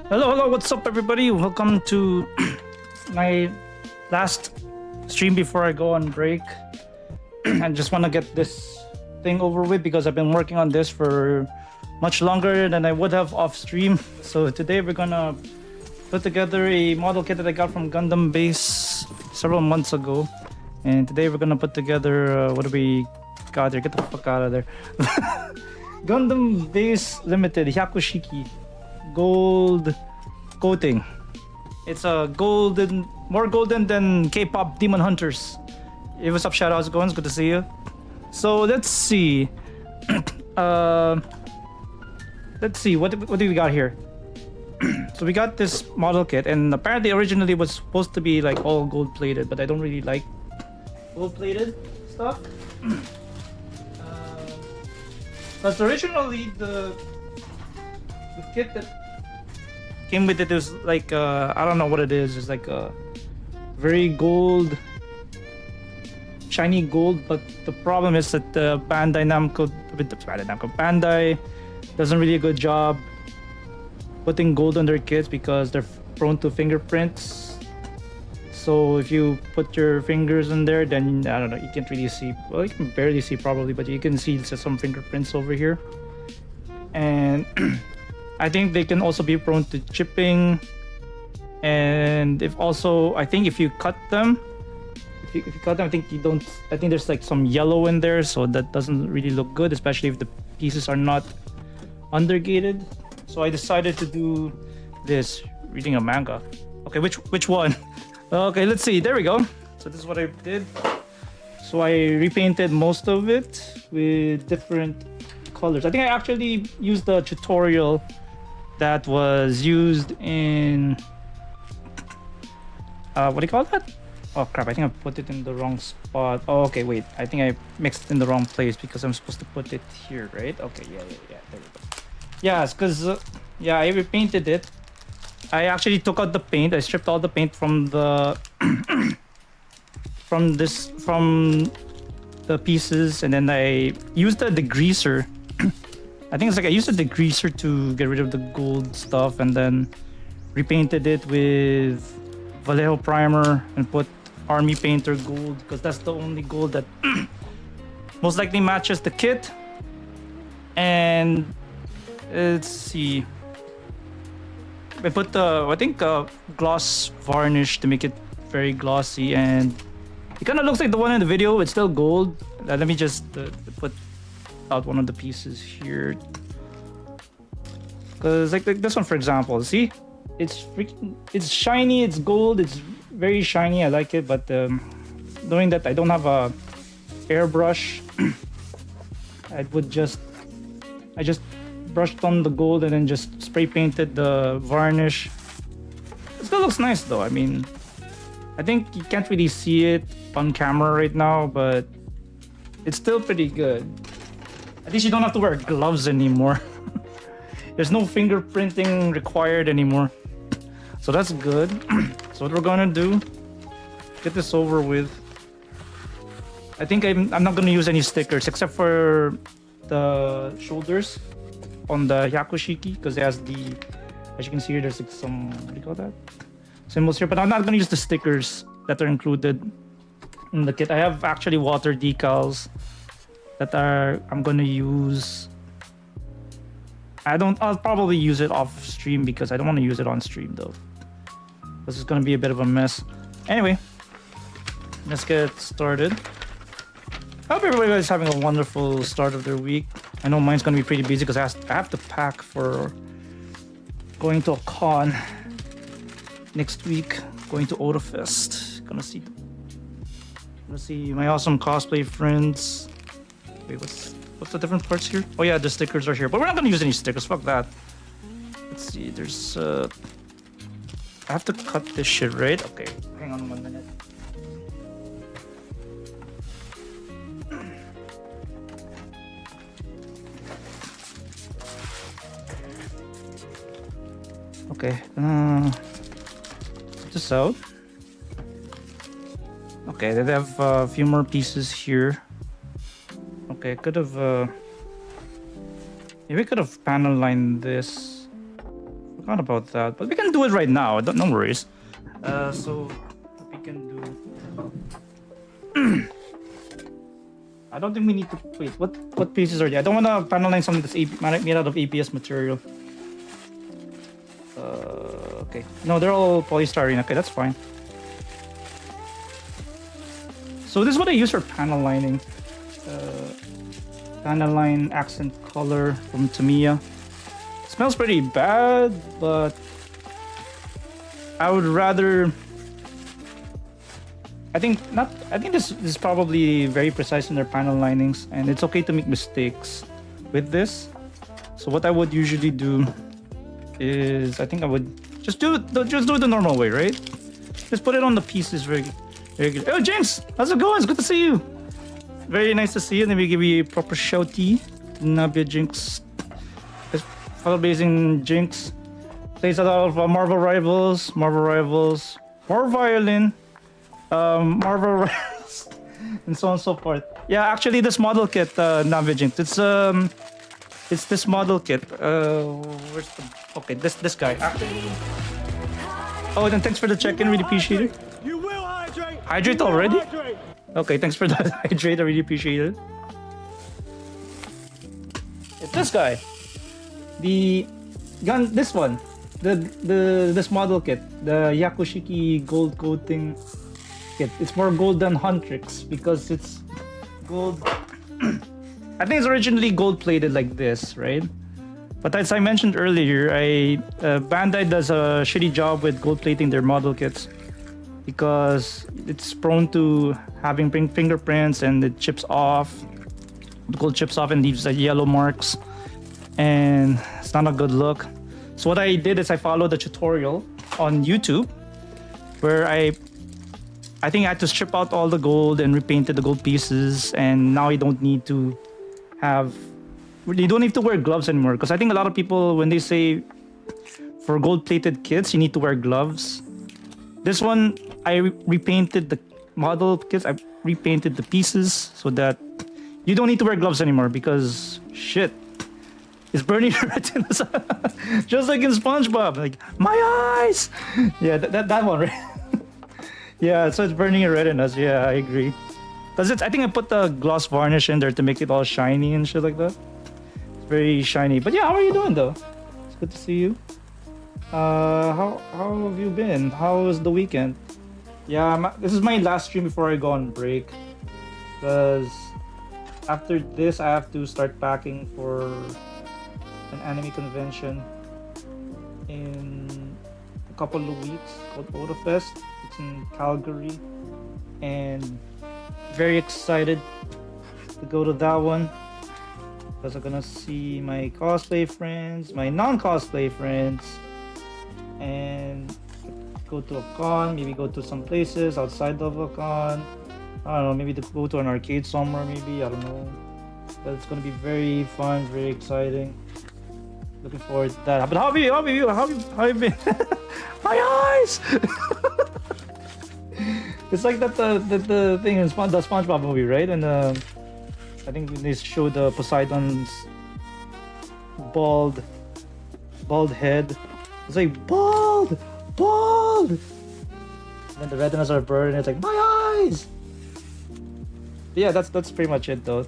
Hello, what's up, everybody? Welcome to my last stream before I go on break. I just want to get this thing over with because I've been working on this for much longer than I would have off stream. So today we're gonna put together a model kit that I got from Gundam Base several months ago. And today we're gonna put together, what do we got there? Get the fuck out of there. Gundam Base Limited Hyaku Shiki gold coating. It's a golden, more golden than K-pop Demon Hunters. Hey, what's up, Shadow? How's it going? It's good to see you. So let's see. Let's see. What do we got here? So we got this model kit, and apparently originally it was supposed to be like all gold plated, but I don't really like gold plated stuff. Because originally the kit that came with it was like I don't know what it is. It's like a very gold, shiny gold. But the problem is that Bandai doesn't really a good job putting gold on their kits because they're prone to fingerprints. So if you put your fingers in there, then I don't know, you can't really see. Well, you can barely see probably, but you can see some fingerprints over here. And I think they can also be prone to chipping. And if also, I think if you cut them, if you cut them, I think you don't. I think there's like some yellow in there, so that doesn't really look good, especially if the pieces are not undergated. So I decided to do this. Reading a manga. Okay, which one? Okay, let's see. There we go. So this is what I did. So I repainted most of it with different colors. I think I actually used the tutorial that was used in what do you call that? Oh crap, I think I put it in the wrong spot. Oh, okay, wait. I think I mixed it in the wrong place because I'm supposed to put it here, right? Okay, yeah. There we go. Yeah, it's because yeah, I repainted it. I actually took out the paint. I stripped all the paint from the from the pieces, and then I used the degreaser. I think it's like I used a degreaser to get rid of the gold stuff, and then repainted it with Vallejo primer and put Army Painter gold because that's the only gold that most likely matches the kit. And let's see. I put I think gloss varnish to make it very glossy, and it kind of looks like the one in the video. It's still gold. Let me just put out one of the pieces here, because like this one, for example. See, it's shiny. It's gold. It's very shiny. I like it, but knowing that I don't have a airbrush, I just brushed on the gold and then just spray painted the varnish. It still looks nice though. I mean, I think you can't really see it on camera right now, but it's still pretty good. At least you don't have to wear gloves anymore. There's no fingerprinting required anymore, so that's good. So what we're gonna do, get this over with. I think I'm not gonna use any stickers except for the shoulders on the Hyaku Shiki, because it has the, as you can see here, there's like some, what do you call that, symbols here, but I'm not going to use the stickers that are included in the kit. I have actually water decals that I'm going to use. I'll probably use it off stream because I don't want to use it on stream though. This is going to be a bit of a mess. Anyway, let's get started. I hope everybody's having a wonderful start of their week. I know mine's gonna be pretty busy because I have to pack for going to a con next week. Going to Otafest. Gonna see my awesome cosplay friends. Wait, what's the different parts here? Oh yeah, the stickers are here, but we're not gonna use any stickers. Fuck that. Let's see. There's I have to cut this shit, right? Okay, hang on 1 minute. Okay, put this out. Okay, they have a few more pieces here. Okay, could have maybe I could have panel lined this. Forgot about that, but we can do it right now. No worries. So we can do. I don't think we need to wait. What pieces are there? I don't want to panel line something that's made out of ABS material. Okay. No, they're all polystyrene. Okay, that's fine. So this is what I use for panel lining. Panel line accent color from Tamiya. Smells pretty bad, but I would rather. I think this is probably very precise in their panel linings, and it's okay to make mistakes with this. So what I would usually do is I think I would just do it the normal way, right? Just put it on the pieces very good. Oh, Jinx, how's it going? It's good to see you. Very nice to see you. Let me give you a proper shouty. Nabia Jinx. Fellow basing Jinx. Plays a lot of Marvel Rivals, more Violin, Marvel Rivals, and so on and so forth. Yeah, actually, this model kit, Nabia Jinx, it's this model kit. Where's the? Okay, this guy. Actually. Oh, then thanks for the check-in. Really appreciate it. You will hydrate. Hydrate already? Okay, thanks for that. Hydrate. I really appreciate it. It's this guy. The gun. This one. This model kit. The Hyaku Shiki gold coating kit. It's more gold than Huntrix because it's gold. I think it's originally gold plated like this, right? But as I mentioned earlier, Bandai does a shitty job with gold plating their model kits because it's prone to having fingerprints and it chips off. The gold chips off and leaves yellow marks, and it's not a good look. So what I did is I followed the tutorial on YouTube where I think I had to strip out all the gold and repainted the gold pieces, and now you don't need to wear gloves anymore, because I think a lot of people, when they say for gold plated kits you need to wear gloves, this one I repainted the model kits, I repainted the pieces so that you don't need to wear gloves anymore, because shit, it's burning your retinas. Just like in SpongeBob, like my eyes. Yeah, that one, right? Yeah, so it's burning your retinas. Yeah, I agree. Cause I think I put the gloss varnish in there to make it all shiny and shit like that. It's very shiny. But yeah, how are you doing though? It's good to see you. How have you been? How was the weekend? Yeah, this is my last stream before I go on break. Cause after this, I have to start packing for an anime convention in a couple of weeks called Otafest. It's in Calgary, and very excited to go to that one because I'm gonna see my cosplay friends, my non-cosplay friends, and go to a con, maybe go to some places outside of a con. I don't know, maybe to go to an arcade somewhere, maybe, I don't know. But it's gonna be very fun, very exciting. Looking forward to that. But how have you been? My eyes! It's like that the thing in the SpongeBob movie, right? And I think they showed Poseidon's bald head. It's like bald. And then the retinas are burned. And it's like my eyes. But yeah, that's pretty much it though.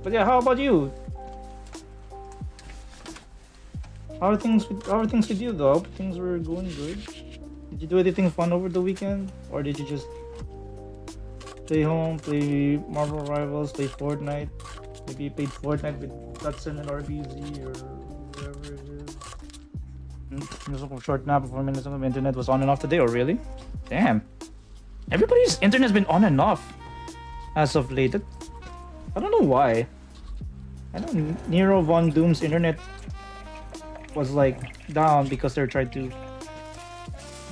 But yeah, how about you? How are things with you though? Things were going good. Did you do anything fun over the weekend, or did you just stay home, play Marvel Rivals, play Fortnite? Maybe you played Fortnite with Hudson and RBZ or whatever it is. Just a short nap before minutes of the internet was on and off today. Oh really? Damn. Everybody's internet's been on and off as of late. I don't know why. I know Nero Von Doom's internet was like down because they're trying to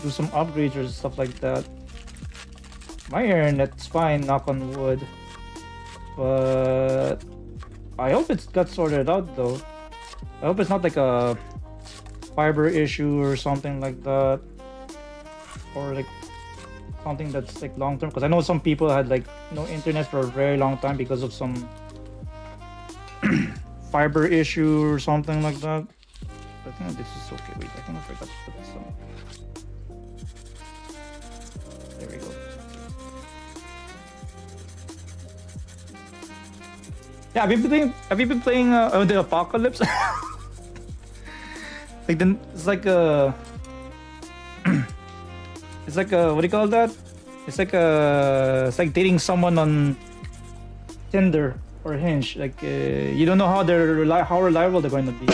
do some upgrades or stuff like that. My internet's fine, knock on wood, but I hope it's got sorted out though. I hope it's not like a fiber issue or something like that, or like something that's like long term, because I know some people had like no internet for a very long time because of some fiber issue or something like that. I think this is okay. Wait, I think I forgot to put this on. There we go. Yeah, have you been playing the Apocalypse? Like it's like a it's like a, what do you call that? It's like dating someone on Tinder or Hinge. Like you don't know how reliable they're going to be.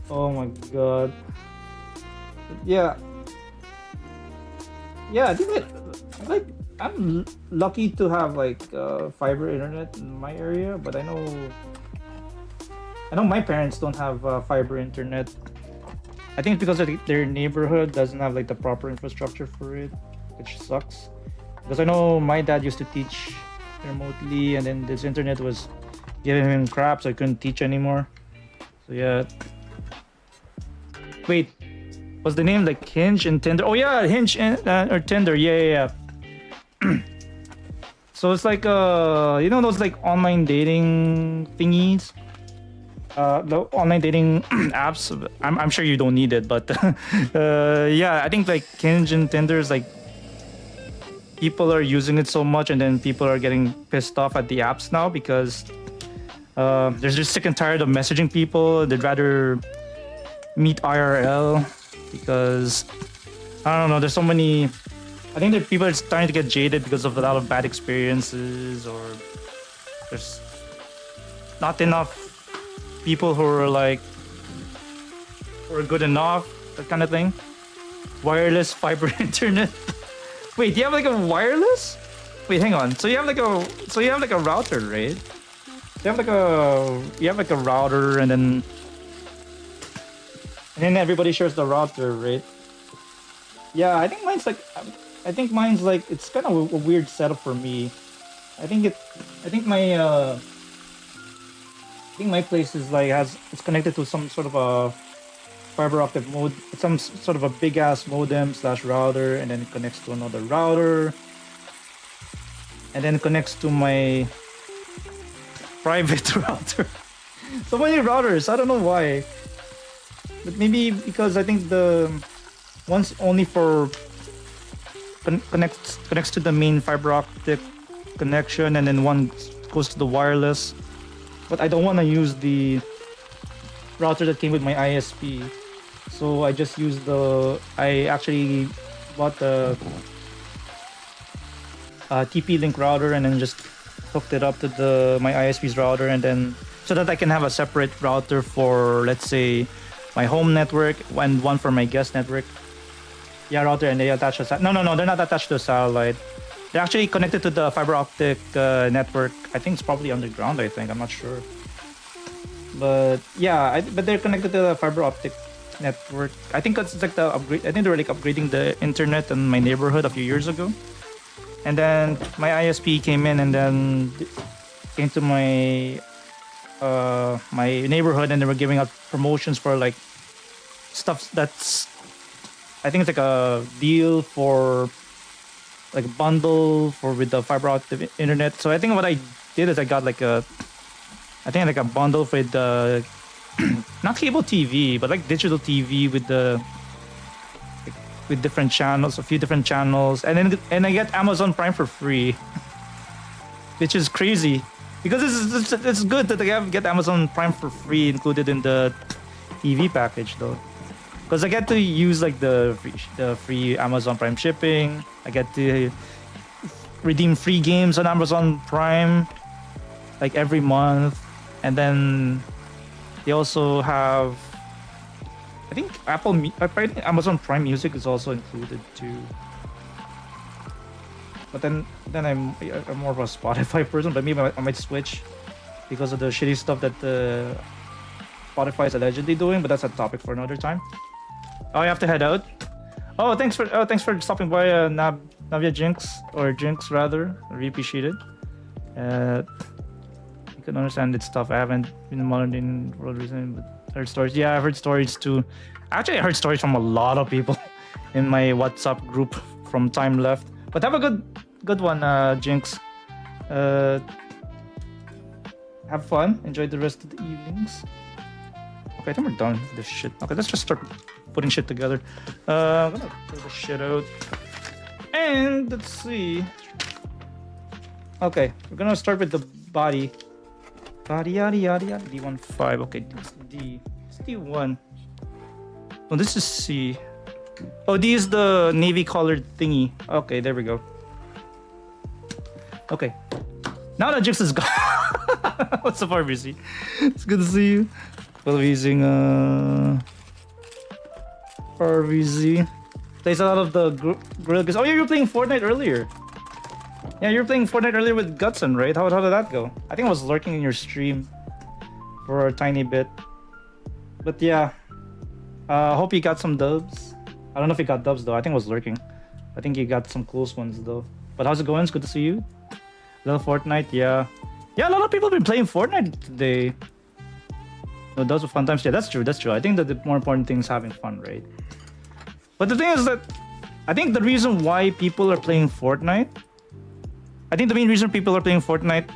Oh my god. Yeah. Yeah, I think like I'm lucky to have like fiber internet in my area, but I know my parents don't have fiber internet. I think it's because their neighborhood doesn't have like the proper infrastructure for it, which sucks. Because I know my dad used to teach remotely, and then this internet was giving him crap, so I couldn't teach anymore. So yeah. Wait, was the name like Hinge and Tinder? Oh yeah, Hinge and, or Tinder. Yeah. So it's like you know those like online dating thingies, the online dating apps. I'm sure you don't need it, but yeah, I think like Hinge and Tinder is like people are using it so much, and then people are getting pissed off at the apps now because they're just sick and tired of messaging people. They'd rather meet IRL because I don't know. There's so many. I think that people are starting to get jaded because of a lot of bad experiences, or there's not enough people who are like who are good enough, that kind of thing. Wireless fiber internet. Wait, do you have like a wireless? Wait, hang on. So you have like a router, right? You have like a router, and then everybody shares the router, right? Yeah, I think mine's like it's kind of a weird setup for me. I think my place is like it's connected to some sort of a fiber optic mode, some sort of a big ass modem / router, and then it connects to another router, and then it connects to my private router. So many routers, I don't know why. But maybe because I think the one's only for connects to the main fiber optic connection, and then one goes to the wireless. But I don't want to use the router that came with my ISP, so I just use I actually bought the TP-Link router, and then just hooked it up to my ISP's router, and then so that I can have a separate router for, let's say, my home network and one for my guest network. Yeah, router, and they attach a no, they're not attached to a satellite. They're actually connected to the fiber optic network. I think it's probably underground. I'm not sure. But yeah, but they're connected to the fiber optic network. I think it's like the upgrade. I think they were like upgrading the internet in my neighborhood a few years ago. And then my ISP came in, and then came to my my neighborhood, and they were giving out promotions for like stuff that's, I think it's like a deal for like a bundle with the fiber optic internet. So I think what I did is I got like a bundle with the not cable TV, but like digital TV with different channels, a few different channels, and I get Amazon Prime for free, which is crazy because it's good that I get Amazon Prime for free included in the TV package though. Because I get to use like the free Amazon Prime shipping. I get to redeem free games on Amazon Prime like every month. And then they also have, I think Amazon Prime Music is also included too. But then I'm more of a Spotify person, but maybe I might switch because of the shitty stuff that Spotify is allegedly doing, but that's a topic for another time. Oh, you have to head out. Oh, thanks for stopping by, Navia Jinx, or Jinx rather. I really appreciate it. You can understand it's tough. I haven't been monitoring world recently, but heard stories. Yeah, I've heard stories too. Actually, I heard stories from a lot of people in my WhatsApp group from time left. But have a good one, Jinx. have fun. Enjoy the rest of the evenings. Okay, I think we're done with this shit. Okay, let's just start putting shit together. I'm gonna throw the shit out. And let's see. Okay, we're gonna start with the body. Body yada yada yada. D15. Okay, it's D. It's D1. Oh, this is C. Oh, D is the navy colored thingy. Okay, there we go. Okay. Now that Jix is gone. What's up, RBC? It's good to see you. We'll be using RVZ. Plays a lot of the Gorilla Games. Oh yeah, you were playing Fortnite earlier. Yeah, you were playing Fortnite earlier with Gutson, right? How did that go? I think I was lurking in your stream for a tiny bit. But yeah, hope you got some dubs. I don't know if you got dubs though. I think I was lurking. I think you got some close ones though. But how's it going? It's good to see you. Little Fortnite, yeah. Yeah, a lot of people have been playing Fortnite today. No, those were fun times. Yeah, that's true. That's true. I think that the more important thing is having fun, right? But the thing is that I think the reason why people are playing Fortnite, I think the main reason people are playing Fortnite,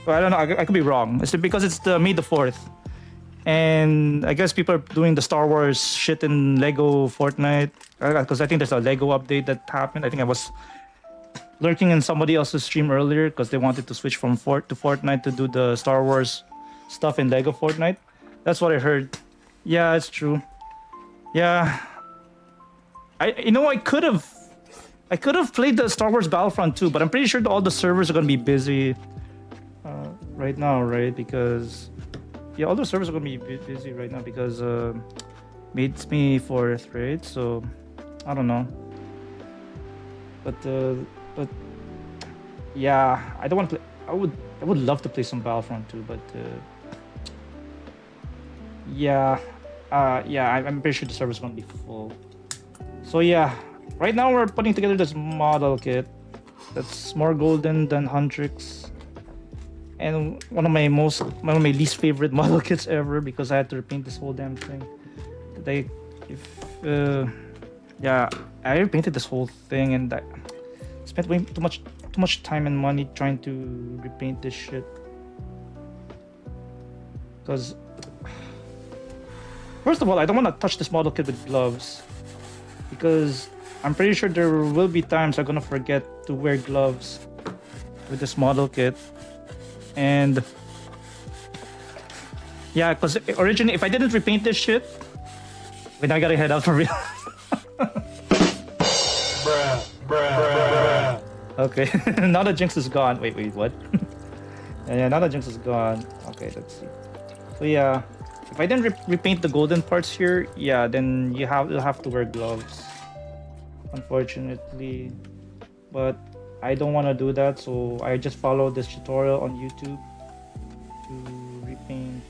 well, I don't know, I could be wrong. It's because it's the May the 4th. And I guess people are doing the Star Wars shit in Lego Fortnite. Because I think there's a Lego update that happened. I think I was lurking in somebody else's stream earlier because they wanted to switch from to Fortnite to do the Star Wars stuff in Lego Fortnite. That's what I heard. Yeah, it's true. Yeah. I could have played the Star Wars Battlefront 2, but I'm pretty sure that all the servers are gonna be busy right now, right? Because yeah, all the servers are gonna be busy right now because it's May 4th, right? So I don't know. But yeah, I don't want to play. I would love to play some Battlefront 2, but yeah, I'm pretty sure the server's gonna be full. So yeah, right now we're putting together this model kit that's more golden than Huntrix, and one of my least favorite model kits ever because I had to repaint this whole damn thing. Yeah, I repainted this whole thing and I spent way too much time and money trying to repaint this shit. Because first of all, I don't want to touch this model kit with gloves because I'm pretty sure there will be times I'm gonna forget to wear gloves with this model kit. And yeah, because originally if I didn't repaint this shit, then I gotta head out for real. Bruh. Okay, now that Jinx is gone. Wait, what? Yeah, now that Jinx is gone. Okay, let's see. So yeah, if I didn't repaint the golden parts here, yeah, then you'll have to wear gloves, unfortunately. But I don't want to do that, so I just follow this tutorial on YouTube to repaint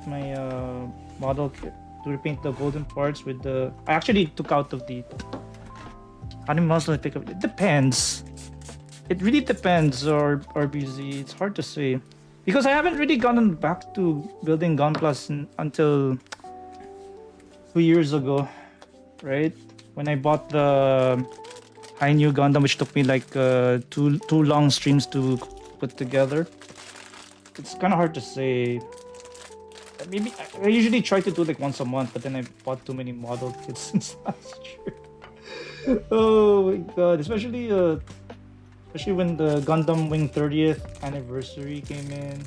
my model kit. To repaint the golden parts with the... I actually took out of the... How many models do I pick up? It depends. It really depends, or RBZ. It's hard to say. Because I haven't really gotten back to building Gunplas until 2 years ago, right? When I bought the High New Gundam, which took me like two long streams to put together. It's kind of hard to say. Maybe I usually try to do like once a month, but then I bought too many model kits since last year. Oh my god, especially when the Gundam Wing 30th anniversary came in.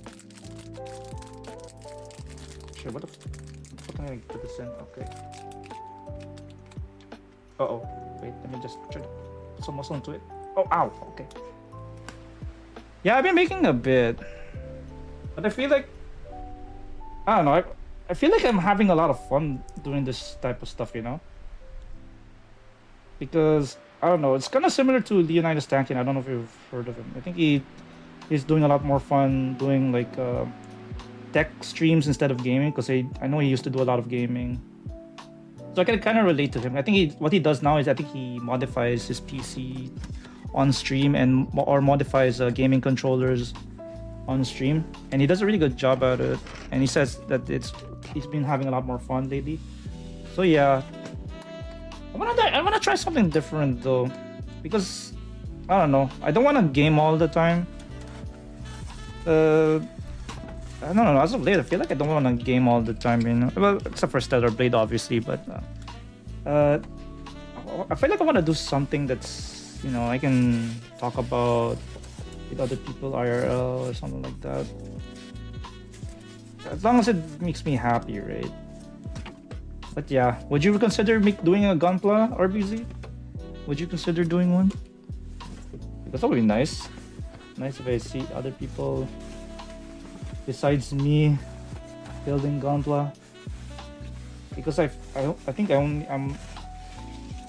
Sure, what the fuck can I put this in? Okay. Wait, let me just try to put some muscle into it. Oh, ow, okay. Yeah, I've been making a bit, but I feel like, I don't know, I feel like I'm having a lot of fun doing this type of stuff, you know? Because, I don't know, it's kind of similar to Leonidas Tankin. I don't know if you've heard of him. I think he's doing a lot more fun doing like tech streams instead of gaming, because I know he used to do a lot of gaming. So I can kind of relate to him. I think what he does now is I think he modifies his PC on stream or modifies gaming controllers on stream, and he does a really good job at it. And he says that he's been having a lot more fun lately. So yeah, I wanna try something different though, because I don't know. I don't want to game all the time. I don't know. As of late, I feel like I don't want to game all the time. You know, well, except for Stellar Blade, obviously. But I feel like I want to do something that's, you know, I can talk about with other people IRL or something like that. As long as it makes me happy, right? But yeah, would you consider doing a Gunpla RBZ? Would you consider doing one? Because that would be nice. Nice if I see other people besides me building Gunpla. Because I think I'm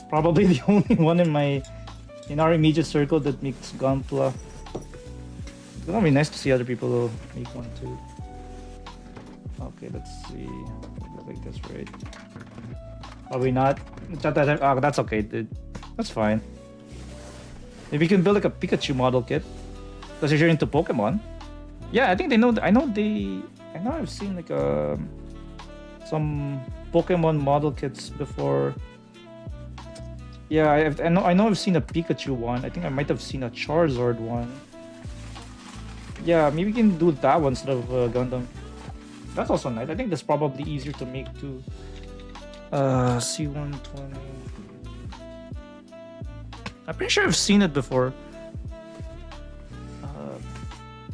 probably the only one in our immediate circle that makes Gunpla. It would be nice to see other people make one too. Okay, let's see. Like this, right? Probably not. Oh, that's okay, dude. That's fine. Maybe you can build like a Pikachu model kit. Because if you're into Pokemon. Yeah, I think they know. I know I've seen like some Pokemon model kits before. Yeah, I know I've seen a Pikachu one. I think I might have seen a Charizard one. Yeah, maybe we can do that one instead of Gundam. That's also nice. I think that's probably easier to make too. C120. I'm pretty sure I've seen it before.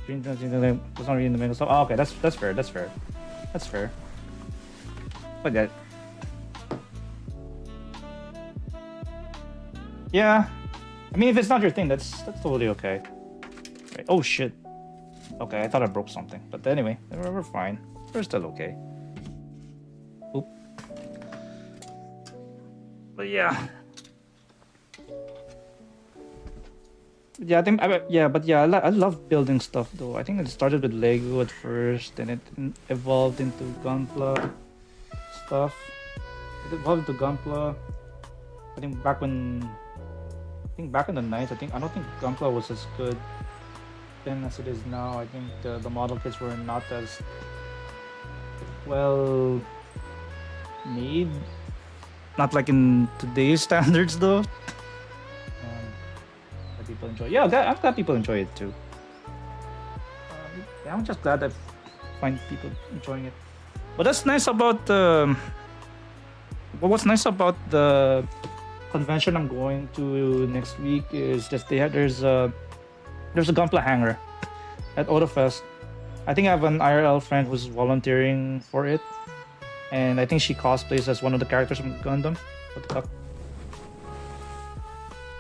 Was not reading the manual stuff. Oh, okay, that's fair. That's fair. Like that. Yeah, I mean, if it's not your thing, that's totally okay. Right. Oh shit. Okay, I thought I broke something, but anyway, we're fine. We're still okay. Oop. But yeah. Yeah, I love building stuff though. I think it started with Lego at first, and it evolved into Gunpla stuff. It evolved into Gunpla. I think back in the 90s, I don't think Gunpla was as good then as it is now. I think the model kits were not as well made. Not like in today's standards though. People enjoy. Yeah, I'm glad people enjoy it too. Yeah, I'm just glad I find people enjoying it. But that's nice about what's nice about the convention I'm going to next week is just there's a Gunpla hanger at Otofest. I think I have an IRL friend who's volunteering for it, and I think she cosplays as one of the characters from Gundam. What the fuck?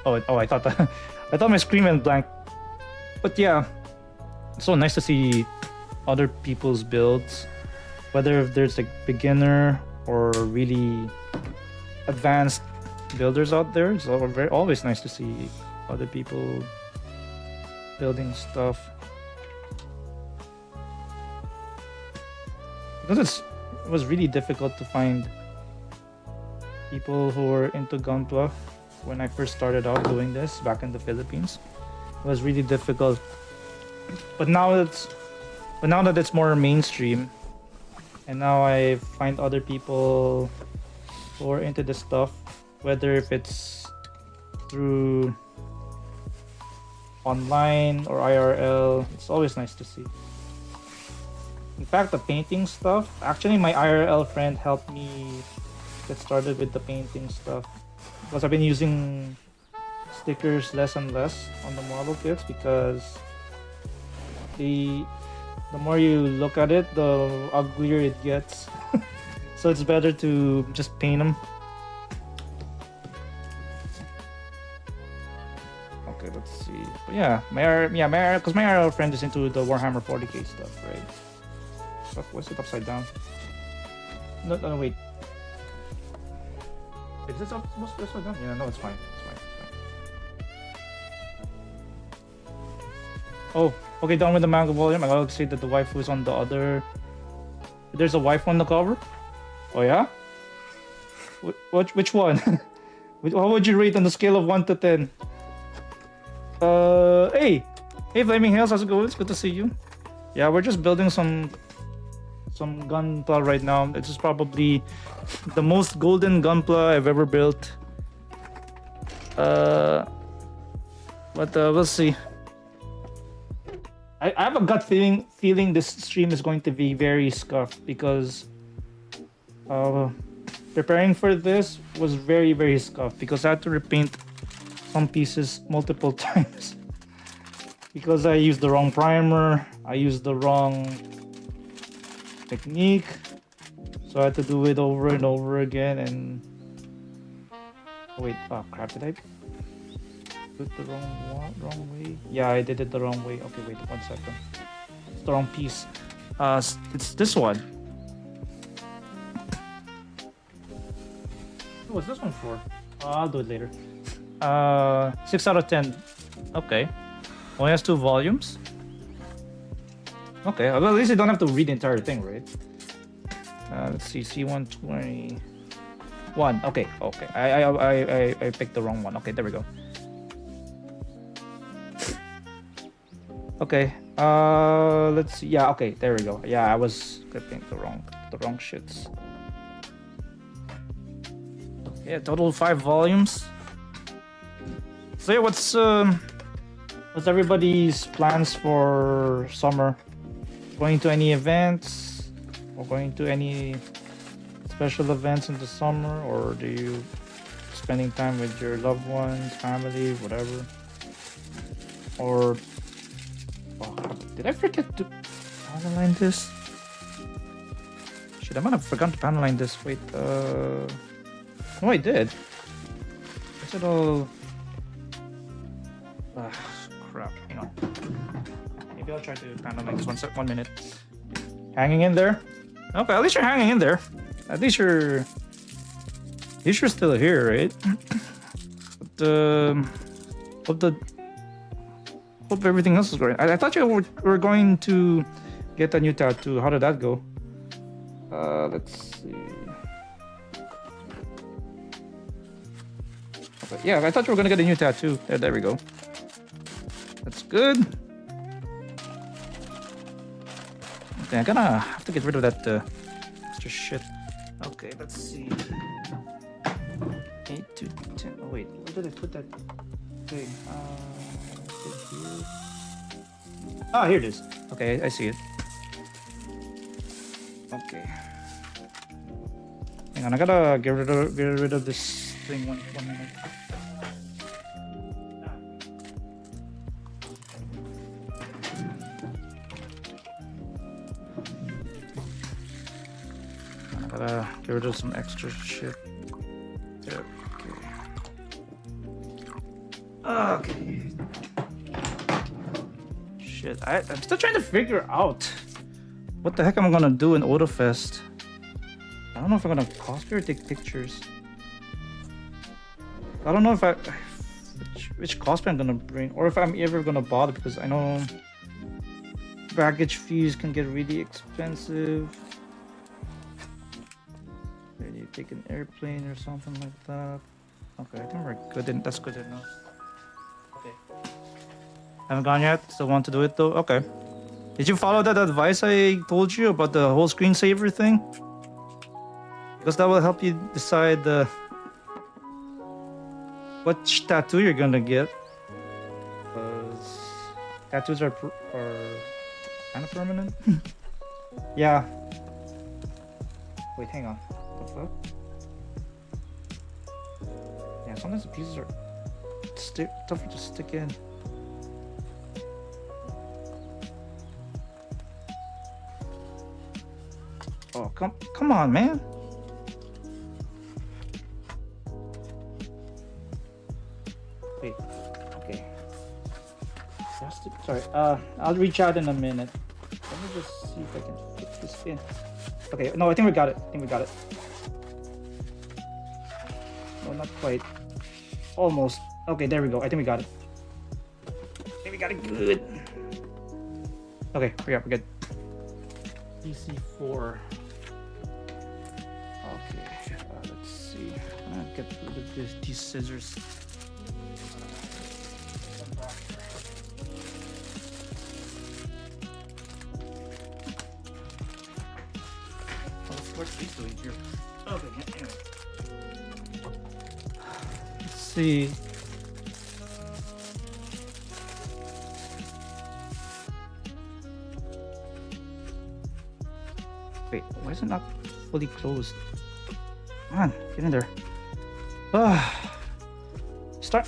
Oh, I thought that. I thought my screen went blank. But yeah, it's so nice to see other people's builds, whether if there's like beginner or really advanced builders out there. It's always nice to see other people building stuff. Because it was really difficult to find people who were into Gunpla. When I first started out doing this back in the Philippines, it was really difficult. But now that it's more mainstream, and now I find other people who are into this stuff, whether if it's through online or IRL, it's always nice to see. In fact, the painting stuff, actually my IRL friend helped me get started with the painting stuff. Because I've been using stickers less and less on the model kits because the more you look at it, the uglier it gets. So it's better to just paint them. Okay, let's see. But yeah, my IRL friend is into the Warhammer 40k stuff, right? What's it upside down? No, wait. Is this supposed to be upside down? Yeah, no, it's fine. Oh, okay, done with the manga volume. I gotta say that the waifu is on the other. There's a waifu on the cover? Oh yeah? Which one? How would you rate on the scale of 1 to 10? Hey, Flaming Hills, how's it going? It's good to see you. Yeah, we're just building some Gunpla right now. This is probably the most golden Gunpla I've ever built. But we'll see. I have a gut feeling this stream is going to be very scuffed because preparing for this was very scuffed because I had to repaint some pieces multiple times because I used the wrong primer, I used the wrong technique, so I had to do it over and over again. And wait, oh crap, did I do it the wrong way? Yeah, I did it the wrong way. Okay, wait 1 second. It's the wrong piece. It's this one. What's this one for? I'll do it later. 6 out of 10. Okay. Only has 2 volumes. Okay, well, at least you don't have to read the entire thing, right? Let's see, C121. Okay, okay. I picked the wrong one. Okay, there we go. Okay. Let's see. Yeah. Okay, there we go. Yeah, I was clicking the wrong shits. Yeah, total 5 volumes. So yeah, what's everybody's plans for summer? Going to any events or going to any special events in the summer, or do you spending time with your loved ones, family, whatever? Or did I forget to panel line this? Shit, I might have forgotten to panel line this. Wait, no, I did. Is it all? Crap. Hang on. Maybe I'll try to panel line this 1 minute. Hanging in there. Okay, at least you're hanging in there. At least you're still here, right? But hope everything else is great. I thought you were going to get a new tattoo. How did that go? Let's see. Okay, yeah, I thought you were gonna get a new tattoo. There we go. That's good. Okay, I'm gonna have to get rid of that extra shit. Okay, let's see. 8 to 10. Oh wait, where did I put that thing? Here. Ah, here it is. Okay, I see it. Okay. Hang on, I gotta get rid of this thing one minute. I gotta get rid of some extra shit. There. Okay. Shit, I'm still trying to figure out what the heck I'm gonna do in AutoFest. I don't know if I'm gonna cosplay or take pictures. I don't know if which cosplay I'm gonna bring, or if I'm ever gonna bother, because I know baggage fees can get really expensive. Maybe you take an airplane or something like that. Okay, I think we're good. That's good enough. Okay. Haven't gone yet? Still want to do it though? Okay. Did you follow that advice I told you about the whole screensaver thing? Because that will help you decide which tattoo you're gonna get. Because tattoos are kind of permanent. Yeah. Wait, hang on. What the fuck? Yeah, sometimes the pieces are tougher to stick in. Oh, come on, man. Wait, okay. Sorry, I'll reach out in a minute. Let me just see if I can fit this in. Okay, no, I think we got it. No, not quite. Almost. Okay, there we go. I think we got it. Good. Okay, we're good. DC4. Okay, let's see. Get rid of these scissors. What's these doing here? Okay, anyway. Let's see. Wait, why is it not fully closed? Come on, get in there. Ah,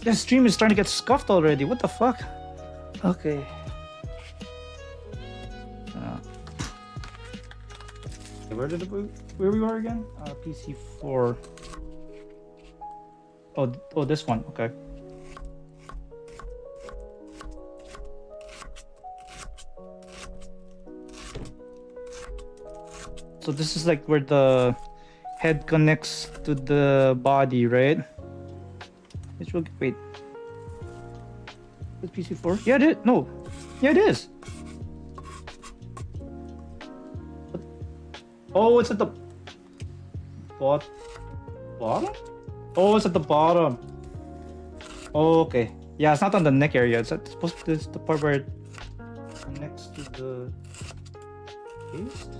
this stream is starting to get scuffed already. What the fuck? Okay. Where we were again? PC4. Oh, this one. Okay. So this is like where the head connects to the body, right? Wait. Is PC4? Yeah, it is. No. Yeah, it is. Oh, it's at the bottom? Oh, it's at the bottom. Oh, okay. Yeah, it's not on the neck area. It's supposed to be the part where it connects to the waist.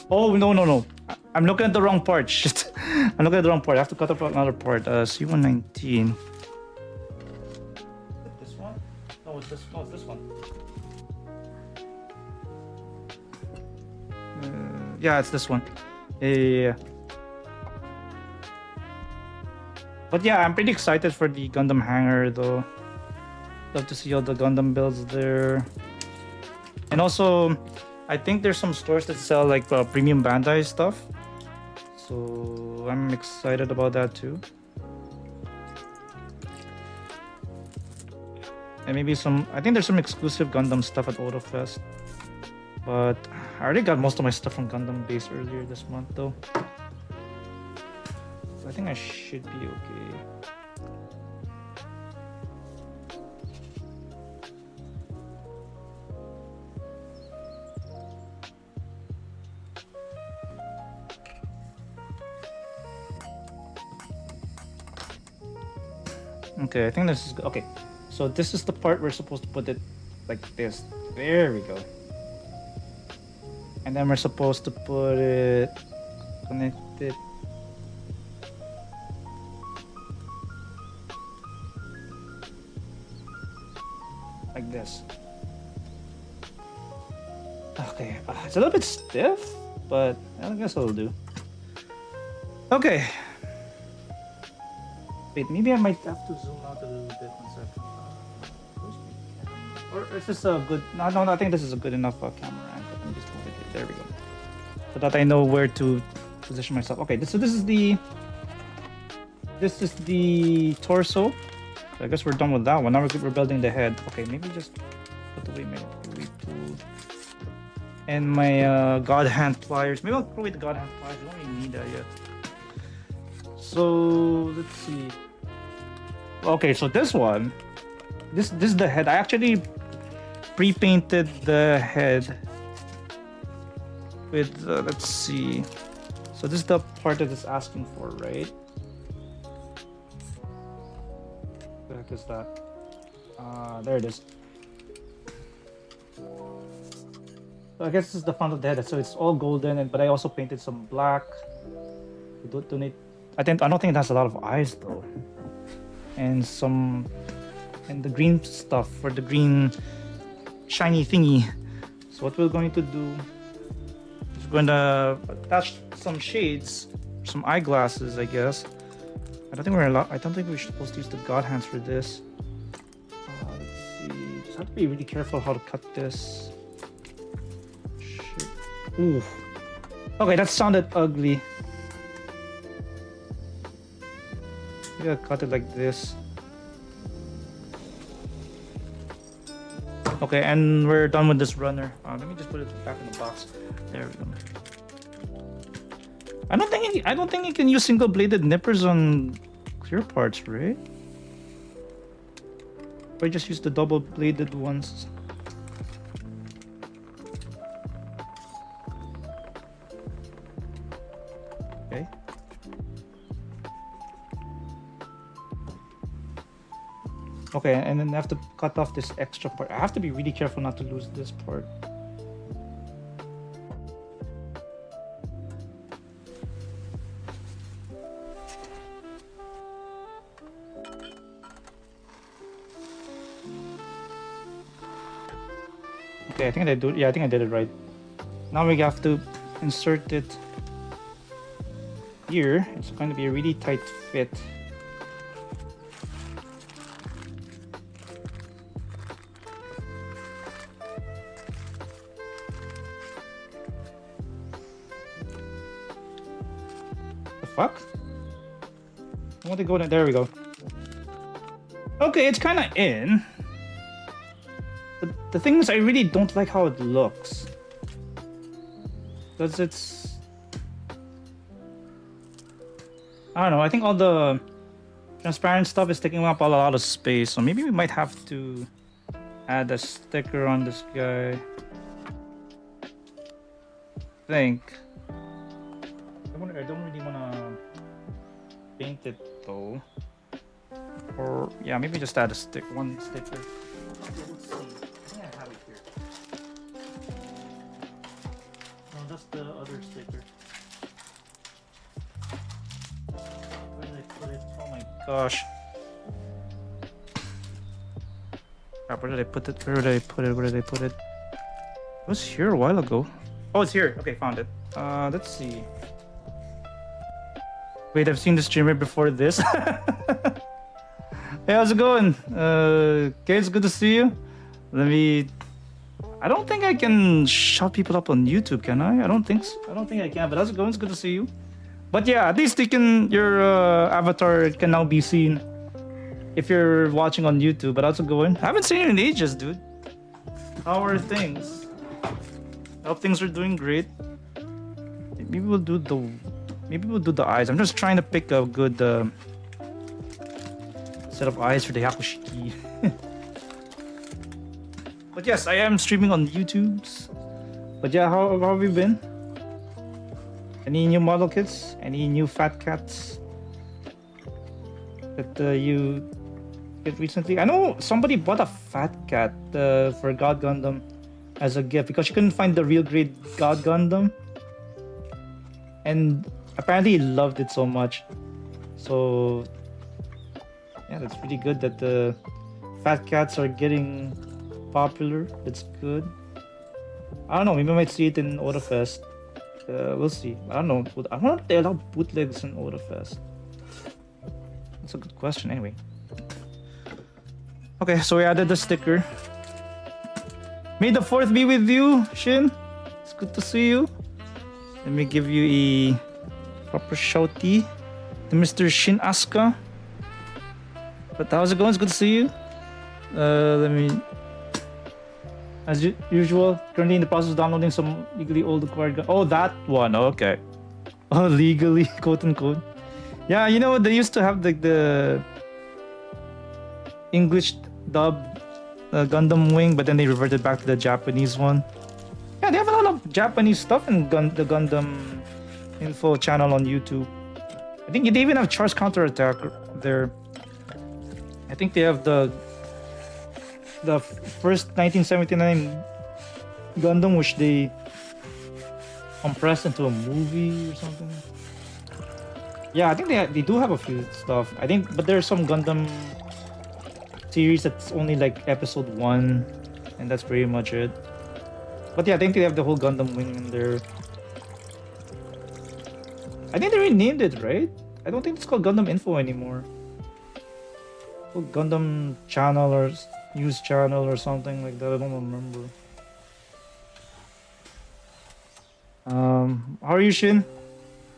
Oh, no. I'm looking at the wrong part. Shit. I'm looking at the wrong part. I have to cut off another part. C119. This one? No, it's this one. Yeah, it's this one. Yeah. But yeah, I'm pretty excited for the Gundam hangar though. Love to see all the Gundam builds there. And also, I think there's some stores that sell like premium Bandai stuff. So I'm excited about that too. And maybe I think there's some exclusive Gundam stuff at AutoFest. But I already got most of my stuff from Gundam Base earlier this month though. So I think I should be okay. Okay, I think this is good. Okay, so this is the part we're supposed to put it like this. There we go. And then we're supposed to put it, connect it. Like this. Okay, it's a little bit stiff, but I guess it'll do. Okay. Wait, maybe I might have to zoom out a little bit. 1 second. Where's my camera? Or is this a good? No, I think this is a good enough camera angle. Let me just move it here. There we go. So that I know where to position myself. Okay, so this is the torso. So I guess we're done with that one. Now we're building the head. Okay, maybe just put away my tool and my God hand pliers. Maybe I'll throw away the God hand pliers. I don't really need that yet. So let's see. Okay, so this one, this is the head. I actually pre-painted the head with let's see. So this is the part that it's asking for, right? What the heck is that? There it is. So I guess this is the front of the head. So it's all golden, but I also painted some black. I don't think it has a lot of eyes though, and the green stuff for the green shiny thingy. So what we're going to do is we're going to attach some shades, some eyeglasses, I guess. I don't think we're supposed to use the God hands for this. Let's see. Just have to be really careful how to cut this. Shit. Ooh. Okay, that sounded ugly. I gotta cut it like this. Okay, and we're done with this runner. Let me just put it back in the box. There we go. I don't think you can use single-bladed nippers on clear parts, right? Or I just use the double-bladed ones. Okay. Okay, and then I have to cut off this extra part. I have to be really careful not to lose this part. Okay, I think I do. Yeah, I think I did it right. Now we have to insert it here. It's going to be a really tight fit. The fuck? I want to go there. There we go. Okay, it's kind of in. But the thing is, I really don't like how it looks. Because it's... I don't know, I think all the transparent stuff is taking up a lot of space. So maybe we might have to add a sticker on this guy. I think. I don't really want to paint it though. Or, yeah, maybe just add a one sticker. Okay, let's see. I think I have it here. No, that's the other sticker. Where did I put it? Oh my gosh. Crap, where did I put it? Where did I put it? Where did I put it? It was here a while ago. Oh, it's here. Okay, found it. Let's see. Wait, I've seen the streamer before this. Hey, how's it going? Okay, it's good to see you. Let me... I don't think I can shut people up on YouTube, can I? I don't think so. I don't think I can, but how's it going? It's good to see you. But yeah, at least you can... Your avatar can now be seen if you're watching on YouTube. But how's it going? I haven't seen you in ages, dude. How are things? I hope things are doing great. Maybe we'll do the... Maybe we'll do the eyes. I'm just trying to pick a good... set of eyes for the Hyaku Shiki. But yes, I am streaming on YouTube's. But yeah, how have you been? Any new model kits? Any new fat cats that you get recently? I know somebody bought a fat cat for God Gundam as a gift because she couldn't find the real grade God Gundam, and apparently he loved it so much. So yeah, that's pretty good that the fat cats are getting popular. That's good. I don't know, maybe I might see it in Otafest. We'll see. I don't know. I don't know if they allow bootlegs in Otafest. That's a good question anyway. Okay, so we added the sticker. May the 4th be with you, Shin. It's good to see you. Let me give you a proper shouty to Mr. Shin Asuka. But how's it going? It's good to see you. Let me... As usual, currently in the process of downloading some legally old acquired gun. Oh, that one. Okay. Oh, legally, quote unquote. Yeah, you know, they used to have the English dub Gundam Wing, but then they reverted back to the Japanese one. Yeah, they have a lot of Japanese stuff in the Gundam info channel on YouTube. I think they even have Char's Counterattack there. I think they have the first 1979 Gundam, which they compressed into a movie or something. Yeah, I think they do have a few stuff. I think, but there's some Gundam series that's only like episode 1, and that's pretty much it. But yeah, I think they have the whole Gundam Wing in there. I think they renamed it, right? I don't think it's called Gundam Info anymore. It's called Gundam Channel or News Channel or something like that. I don't remember. How are you, Shin?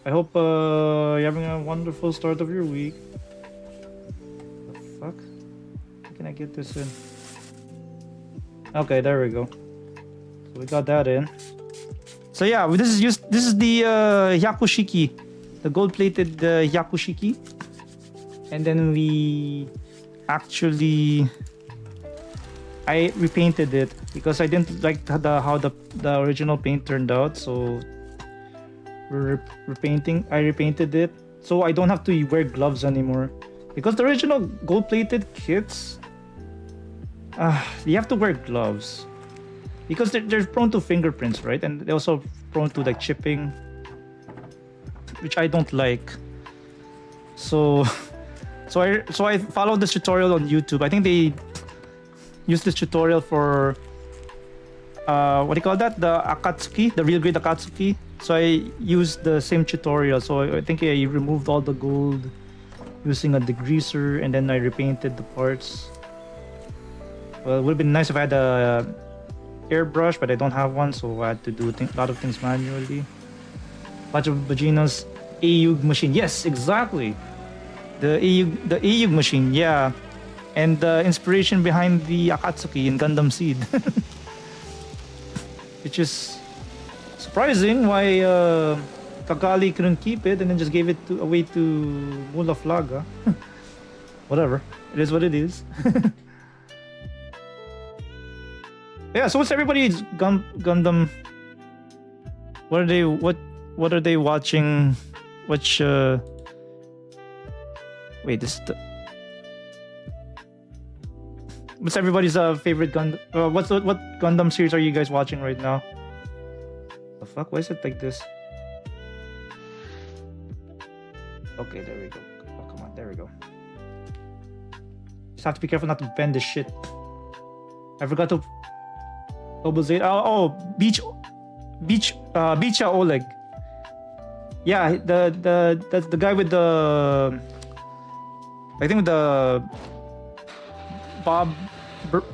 I hope you're having a wonderful start of your week. The fuck? How can I get this in? Okay, there we go. So we got that in. So yeah, this is the Hyaku Shiki, the gold-plated Hyaku Shiki, and then we actually I repainted it because I didn't like how the original paint turned out, so we're repainting. I repainted it so I don't have to wear gloves anymore, because the original gold-plated kits, you have to wear gloves because they're prone to fingerprints, right? And they're also prone to like chipping, which I don't like. So I followed this tutorial on YouTube. I think they used this tutorial for what do you call that? The Akatsuki, the real grade Akatsuki. So I used the same tutorial. So I think I removed all the gold using a degreaser, and then I repainted the parts. Well, it would have been nice if I had a airbrush, but I don't have one, so I had to do a lot of things manually. Bunch of Vagina's HGUC machine. Yes, exactly. The HGUC machine, yeah. And the inspiration behind the Akatsuki in Gundam Seed. Which is surprising why Kakali couldn't keep it and then just gave it away to Mula Flaga. Whatever. It is what it is. Yeah, so what's everybody's Gundam? What are they watching? Which wait, this is the... What's everybody's favorite Gundam? What Gundam series are you guys watching right now? The fuck? Why is it like this? Okay, there we go. Oh, come on, there we go. Just have to be careful not to bend this shit. I forgot to double Z. Beach Beecha Oleg. Yeah, that's the guy with the, I think with the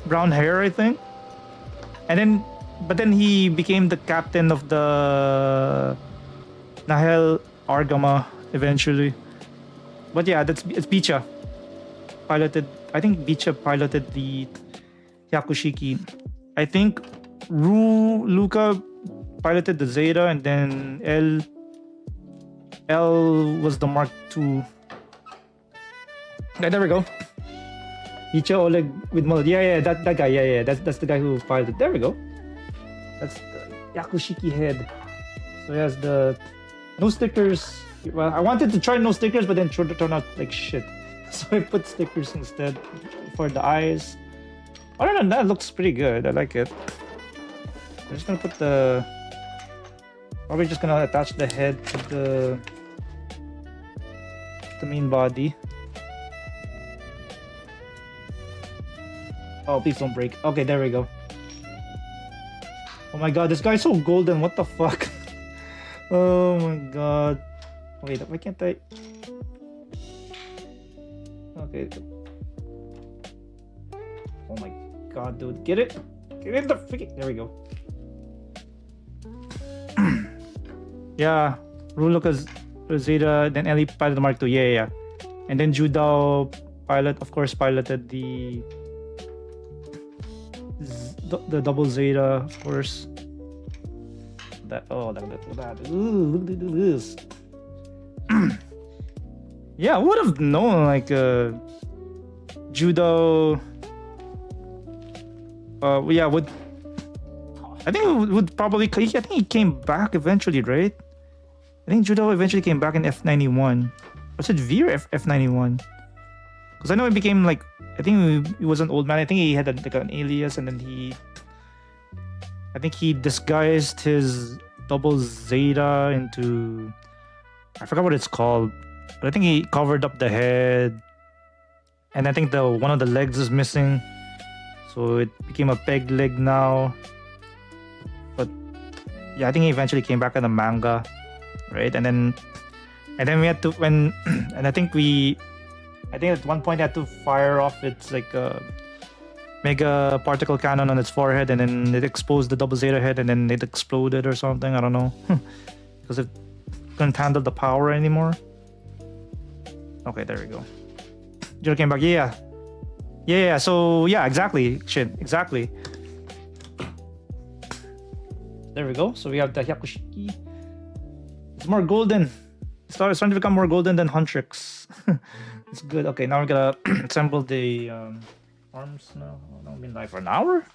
brown hair, I think. And then he became the captain of the Nahel Argama eventually. But yeah, it's Beecha piloted. I think Beecha piloted the Hyaku Shiki. I think Luca piloted the Zeta, and then L was the Mark II. Okay, there we go. Beecha Oleg with Mullet. Yeah, that guy. Yeah, that's the guy who piloted. There we go. That's the Hyaku Shiki head. So he has the no stickers. Well, I wanted to try no stickers, but then turned out like shit. So I put stickers instead for the eyes. Other than that, it looks pretty good. I like it. I'm just gonna put probably just gonna attach the head to the main body. Oh, please don't break. Okay, there we go. Oh my god, this guy's so golden. What the fuck? Oh my god. Wait, why can't I? Okay. Oh my god, dude. Get it? Get in the freaking... There we go. Yeah. Ruluka's Zeta, then Ellie piloted the Mark II. Yeah. And then Judao of course, piloted the double Zeta, of course. Look at that. Ooh, look at this. Yeah, I would have known, like, Judo. Yeah, I think it would probably. I think he came back eventually, right? I think Judo eventually came back in F91. Was it V or F91? Because I know he became like. I think he was an old man. I think he had like an alias, and then I think he disguised his double Zeta into. I forgot what it's called, but I think he covered up the head, and I think one of the legs is missing, so it became a peg leg now. But yeah, I think he eventually came back in the manga, right? And then we had to I think at one point I had to fire off its like mega particle cannon on its forehead, and then it exposed the double Zeta head, and then it exploded or something. I don't know, because it couldn't handle the power anymore. Okay, there we go. Jiro came back. Yeah. So yeah, exactly. Exactly. There we go. So we have the Hyaku Shiki. It's more golden. It's starting to become more golden than Huntrix. It's good. Okay, now we're gonna assemble the arms now. I've been like for an hour.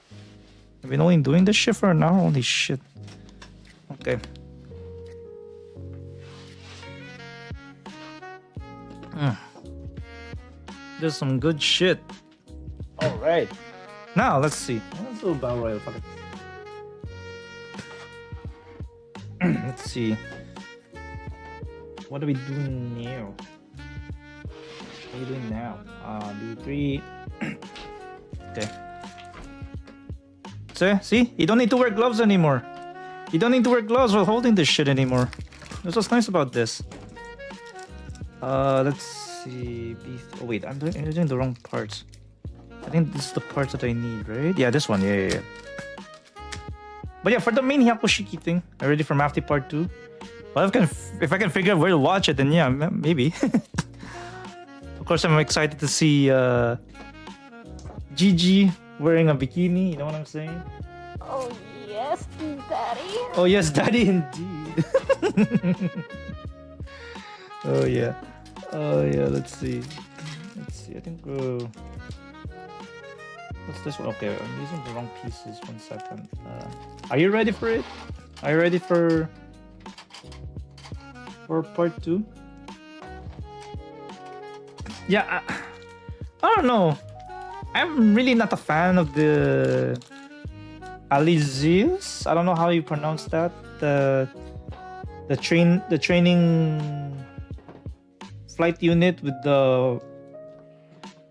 I've been only doing this shit for an hour. Holy shit. Okay. There's some good shit. All right. Now let's see. Let's do battle royale. Fuck it. Let's see. What are we doing now? What are you doing now? Do 3. Okay. See? You don't need to wear gloves anymore. You don't need to wear gloves while holding this shit anymore. That's what's nice about this. Let's see. Oh wait, I'm doing the wrong parts. I think this is the parts that I need, right? Yeah, this one. Yeah. But yeah, for the main Hyaku Shiki thing, I'm ready for Mafty Part 2. Well, if I can figure out where to watch it, then yeah, maybe. Of course, I'm excited to see Gigi wearing a bikini. You know what I'm saying? Oh yes, Daddy. Oh yes, Daddy indeed. Oh yeah. Let's see. I think. What's this one? Okay, I'm using the wrong pieces. 1 second. Are you ready for it? Are you ready for part 2? Yeah, I don't know. I'm really not a fan of the Alizius. I don't know how you pronounce that. The training flight unit with the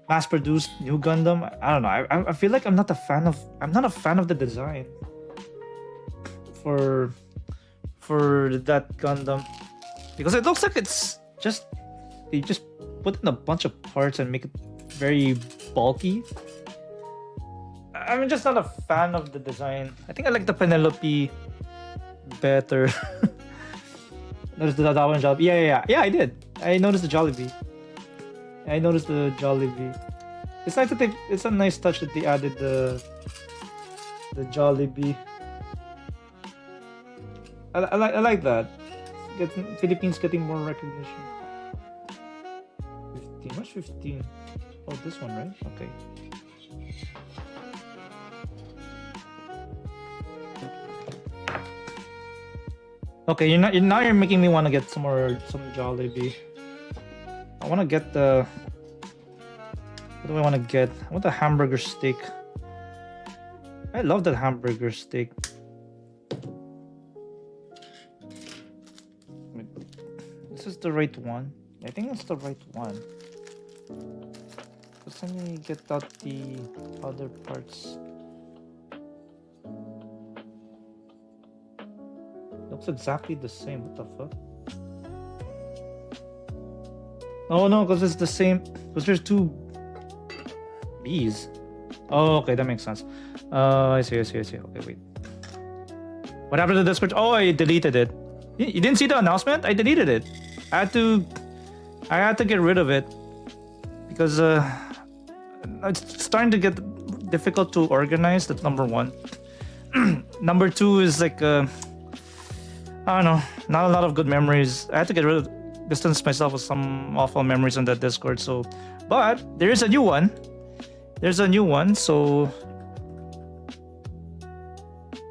mass-produced new Gundam. I don't know. I feel like I'm not a fan of the design for that Gundam, because it looks like it's just they just put in a bunch of parts and make it very bulky. I'm just not a fan of the design. I think I like the Penelope better. Notice the that one Jollibee. Yeah, I did. I noticed the Jollibee. It's nice that it's a nice touch that they added the Jollibee. I like that. Philippines getting more recognition. 15. What's 15? Oh, this one, right? Okay. Okay, now you're making me want to get some Jollibee. I want to get the. What do I want to get? I want the hamburger steak. I love that hamburger steak. Wait, this is the right one. I think that's the right one. Just let me get out the other parts. Looks exactly the same. What the fuck? Oh no, because it's the same. Because there's two B's. Oh, okay, that makes sense. I see. Okay, wait. What happened to the Discord? Oh, I deleted it. You didn't see the announcement? I deleted it. I had to get rid of it because it's starting to get difficult to organize. That's number one. Number two is like I don't know, not a lot of good memories. I had to distance myself with some awful memories on that Discord. So, but there is a new one. So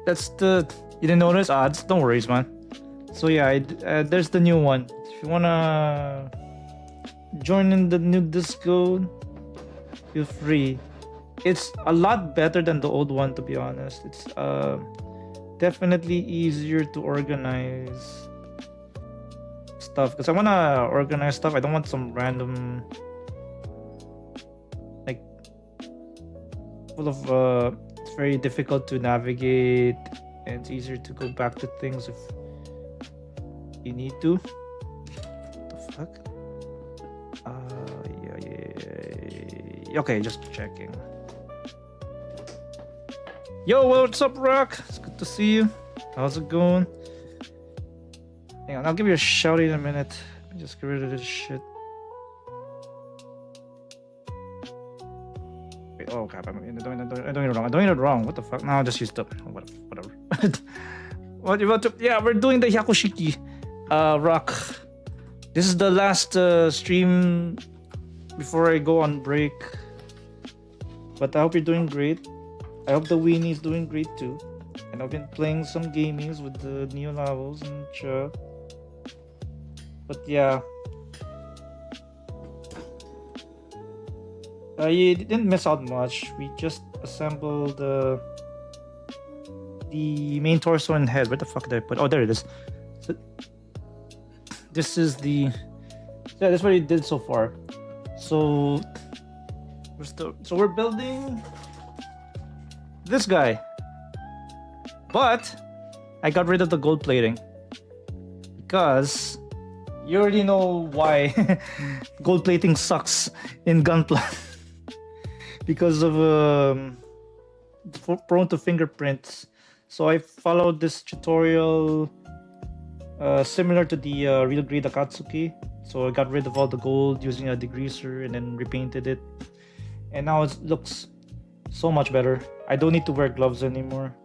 that's the. You didn't notice? Don't worry, man. So yeah, there's the new one. If you wanna join in the new Discord, feel free. It's a lot better than the old one, to be honest. It's definitely easier to organize stuff, because I wanna organize stuff. I don't want some random like full of it's very difficult to navigate, and it's easier to go back to things if you need to. What the fuck? Yeah. Okay, just checking. Yo, what's up, Rock? It's good to see you. How's it going? Hang on, I'll give you a shout in a minute. Let me just get rid of this shit. Wait, oh crap, I'm doing it wrong. What the fuck? No, I'll just use the whatever. What you about to? Yeah, we're doing the Hyaku Shiki. Rock. This is the last stream before I go on break. But I hope you're doing great. I hope the Weenie's doing great too. And I've been playing some gamings with the new levels and stuff. But yeah. You didn't miss out much. We just assembled the main torso and head. Where the fuck did I put? Oh, there it is. So this is the. Yeah, that's what we did so far. So we're building this guy. But I got rid of the gold plating because you already know why gold plating sucks in Gunpla. Because of prone to fingerprints. So I followed this tutorial similar to the Real Grade Akatsuki. So I got rid of all the gold using a degreaser and then repainted it. And now it looks so much better. I don't need to wear gloves anymore.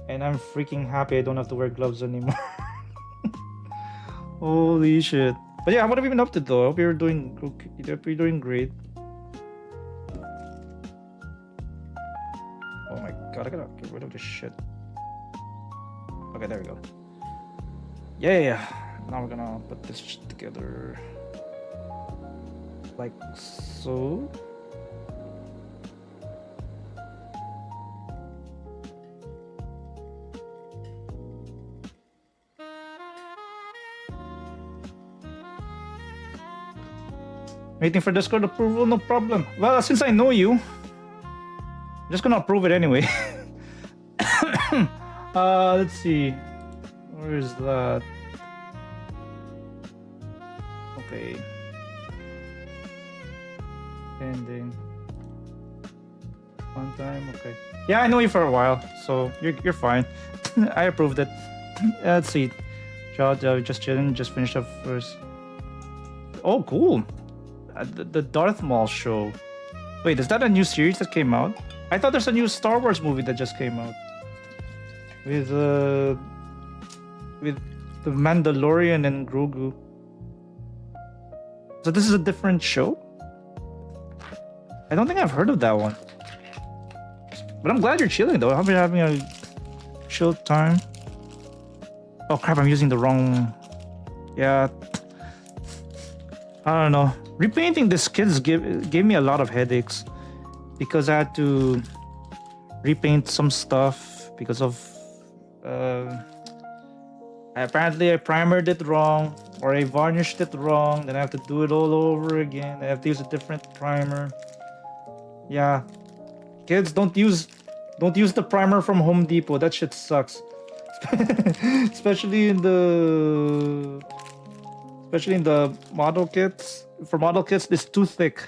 And I'm freaking happy I don't have to wear gloves anymore. Holy shit. But yeah, what have you been up to though? I hope you're doing okay. I hope you're doing great. Oh my god, I gotta get rid of this shit. Okay, there we go. Yeah. Now we're gonna put this shit together. Like so. Waiting for Discord approval, no problem. Well, since I know you, I'm just gonna approve it anyway. Let's see. Where is that? Okay. Ending. One time, okay. Yeah, I know you for a while, so you're fine. I approved it. Let's see. Just chilling, just finished up first. Oh, cool. The Darth Maul show. Wait, is that a new series that came out? I thought there's a new Star Wars movie that just came out with the Mandalorian and Grogu. So this is a different show? I don't think I've heard of that one. But I'm glad you're chilling though. I've been having a chill time. Oh crap, I'm using the wrong... Yeah. I don't know. Repainting this kids gave me a lot of headaches because I had to repaint some stuff because of apparently I primered it wrong or I varnished it wrong, then I have to do it all over again. I have to use a different primer. Yeah, kids, don't use the primer from Home Depot. That shit sucks. especially in the model kits. For model kits, it's too thick.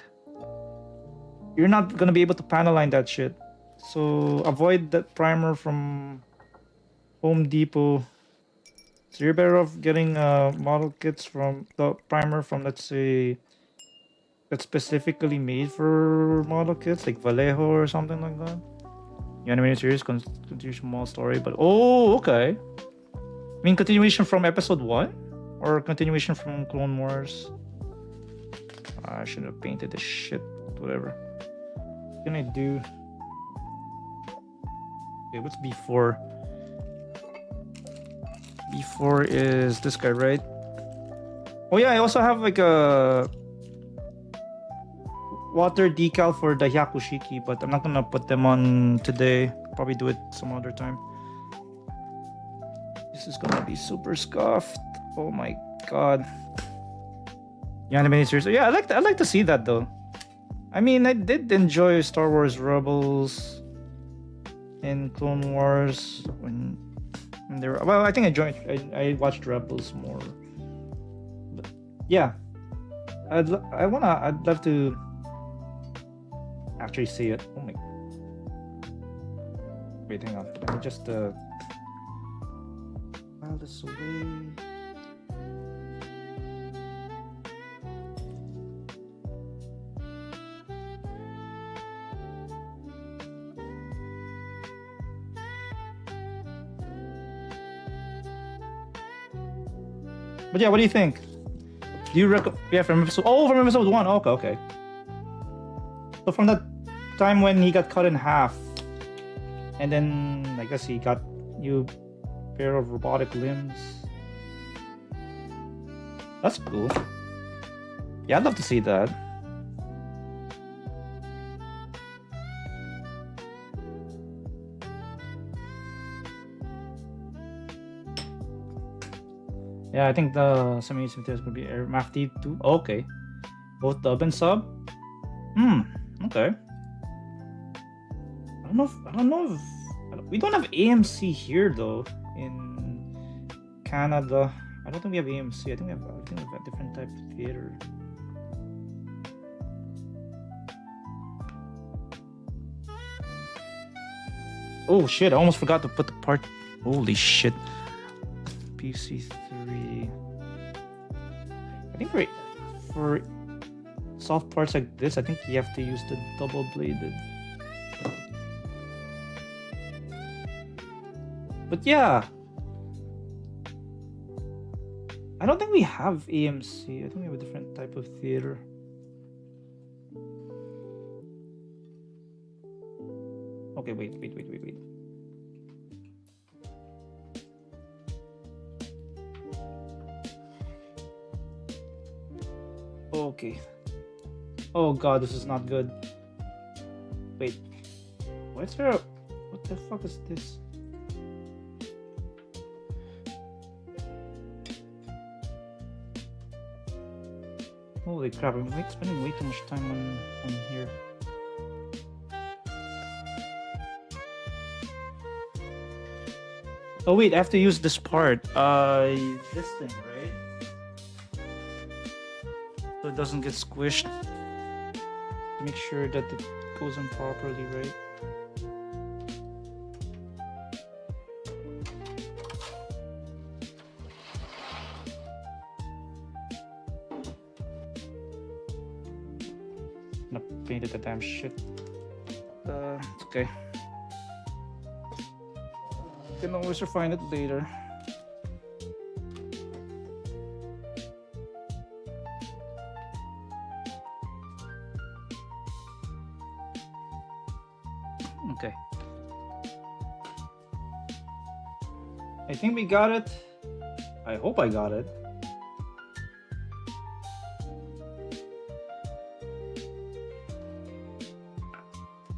You're not gonna be able to panel line that shit. So avoid that primer from Home Depot. So you're better off getting model kits from the primer from, let's say, that's specifically made for model kits, like Vallejo or something like that. The animated series continuation small story, but oh, okay. I mean, continuation from episode 1 or continuation from Clone Wars. I should have painted this shit. Whatever. What can I do? Okay, what's before? Before is this guy, right? Oh yeah, I also have like a water decal for the Hyaku Shiki, but I'm not gonna put them on today. Probably do it some other time. This is gonna be super scuffed. Oh my god. The animated series. Yeah, I'd like to see that though. I mean, I did enjoy Star Wars Rebels and Clone Wars when they were. Well, I think I watched Rebels more. But yeah, I'd love to actually see it. Oh my. Wait, hang on. Let me just file this away. But yeah, what do you think? Do you recommend? Yeah, from episode 1. Okay. So from that time when he got cut in half, and then I guess he got new pair of robotic limbs. That's cool. Yeah, I'd love to see that. Yeah, I think the semi-simultaneous could be MAFT 2. Okay. Both dub and sub? Okay. I don't know if We don't have AMC here though in Canada. I don't think we have AMC. I think we have a different type of theater. Oh shit! I almost forgot to put the part. Holy shit! PC3. I think for soft parts like this, I think you have to use the double-bladed. But yeah, I don't think we have AMC. I think we have a different type of theater. Okay, wait. Okay. Oh god, this is not good. Wait. What's there? What the fuck is this? Holy crap, I'm spending way too much time on here. Oh wait, I have to use this part. This thing, right? So it doesn't get squished. To make sure that it goes in properly, right? I'm gonna paint the damn shit. It's okay. You can always refine it later. Okay. I think we got it. I hope I got it.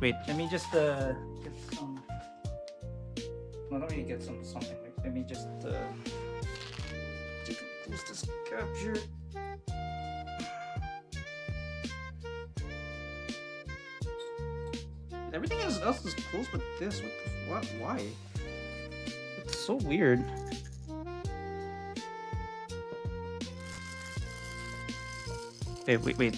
Wait, let me just get some. No, let me get something. Let me just close this capture. Everything else is closed but this. What? Why? It's so weird. Hey, wait.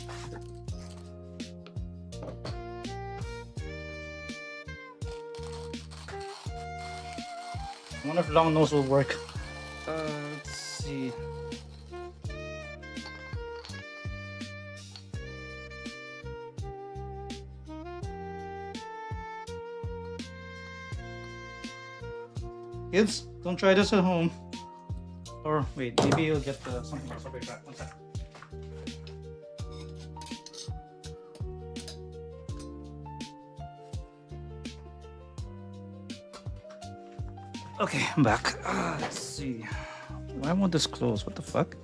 I wonder if long nose will work. Let's see. Kids, don't try this at home. Or wait, maybe you'll get something else. I'll be back. One second. Okay, I'm back. Let's see. Why won't this close? What the fuck?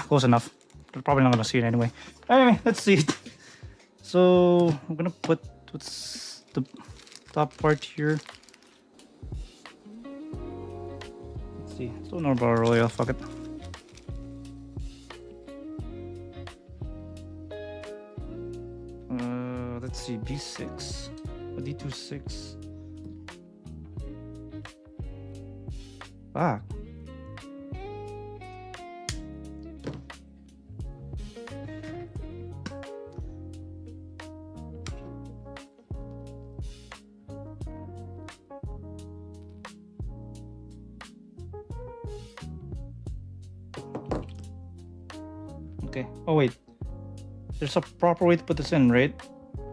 Close enough. They're probably not gonna see it anyway. Anyway, let's see it. So I'm gonna put what's the top part here. Let's see. So normal oil. Fuck it. Let's see. B6. A D26. Fuck. Okay. Oh wait. There's a proper way to put this in, right?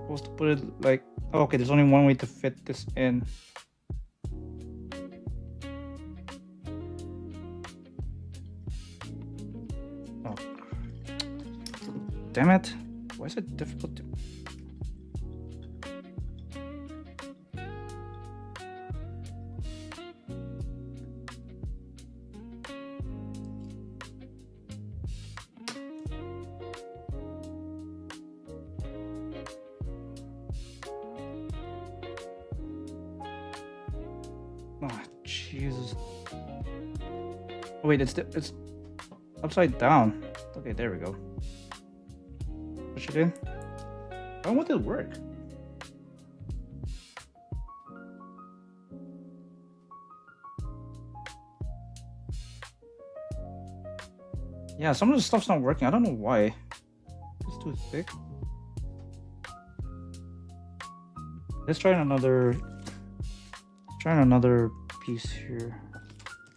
Supposed to put it like. Oh, okay. There's only one way to fit this in. Oh. Damn it! Why is it difficult to? Jesus. Oh, wait, it's upside down. Okay, there we go. Push it in. Why won't it work? Yeah, some of the stuff's not working. I don't know why. It's too thick. Let's try another piece here.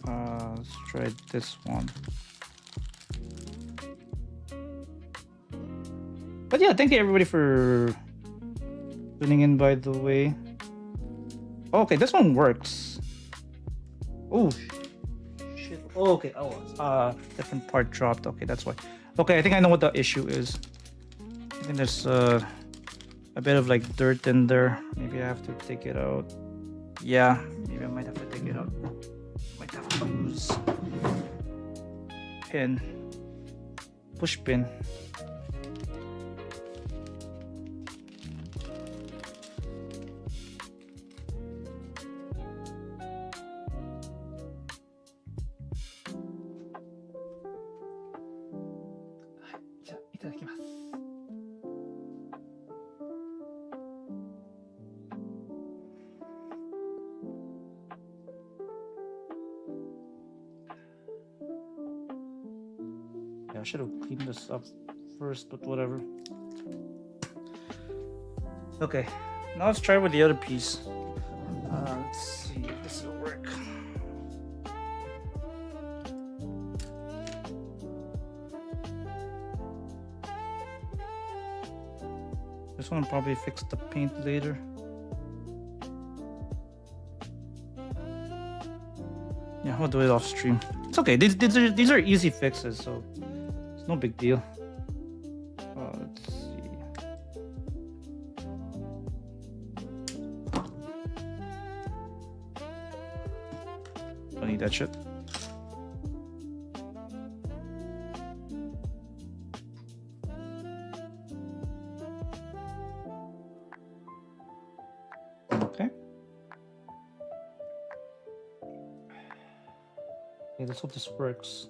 Let's try this one. But yeah, thank you everybody for tuning in, by the way. Okay, this one works. Oh shit. Oh, okay. Oh, different part dropped. Okay, that's why. Okay, I think I know what the issue is. I think there's a bit of like dirt in there. Maybe I have to take it out. Yeah, maybe I might have to take it out. Might have to use pin, push pin. I should have cleaned this up first, but whatever. Okay, now let's try with the other piece. Let's see if this will work. This one will probably fix the paint later. Yeah, we'll do it off stream. It's okay. These are easy fixes, so it's no big deal. Let's see. Don't need that shit. Okay. Okay, let's hope this works.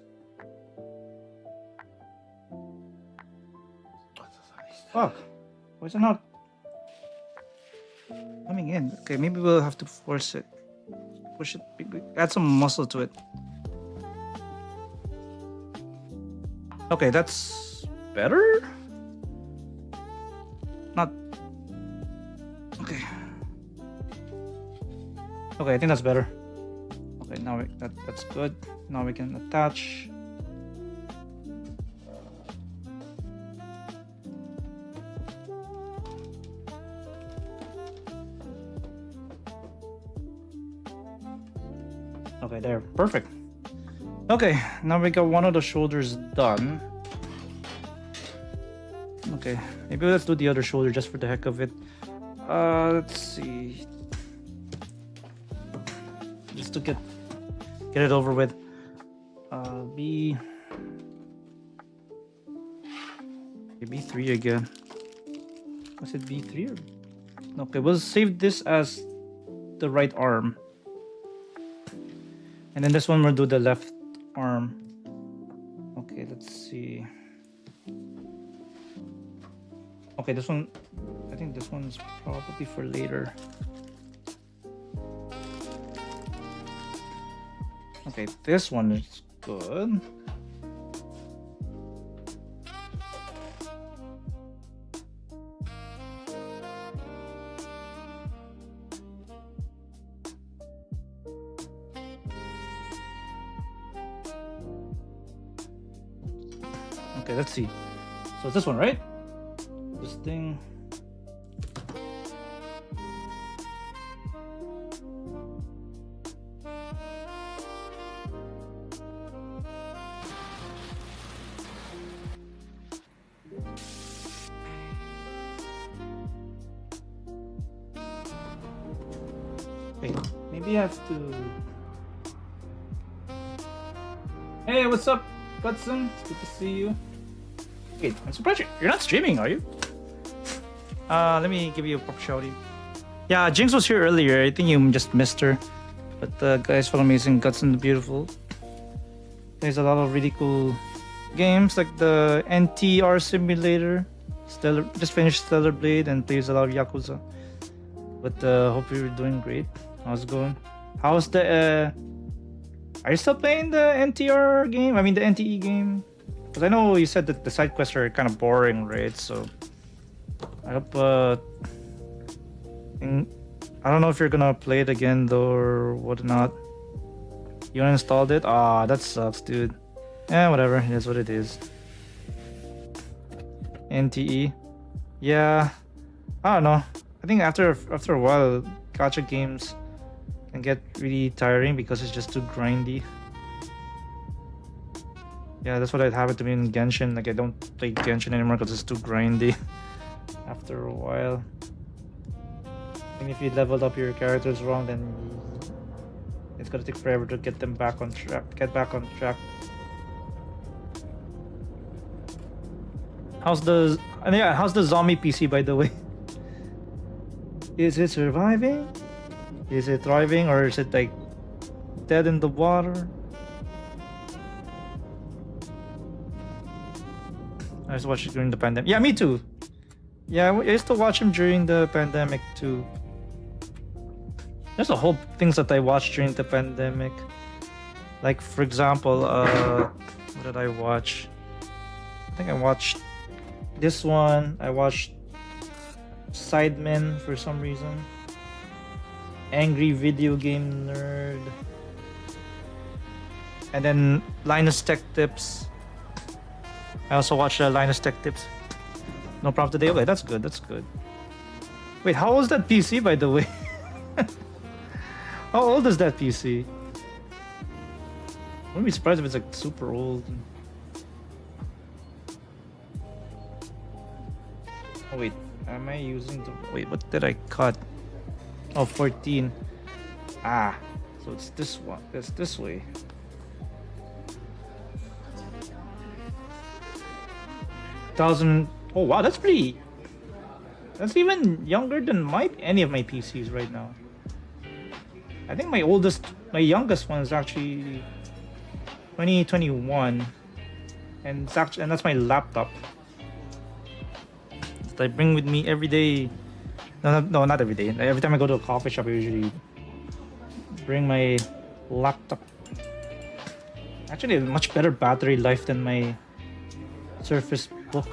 Fuck. Why is it not coming in? Okay, maybe we'll have to force it. Push it. Add some muscle to it. Okay, that's better? Not... Okay. Okay, I think that's better. Okay, now that's good. Now we can attach. Okay, there, perfect. Okay, now we got one of the shoulders done. Okay, maybe let's do the other shoulder just for the heck of it. Let's see. Just to get it over with. B3 again. Was it B3 or? Okay, we'll save this as the right arm. And then this one we'll do the left arm. Okay, let's see. Okay, this one, I think this one's probably for later. Okay, this one is good. Okay, let's see. So it's this one, right? This thing. Okay, maybe I have to... Hey, what's up, Hudson? It's good to see you. Wait, I'm surprised you're not streaming, are you? Let me give you a pop shouty. Yeah, Jinx was here earlier. I think you just missed her. But the guys from Amazing Guts and the Beautiful, there's a lot of really cool games like the NTR Simulator. Stellar, just finished Stellar Blade and plays a lot of Yakuza. But hope you're doing great. How's it going? How's the are you still playing the NTR game? I mean the NTE game? Because I know you said that the side quests are kind of boring, right? So I hope I don't know if you're gonna play it again though or whatnot. You uninstalled it? Ah, that sucks, dude. Yeah, whatever. It is what it is. NTE. Yeah. I don't know. I think after a while, gacha games can get really tiring because it's just too grindy. Yeah, that's what had happened to me in Genshin. Like I don't play Genshin anymore because it's too grindy after a while. And if you leveled up your characters wrong, then it's gonna take forever to get them back on track. Get back on track. How's the zombie PC, by the way? Is it surviving? Is it thriving, or is it like dead in the water? I used to watch it during the pandemic. Yeah, me too. Yeah, I used to watch him during the pandemic too. There's a whole things that I watched during the pandemic. Like for example, what did I watch? I think I watched this one. I watched Sidemen for some reason. Angry Video Game Nerd. And then Linus Tech Tips. I also watched Linus Tech Tips. No problem today. Okay, that's good. That's good. Wait, how old is that PC, by the way? How old is that PC? I wouldn't be surprised if it's like super old. Oh wait, am I using the... Wait, what did I cut? Oh, 14. Ah, so it's this one. It's this way. Thousand... Oh wow, that's pretty... That's even younger than any of my PCs right now. I think my youngest one is actually 2021, and that's my laptop that I bring with me every day. No, not every day. Every time I go to a coffee shop, I usually bring my laptop. Actually, a much better battery life than my Surface Book.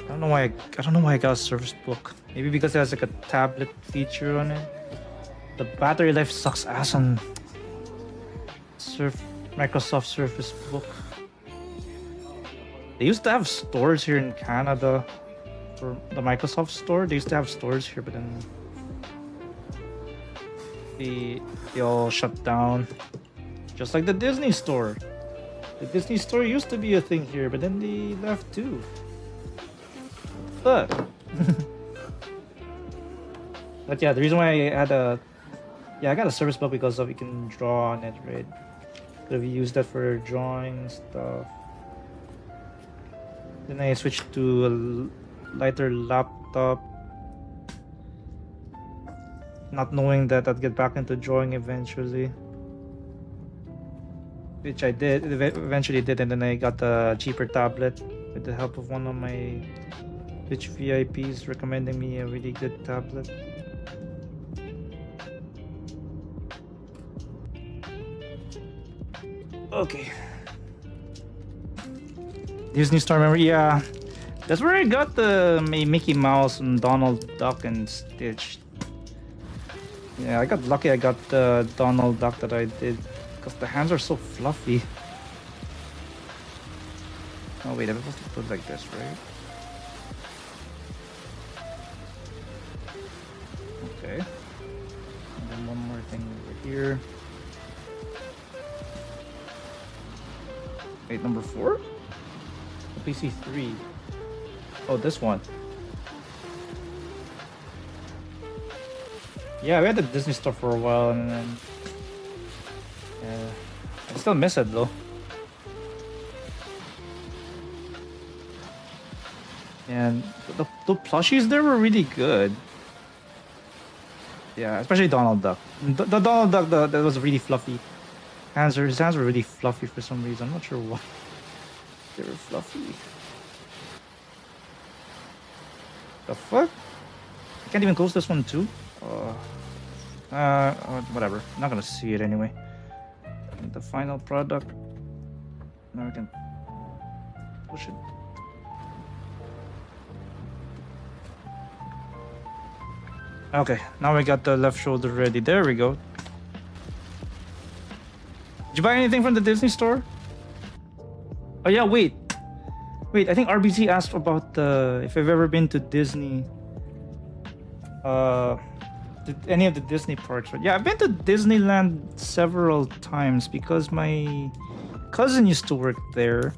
I don't know why I got a Surface Book. Maybe because it has like a tablet feature on it. The battery life sucks ass on Microsoft Surface Book. They used to have stores here in Canada for the Microsoft store. They used to have stores here, but then they all shut down. Just like the Disney store. The Disney store used to be a thing here, but then they left too. But yeah, the reason why I got a Surface Book because of you can draw on it, right? Could have used that for drawing and stuff. Then I switched to a lighter laptop, not knowing that I'd get back into drawing eventually. Which I did, eventually did, and then I got a cheaper tablet with the help of one of my Twitch VIPs recommending me a really good tablet. Okay. Disney Star memory, yeah. That's where I got the Mickey Mouse and Donald Duck and Stitch. Yeah, I got lucky I got the Donald Duck that I did. Because the hands are so fluffy. Oh wait, I'm supposed to put it like this, right? Okay. And then one more thing over here. Wait, number 4? PC 3. Oh, this one. Yeah, we had the Disney stuff for a while, and then I still miss it though. And the plushies there were really good. Yeah, especially Donald Duck. The Donald Duck that was really fluffy. His hands were really fluffy for some reason. I'm not sure why. They were fluffy. The fuck? I can't even close this one too? Whatever. I'm not gonna see it anyway. The final product. Now we can push it. Okay, now we got the left shoulder ready. There we go. Did you buy anything from the Disney store? Oh yeah, wait. I think RBC asked about if I've ever been to Disney. Any of the Disney parks. Yeah, I've been to Disneyland several times because my cousin used to work there.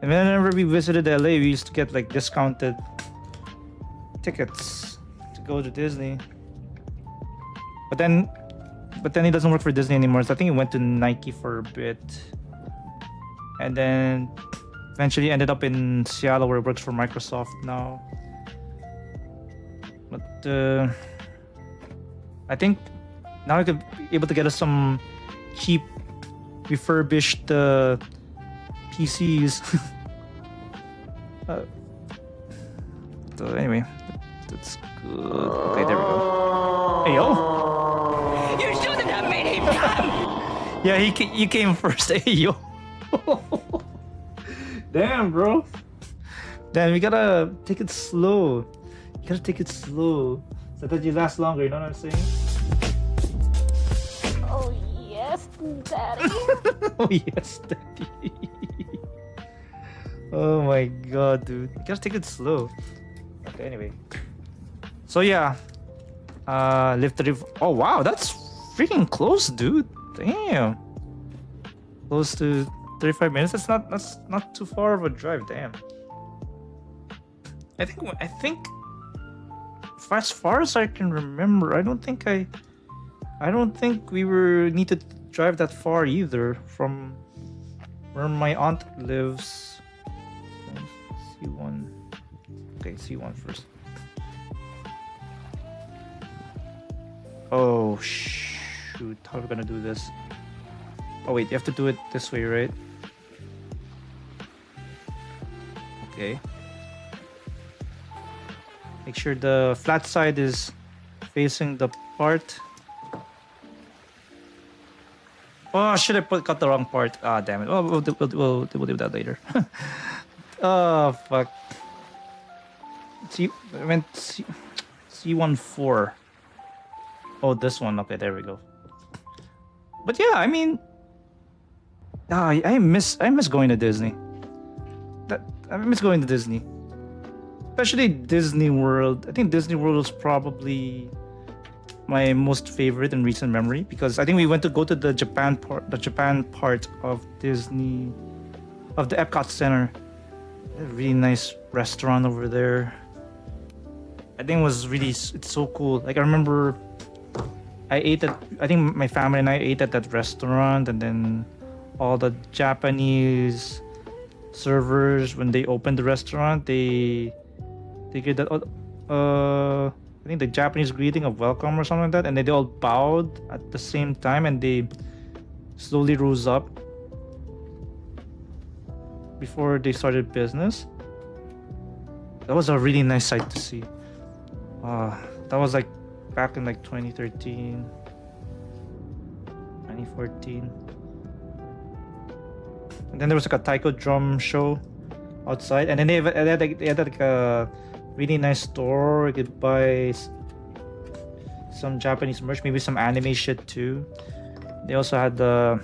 And whenever we visited LA, we used to get like discounted tickets to go to Disney. But then he doesn't work for Disney anymore. So I think he went to Nike for a bit. And then eventually ended up in Seattle where he works for Microsoft now. But I think now I could be able to get us some cheap refurbished PCs. So anyway, that's good. Okay, there we go. Hey yo! You shouldn't have made him come! Yeah, you came first. Hey yo! Damn, bro. Damn, we gotta take it slow. You gotta take it slow so that you last longer. You know what I'm saying? Oh yes, Daddy. Oh yes, Daddy. Oh my god, dude. You gotta take it slow. Okay, anyway. So yeah. Lift the roof. Oh wow, that's freaking close, dude. Damn. Close to 35 minutes. That's not too far of a drive. Damn. I think as far as I can remember, I don't think we need to drive that far either from where my aunt lives. C1. Okay, C1 first. Oh shoot, how are we gonna do this? Oh wait, you have to do it this way, right? Okay. Make sure the flat side is facing the part. Oh shit, I cut the wrong part. Ah, damn it. Oh, we'll do that later. Oh fuck. I meant C14. Oh, this one. Okay, there we go. But yeah, I mean, I miss going to Disney. I miss going to Disney, especially Disney World. I think Disney World was probably my most favorite in recent memory because I think we went to go to the Japan part of Disney, of the Epcot Center. A really nice restaurant over there. I think it's so cool. Like I remember I think my family and I ate at that restaurant, and then all the Japanese servers, when they opened the restaurant, they did that I think the Japanese greeting of welcome or something like that, and they all bowed at the same time and they slowly rose up before they started business. That was a really nice sight to see. That was like back in like 2013, 2014. And then there was like a taiko drum show outside, and then they had like a really nice store. You could buy some Japanese merch, maybe some anime shit too. They also had the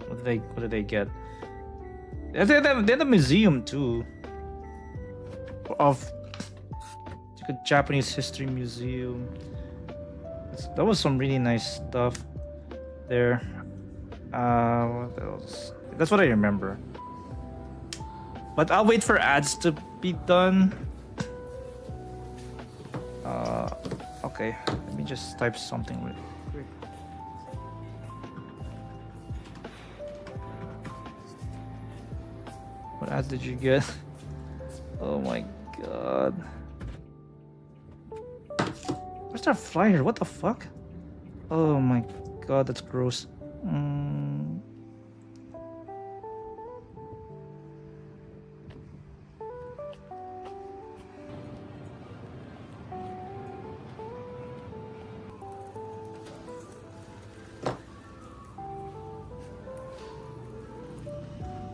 what did they get? They had a museum too of like a Japanese history museum. That was some really nice stuff there. What else? That's what I remember. But I'll wait for ads to be done. Okay, let me just type something real quick. What ads did you get? Oh my god. What's that flyer? What the fuck? Oh my god, that's gross.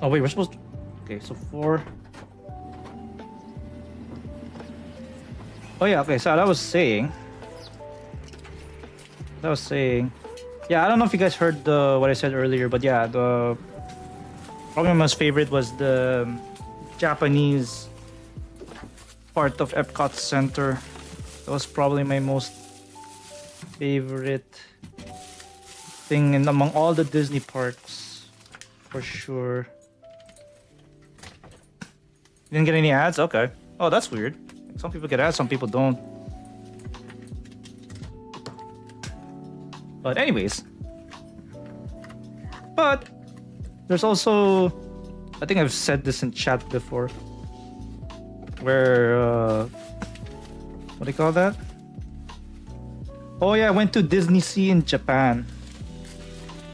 Oh wait, we're supposed to... Okay, so 4. Oh yeah, okay, so I was saying... Yeah, I don't know if you guys heard what I said earlier, but yeah, probably my most favorite was the Japanese part of Epcot Center. That was probably my most favorite thing among all the Disney parks, for sure. You didn't get any ads? Okay. Oh, that's weird. Some people get ads, some people don't. But anyways. But there's also, I think I've said this in chat before, where what do you call that? Oh yeah, I went to Disney Sea in Japan,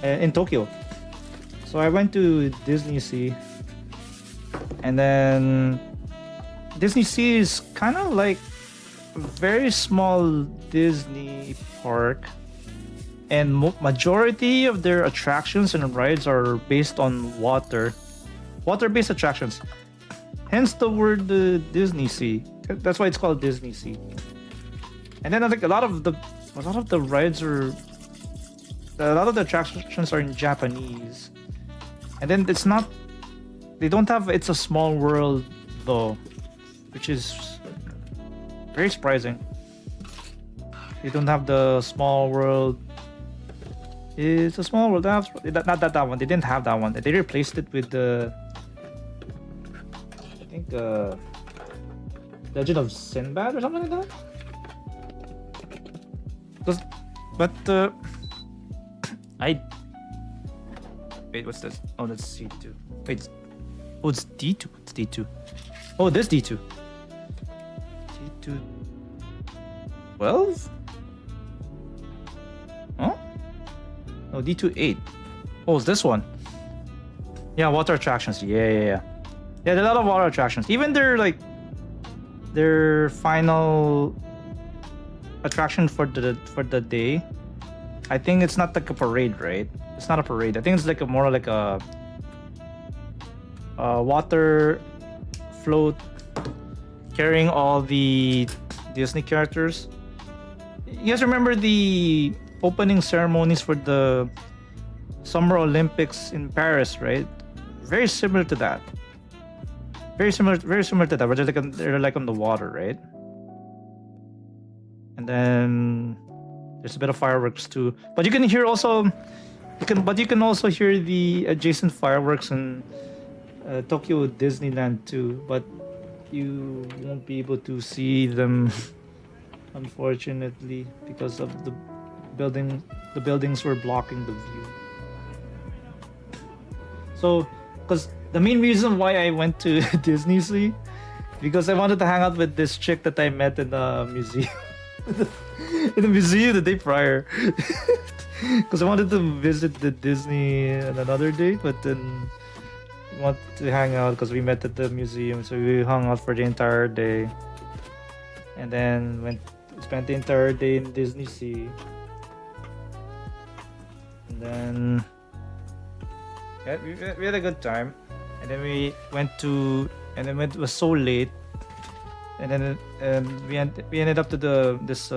in Tokyo. So I went to Disney Sea, and then Disney Sea is kind of like a very small Disney park, and majority of their attractions and rides are based on water-based attractions. Hence the word Disney Sea. That's why it's called Disney Sea. And then I think a lot of the rides are, a lot of the attractions are in Japanese. And then it's not, they don't have It's a Small World though, which is very surprising. They don't have the Small World. It's a Small World. Not that one. They didn't have that one. They replaced it with the, I think, Legend of Sinbad or something like that. Wait, what's this? Oh, that's C2. Wait, oh, it's D2. It's D2. Oh, this D2. D2. 12? Huh? No, D2 8. Oh, it's this one. Yeah, water attractions. Yeah, there are a lot of water attractions. Even their final attraction for the day, I think it's not like a parade, right? It's not a parade. I think it's like more like a water float carrying all the Disney characters. You guys remember the opening ceremonies for the Summer Olympics in Paris, right? Very similar to that. Very similar to that. Where they're like on the water, right? And then there's a bit of fireworks too. But you can hear also, you can also hear the adjacent fireworks in Tokyo Disneyland too. But you won't be able to see them, unfortunately, because of the building. The buildings were blocking the view. So, because the main reason why I went to Disney Sea, because I wanted to hang out with this chick that I met in the museum. In the museum the day prior. Because I wanted to visit the Disney on another day, but then we wanted to hang out because we met at the museum, so we hung out for the entire day. And then spent the entire day in Disney Sea. And then we had a good time. And then we went to, and then it was so late. And then we ended up to this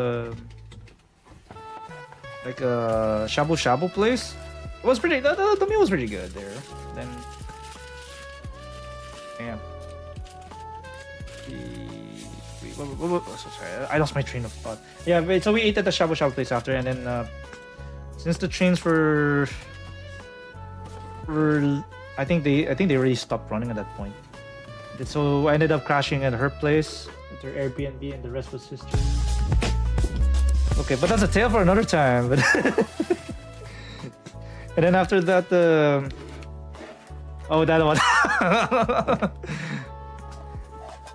like a shabu shabu place. It was pretty. The meal was pretty good there. Then, damn. Sorry, I lost my train of thought. Yeah, so we ate at the shabu shabu place after, and then since the trains were I think they already stopped running at that point. So I ended up crashing at her place, at her Airbnb, and the rest was history. Okay, but that's a tale for another time. But and then after that, oh, that one.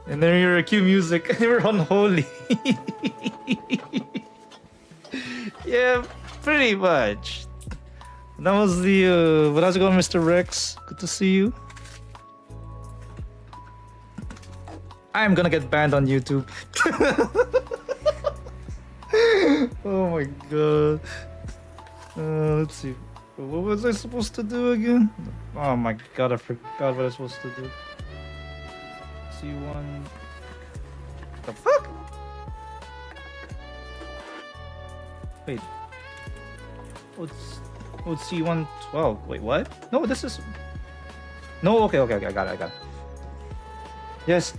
And then your cue music. They were unholy. Yeah, pretty much. That was the what how's it going, Mr. Rex? Good to see you. I'm gonna get banned on YouTube. Oh my god. Let's see. What was I supposed to do again? Oh my god, I forgot what I was supposed to do. C1. The fuck? Wait. Oh, it's C112. Wait, what? No, this is. No, okay, I got it. Yes,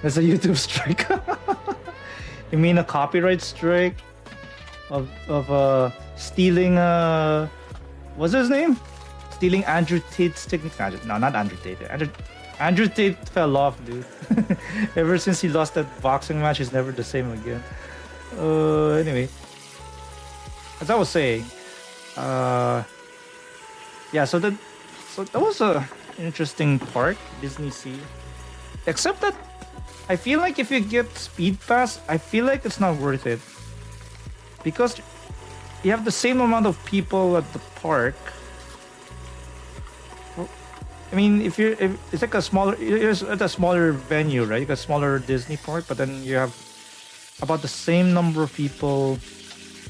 there's a YouTube strike. You mean a copyright strike of stealing what's his name? Stealing Andrew Tate's technique. No, not Andrew Tate. Andrew Tate fell off, dude. Ever since he lost that boxing match, he's never the same again. Anyway, as I was saying, yeah. So that was a interesting park, Disney Sea. Except that I feel like if you get Speed Pass, I feel like it's not worth it because you have the same amount of people at the park. I mean, if it's like it's at a smaller venue, right? You got a smaller Disney park, but then you have about the same number of people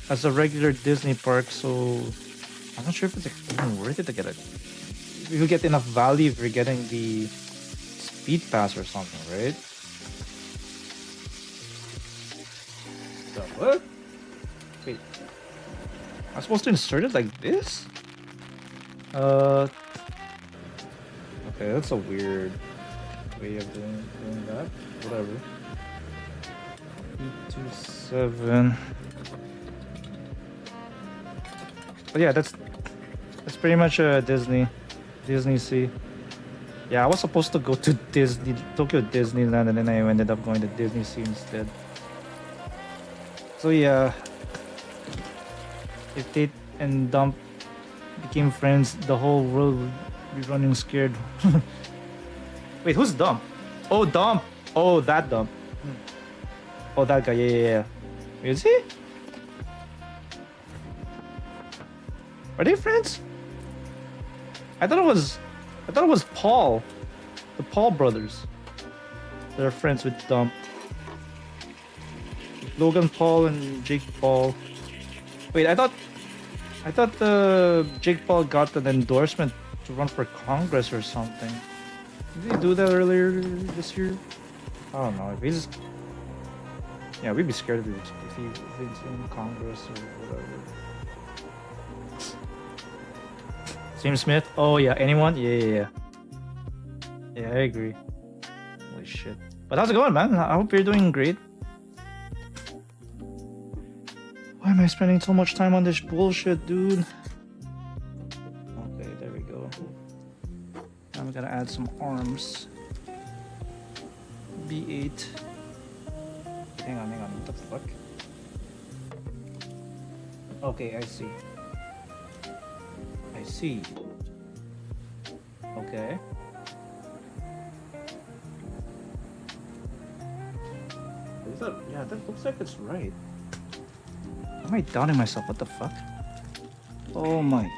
as a regular Disney park. So I'm not sure if it's even worth it to get it. You get enough value if you're getting the Speed Pass or something, right? The what? Wait, I'm supposed to insert it like this? Okay, that's a weird way of doing that. Whatever. 827. But yeah, that's pretty much Disney Sea. Yeah, I was supposed to go to Tokyo Disneyland, and then I ended up going to Disney Sea instead. So yeah, if Tate and Dump became friends, the whole world would be running scared. Wait, who's Dump? Oh, Dump. Oh, that Dump. Oh, that guy. Yeah. Is he? Are they friends? I thought it was Paul. The Paul brothers. They're friends with Dump. Logan Paul and Jake Paul. Wait, I thought Jake Paul got an endorsement to run for Congress or something. Did they do that earlier this year? I don't know. If he's, yeah, we'd be scared if he's in Congress or whatever. Sam Smith? Oh yeah, anyone? Yeah. Yeah, I agree. Holy shit. But how's it going, man? I hope you're doing great. Why am I spending so much time on this bullshit, dude? Okay, there we go. Now we gotta add some arms. B8. Hang on, what the fuck? Okay, I see. Okay. Yeah, that looks like it's right. Am I doubting myself? What the fuck? Oh my.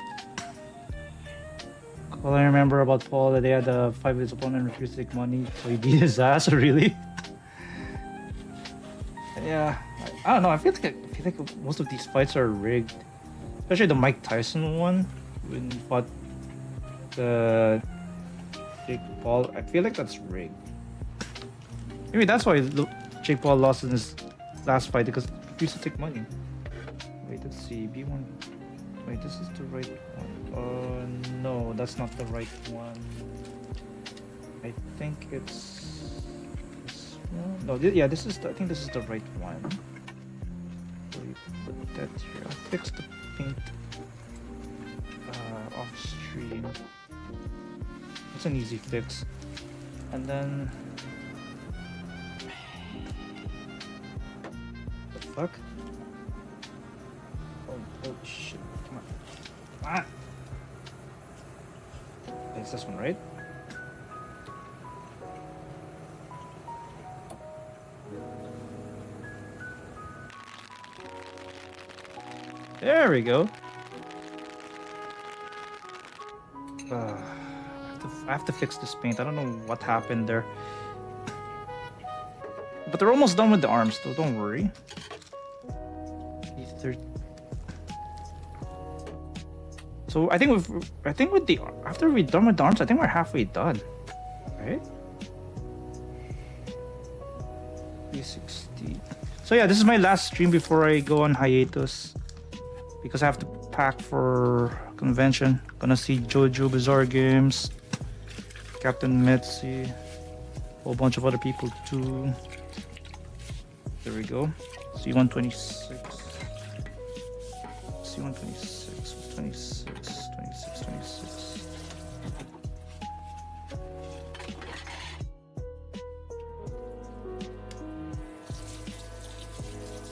All I remember about Paul that they had a fight with his opponent and refused to take money, so he beat his ass. Really? Yeah. I don't know. I feel like most of these fights are rigged, especially the Mike Tyson one when he fought the Jake Paul. I feel like that's rigged. Maybe that's why Jake Paul lost in his last fight because he refused to take money. Wait, let's see. B1. Wait, this is the right one. No, that's not the right one. I think it's this one. No, yeah, this is. I think this is the right one. So you put that here. I'll fix the paint off stream. It's an easy fix. And then the fuck? Oh shit! Come on! Ah! It's this one, right? There we go. I have to fix this paint. I don't know what happened there. But they're almost done with the arms, though. Don't worry. So I think with the after we're done with the arms, I think we're halfway done, right? 360. So yeah, this is my last stream before I go on hiatus because I have to pack for convention. Gonna see JoJo Bizarre Games, Captain Metzi, a whole bunch of other people too. There we go. C126. C126. 26. 26. 26.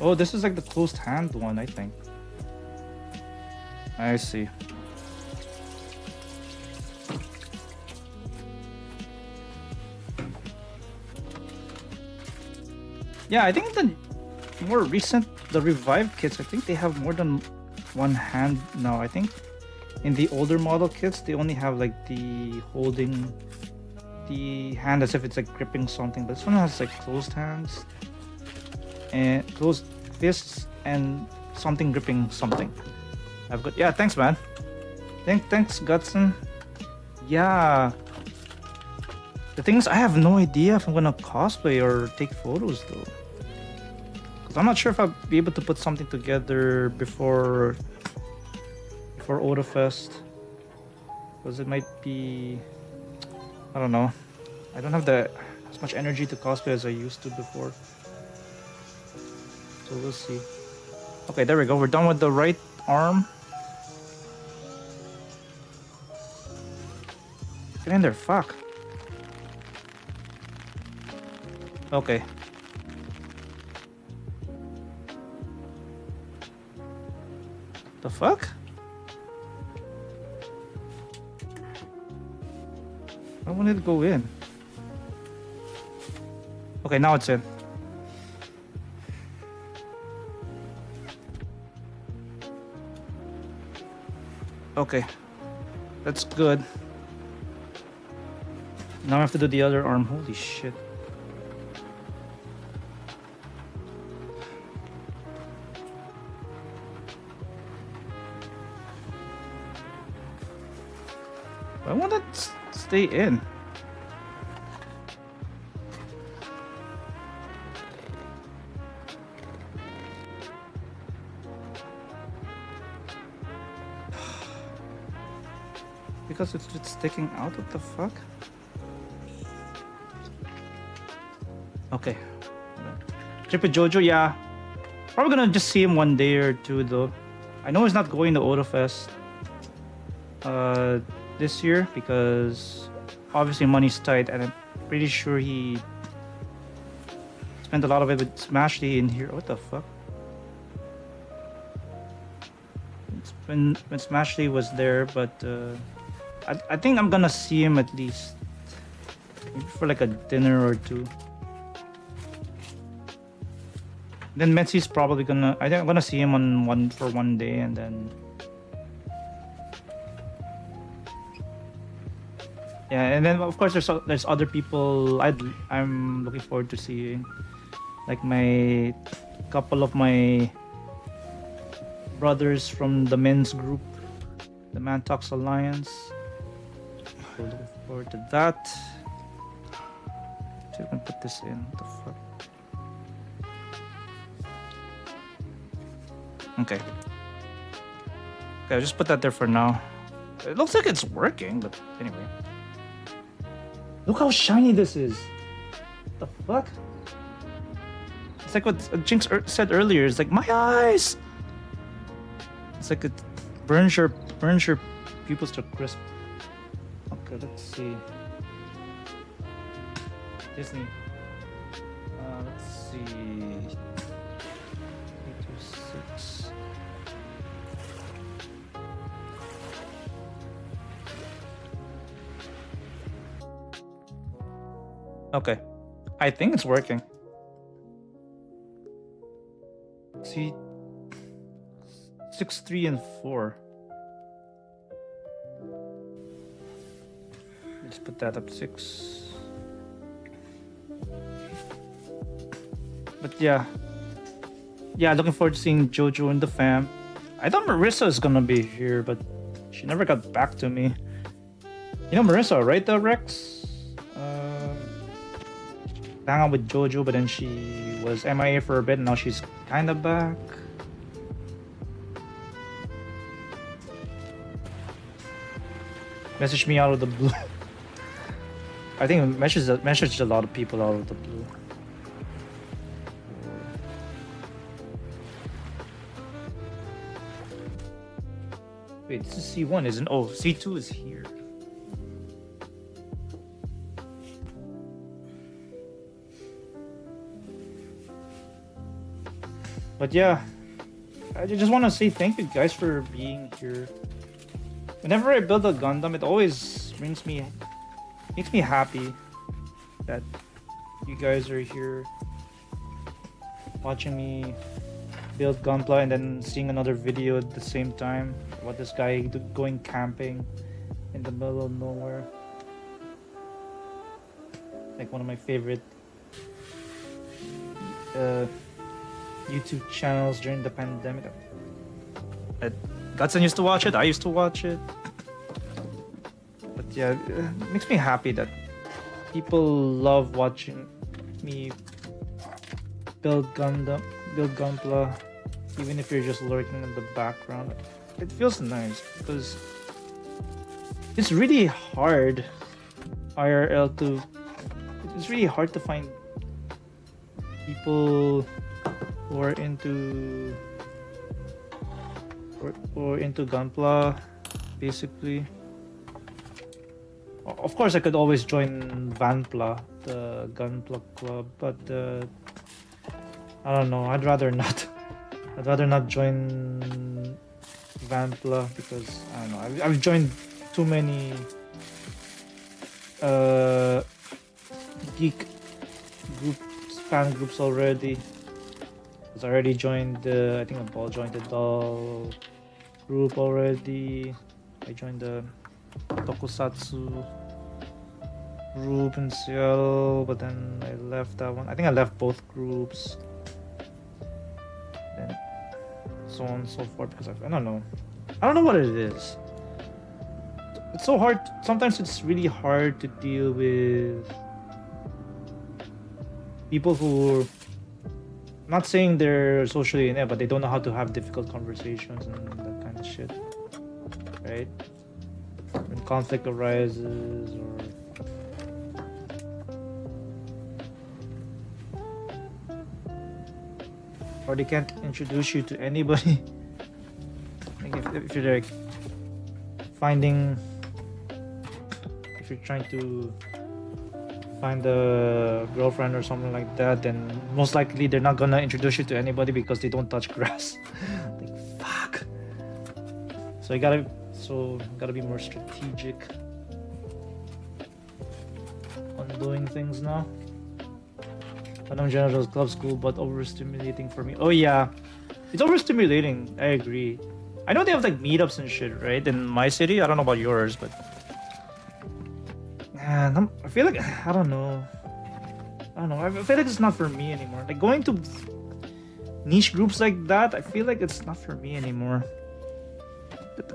Oh, this is like the closed hand one, I think. I see. Yeah, I think the more recent, the revived kits, I think they have more than one hand now. I think in the older model kits, they only have like the holding the hand as if it's like gripping something. But this one has like closed hands and closed fists and something gripping something. I've got, yeah, thanks man. Thanks Gutson. Yeah. The thing is, I have no idea if I'm gonna cosplay or take photos though. Cause I'm not sure if I'll be able to put something together before Otafest. Because it might be, I don't know. I don't have as much energy to cosplay as I used to before. So we'll see. Okay, there we go. We're done with the right arm. Get in there, fuck. Okay. The fuck? I wanted to go in. Okay, now it's in. Okay. That's good. Now I have to do the other arm. Holy shit. I want to stay in. Because it's sticking out. What the fuck? Okay. Trip with Jojo, yeah. Probably gonna just see him one day or two though. I know he's not going to Otafest this year because obviously money's tight, and I'm pretty sure he spent a lot of it with Smash Day in here. What the fuck? It's when Smash Day was there, but I think I'm gonna see him at least maybe for like a dinner or two. Then Metzi's probably gonna. I think I'm gonna see him on one day, and then yeah, and then of course there's other people I'm looking forward to seeing, like my couple of my brothers from the men's group, the Man Talks Alliance. So looking forward to that. See if I can put this in. What the fuck? Okay. Okay, I'll just put that there for now. It looks like it's working, but anyway. Look how shiny this is. What the fuck? It's like what Jinx said earlier. It's like my eyes. It's like it burns your pupils to crisp. Okay, let's see. Disney. Let's see. 826. Okay, I think it's working. 6, 3, and 4. Let's put that up 6. But yeah. Yeah, looking forward to seeing Jojo and the fam. I thought Marissa is gonna be here, but she never got back to me. You know Marissa, right, Rex? Hang out with Jojo, but then she was MIA for a bit, and now she's kind of back. Messaged me out of the blue. I think it messaged a lot of people out of the blue. Wait, this is C1, isn't? Oh, C2 is here. But yeah, I just want to say thank you guys for being here. Whenever I build a Gundam, it always makes me happy that you guys are here watching me build Gunpla and then seeing another video at the same time about this guy going camping in the middle of nowhere. Like one of my favorite YouTube channels during the pandemic. Gutson used to watch it, I used to watch it. But yeah, it makes me happy that people love watching me build Gunpla, even if you're just lurking in the background. It feels nice because it's really hard IRL to. It's really hard to find people who are into or into Gunpla, basically. Of course, I could always join Vanpla, the Gunpla club, but I don't know. I'd rather not. I'd rather not join Vanpla because I don't know. I've joined too many geek groups, fan groups already. Because I already joined I think I've all joined the doll group already. I joined the Tokusatsu group in Seattle, but then I left that one. I think I left both groups. Then so on and so forth because I don't know. I don't know what it is. It's so hard. Sometimes it's really hard to deal with people who, I'm not saying they're socially inept, but they don't know how to have difficult conversations and that kind of shit. Right? When conflict arises or they can't introduce you to anybody. Like if you're like if you're trying to find a girlfriend or something like that, then most likely they're not gonna introduce you to anybody because they don't touch grass. Like fuck. So you gotta be more strategic on doing things now. Gundam General's club school, but overstimulating for me. Oh yeah, it's overstimulating. I agree. I know they have like meetups and shit, right? In my city, I don't know about yours, but man, I feel like I don't know. I feel like it's not for me anymore. Like going to niche groups like that, I feel like it's not for me anymore.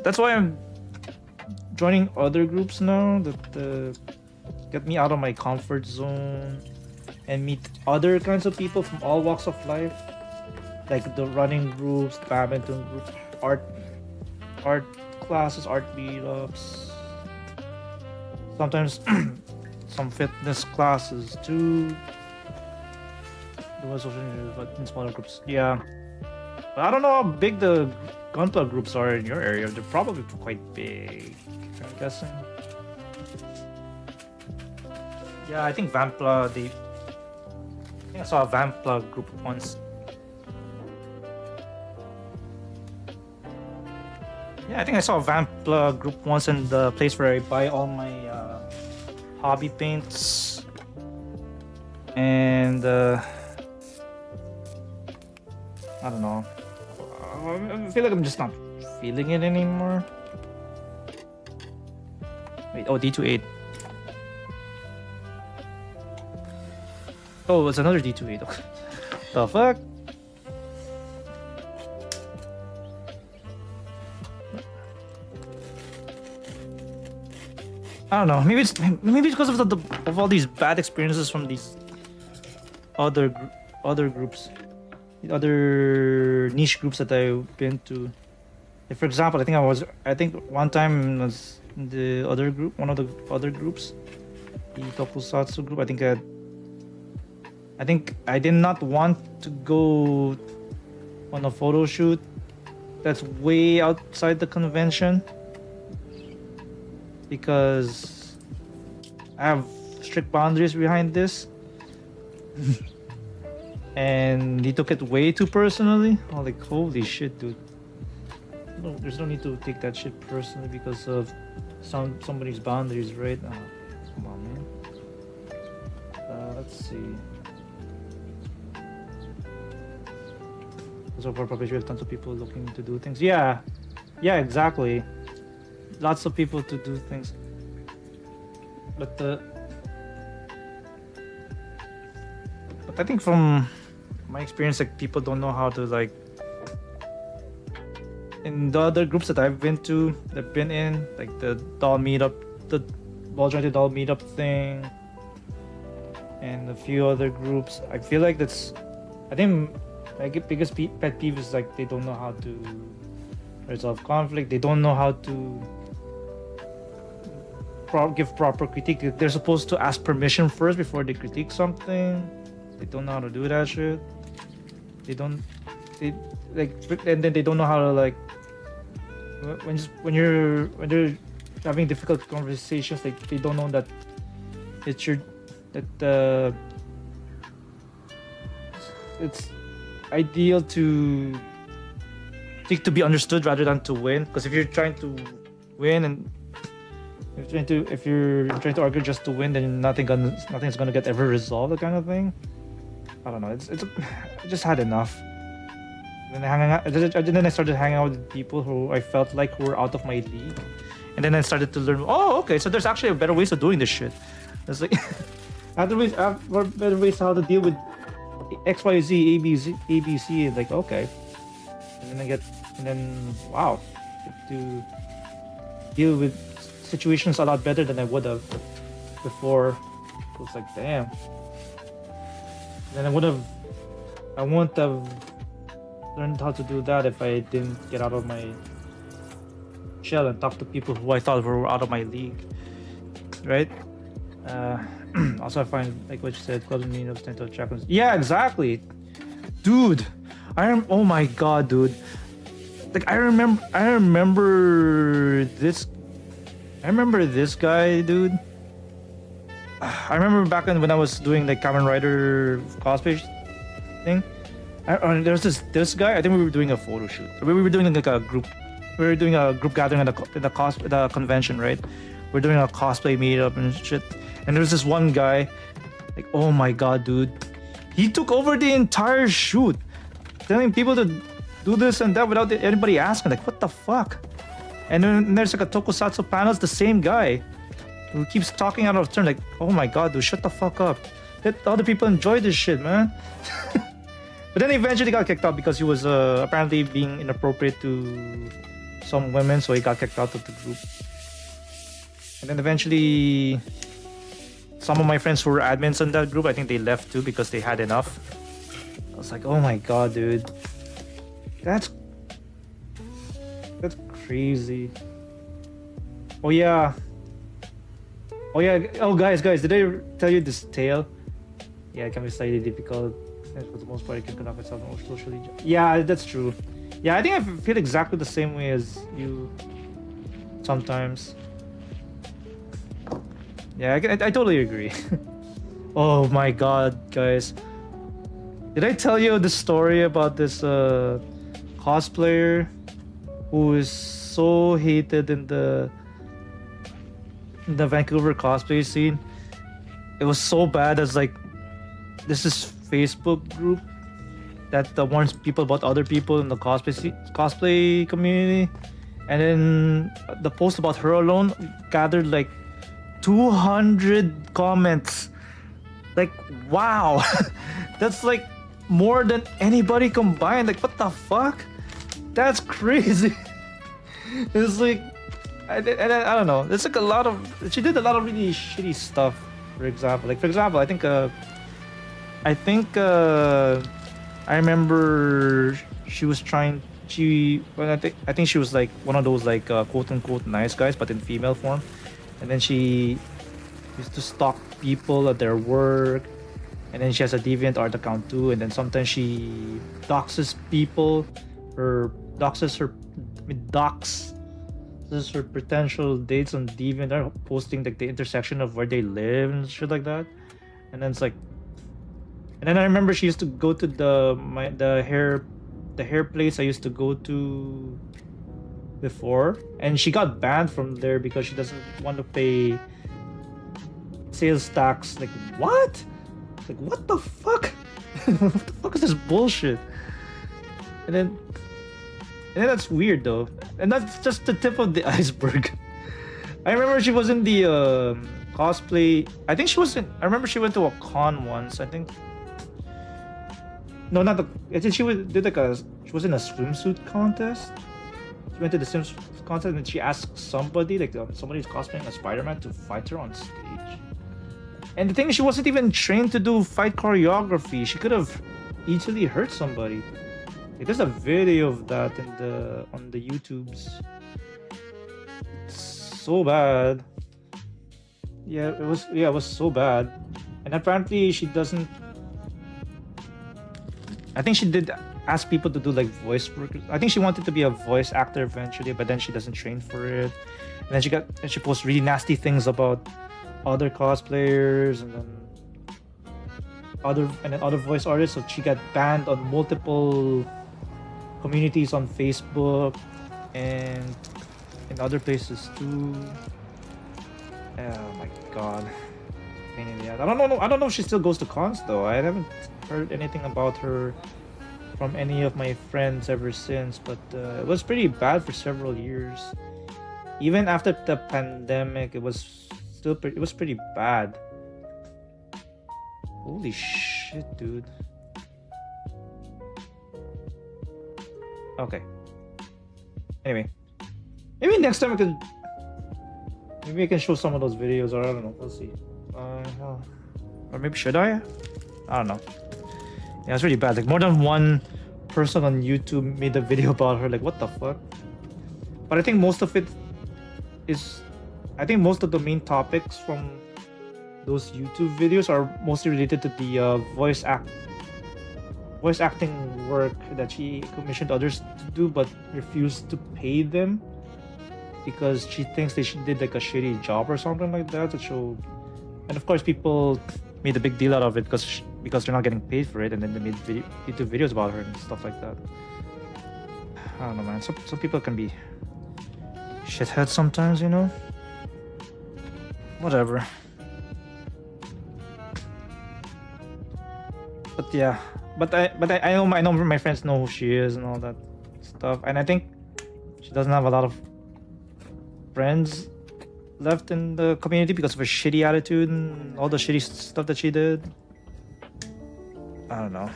That's why I'm joining other groups now that get me out of my comfort zone and meet other kinds of people from all walks of life, like the running groups, the badminton groups, art classes, art meetups, sometimes some fitness classes too. There was social media, but in smaller groups. Yeah, but I don't know how big the Gunpla groups are in your area. They're probably quite big, I'm guessing. Yeah, I think Vanpla, I saw a Vanpla group once. Yeah, I think I saw a Vanpla group once in the place where I buy all my hobby paints. And I don't know. I feel like I'm just not feeling it anymore. Wait, oh, D28. Oh, it's another D28. The fuck? I don't know. Maybe it's because of of all these bad experiences from these other groups, the other niche groups that I've been to. Like, for example, I think one time was in the other group, one of the other groups, the Tokusatsu group. I think I did not want to go on a photo shoot that's way outside the convention because I have strict boundaries behind this. And he took it way too personally. I'm like, holy shit, dude. No, there's no need to take that shit personally because of somebody's boundaries, right? Oh, come on, man. Let's see. So far, probably we have tons of people looking to do things. Yeah, exactly. Lots of people to do things. But I think from my experience, like people don't know how to like. In the other groups that I've been in, like the doll meetup, the ball jointed doll meetup thing, and a few other groups, I feel like I think my biggest pet peeve is like they don't know how to resolve conflict. They don't know how to give proper critique. They're supposed to ask permission first before they critique something. They don't know how to do that shit. And then they don't know how to like when they're having difficult conversations, like they don't know that it's ideal to seek to be understood rather than to win. Because if you're trying to win and if you're trying to argue just to win, then nothing's gonna get ever resolved. That kind of thing. I don't know. I just had enough. Then I started hanging out with people who I felt like were out of my league, and then I started to learn. Oh, okay. So there's actually better ways of doing this shit. It's like better ways how to deal with X, Y, Z, A, B, C. Like okay, and then wow, get to deal with situations a lot better than I would have before. It was like damn. Then I wouldn't have learned how to do that if I didn't get out of my shell and talk to people who I thought were out of my league, right? Also, I find like what you said, clubs and meetups tend to attract. Yeah, exactly, dude. Oh my god, dude. Like I remember this guy, dude. I remember back when I was doing like Kamen Rider cosplay thing. There's this guy. I think we were doing a photo shoot. We were doing like a group. We were doing a group gathering at the convention, right? We're doing a cosplay meetup and shit. And there's this one guy. Like, oh my god, dude. He took over the entire shoot, telling people to do this and that without anybody asking. Like, what the fuck? And then there's like a tokusatsu panel. It's the same guy who keeps talking out of turn. Like, oh my god, dude, shut the fuck up. Let other people enjoy this shit, man. But then he eventually got kicked out because he was apparently being inappropriate to some women, so he got kicked out of the group. And then eventually, some of my friends who were admins in that group, I think they left too because they had enough. I was like, oh my god, dude. That's crazy. Oh yeah, guys, did I tell you this tale? Yeah, it can be slightly difficult. For the most part, I can conduct myself more socially. Yeah, that's true. Yeah, I think I feel exactly the same way as you sometimes. Yeah, I totally agree. Oh my god, guys. Did I tell you the story about this cosplayer who is so hated in the Vancouver cosplay scene? It was so bad as like this is Facebook group that warns people about other people in the cosplay community. And then the post about her alone gathered like 200 comments. Like, wow. That's like more than anybody combined. Like, what the fuck? That's crazy. It's like, I don't know. It's like a lot of, she did a lot of really shitty stuff. For example, I remember she was trying. I think she was like one of those like quote unquote nice guys, but in female form. And then she used to stalk people at their work. And then she has a DeviantArt account too. And then sometimes she doxes people, doxes her potential dates on DeviantArt, posting like the intersection of where they live and shit like that. And then it's like, and then I remember she used to go to the hair place I used to go to before, and she got banned from there because she doesn't want to pay sales tax. Like, what? Like, what the fuck? What the fuck is this bullshit? And then that's weird though, and that's just the tip of the iceberg. I remember she was in the cosplay. I remember she went to a con once. I think. No, not the. I think she was in a swimsuit contest. She went to the swimsuit contest and she asked somebody, like somebody who's cosplaying a Spider-Man, to fight her on stage. And the thing is, she wasn't even trained to do fight choreography. She could have easily hurt somebody. Like, there's a video of that on the YouTubes. It's so bad. Yeah, it was so bad. And apparently she doesn't. I think she did ask people to do like voice work. I think she wanted to be a voice actor eventually, but then she doesn't train for it. And then she posts really nasty things about other cosplayers and then other voice artists. So she got banned on multiple communities on Facebook and in other places too. Oh my god. Pain in the ass. I don't know if she still goes to cons though. I haven't heard anything about her from any of my friends ever since, but it was pretty bad for several years. Even after the pandemic, it was pretty bad. Holy shit, dude. Okay. Anyway, maybe next time maybe I can show some of those videos, or I don't know. We'll see. Or maybe should I? I don't know. Yeah, it's really bad. Like, more than one person on YouTube made a video about her. Like, what the fuck? But I think most of it is. I think most of the main topics from those YouTube videos are mostly related to the voice acting work that she commissioned others to do, but refused to pay them because she thinks they did like a shitty job or something like that. And of course, people made a big deal out of it because they're not getting paid for it, and then they made YouTube videos about her and stuff like that. I don't know, man. Some people can be shitheads sometimes, you know. Whatever. But yeah, I know my friends know who she is and all that stuff, and I think she doesn't have a lot of friends left in the community because of her shitty attitude and all the shitty stuff that she did. I don't know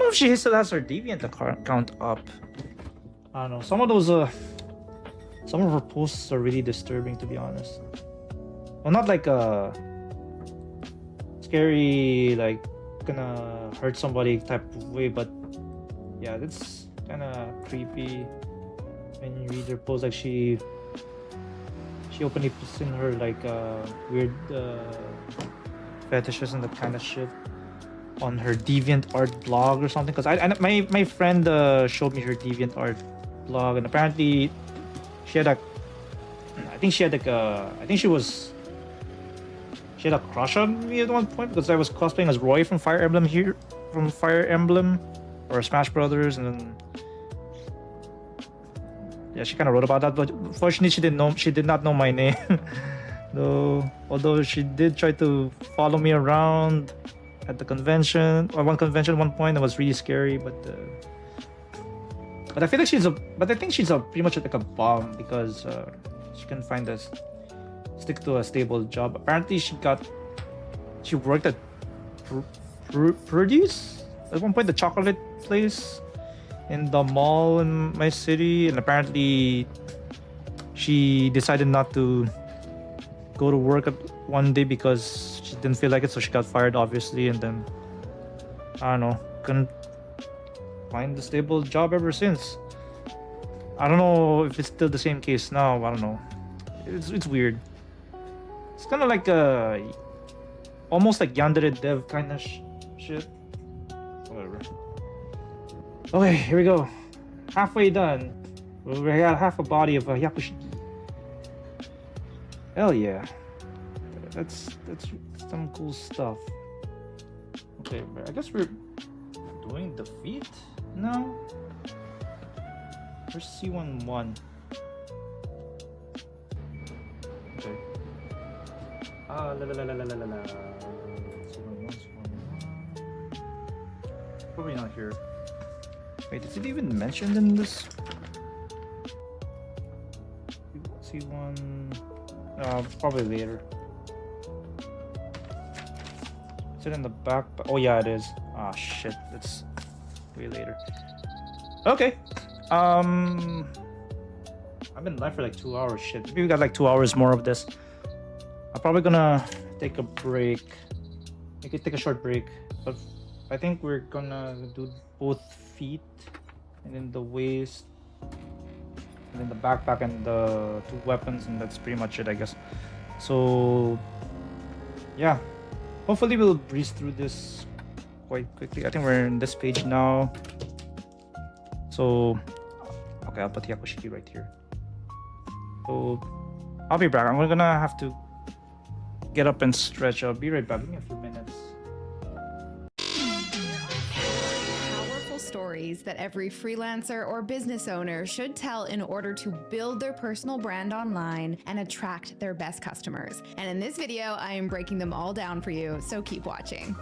if she still has her Deviant account up. I don't know. Some of her posts are really disturbing, to be honest. Well, not like a scary, like gonna hurt somebody type of way, but yeah, it's kind of creepy when you read her posts. Like she openly puts in her like weird fetishes and that kind of shit on her DeviantArt blog or something. Because my friend showed me her DeviantArt blog, and apparently she had she had a crush on me at one point because I was cosplaying as Roy from Fire Emblem or Smash Brothers, and then yeah, she kind of wrote about that. But fortunately, she did not know my name. Though, although she did try to follow me around at the convention, or one convention at one point. It was really scary, but I feel like I think she's pretty much like a bomb because she can find us stick to a stable job. Apparently, she worked at Produce at one point, the chocolate place in the mall in my city, and apparently she decided not to go to work one day because she didn't feel like it, so she got fired, obviously, and then I don't know, couldn't find a stable job ever since. I don't know if it's still the same case now. I don't know. It's weird. It's kind of like almost like yandere dev kind of shit. Whatever. Okay, here we go. Halfway done. We got half a body of Hyaku Shiki. Hell yeah. That's some cool stuff. Okay, I guess we're doing the feet now. Where's C11? Okay. C11. Probably not here. Wait, is it even mentioned in this? C1. Probably later. Is it in the back? Oh yeah, it is. Ah shit, that's way later. Okay. I've been live for like 2 hours. Shit, maybe we got like 2 hours more of this. I'm probably gonna take a break. We could take a short break, but I think we're gonna do both feet and then the waist and then the backpack and the 2 weapons, and that's pretty much it, I guess. So yeah, hopefully we'll breeze through this quite quickly. I think we're in this page now. So okay, I'll put Hyaku Shiki right here. So I'll be back. I'm gonna have to get up and stretch. I'll be right back. Give me a few minutes. Powerful stories that every freelancer or business owner should tell in order to build their personal brand online and attract their best customers. And in this video, I am breaking them all down for you, so keep watching.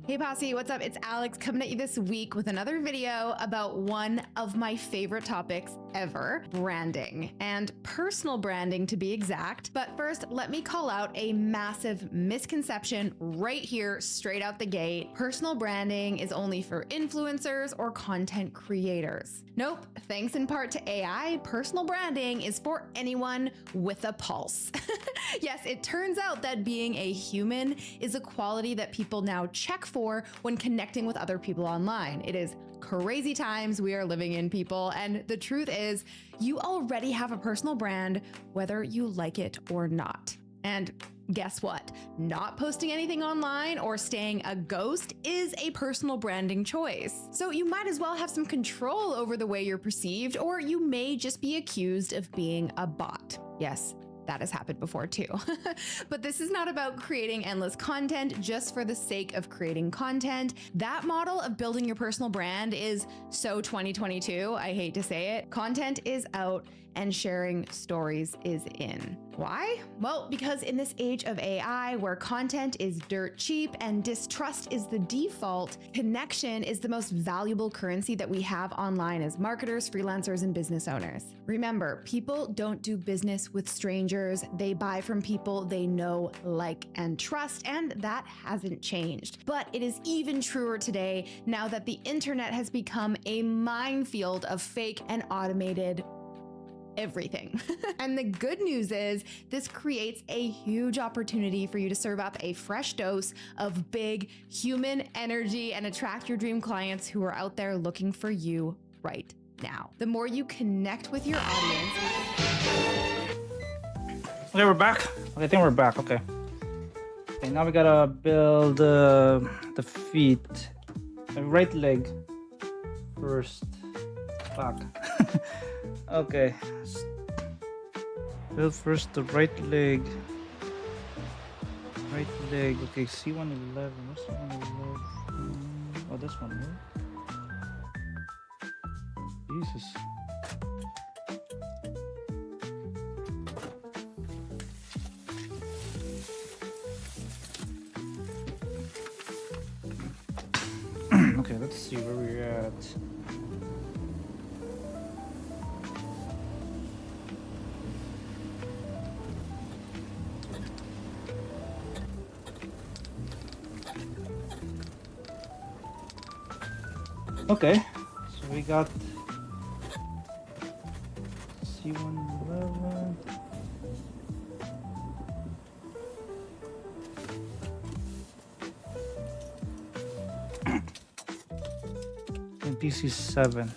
Hey Posse, what's up? It's Alex coming at you this week with another video about one of my favorite topics ever, branding, and personal branding to be exact. But first, let me call out a massive misconception right here, straight out the gate. Personal branding is only for influencers or content creators. Nope, thanks in part to AI, personal branding is for anyone with a pulse. Yes, it turns out that being a human is a quality that people now check for when connecting with other people online. It is crazy times we are living in, people, and the truth is you already have a personal brand whether you like it or not. And guess what? Not posting anything online or staying a ghost is a personal branding choice. So you might as well have some control over the way you're perceived, or you may just be accused of being a bot. Yes, that has happened before too. But this is not about creating endless content just for the sake of creating content. That model of building your personal brand is so 2022, I hate to say it. Content is out and sharing stories is in. Why? Well, because in this age of AI, where content is dirt cheap and distrust is the default, connection is the most valuable currency that we have online as marketers, freelancers, and business owners. Remember, people don't do business with strangers. They buy from people they know, like, and trust, and that hasn't changed. But it is even truer today now that the internet has become a minefield of fake and automated everything. And the good news is this creates a huge opportunity for you to serve up a fresh dose of big human energy and attract your dream clients who are out there looking for you right now. The more you connect with your audience. Okay, we're back. Okay, I think we're back. Okay. Okay, now we gotta build the feet. The right leg first. Fuck. Okay. Build first the right leg. Right leg. Okay, C111. What's C111? Oh, this one, right? Jesus. Okay, let's see where we're at. Okay, so we got C111. And PC7.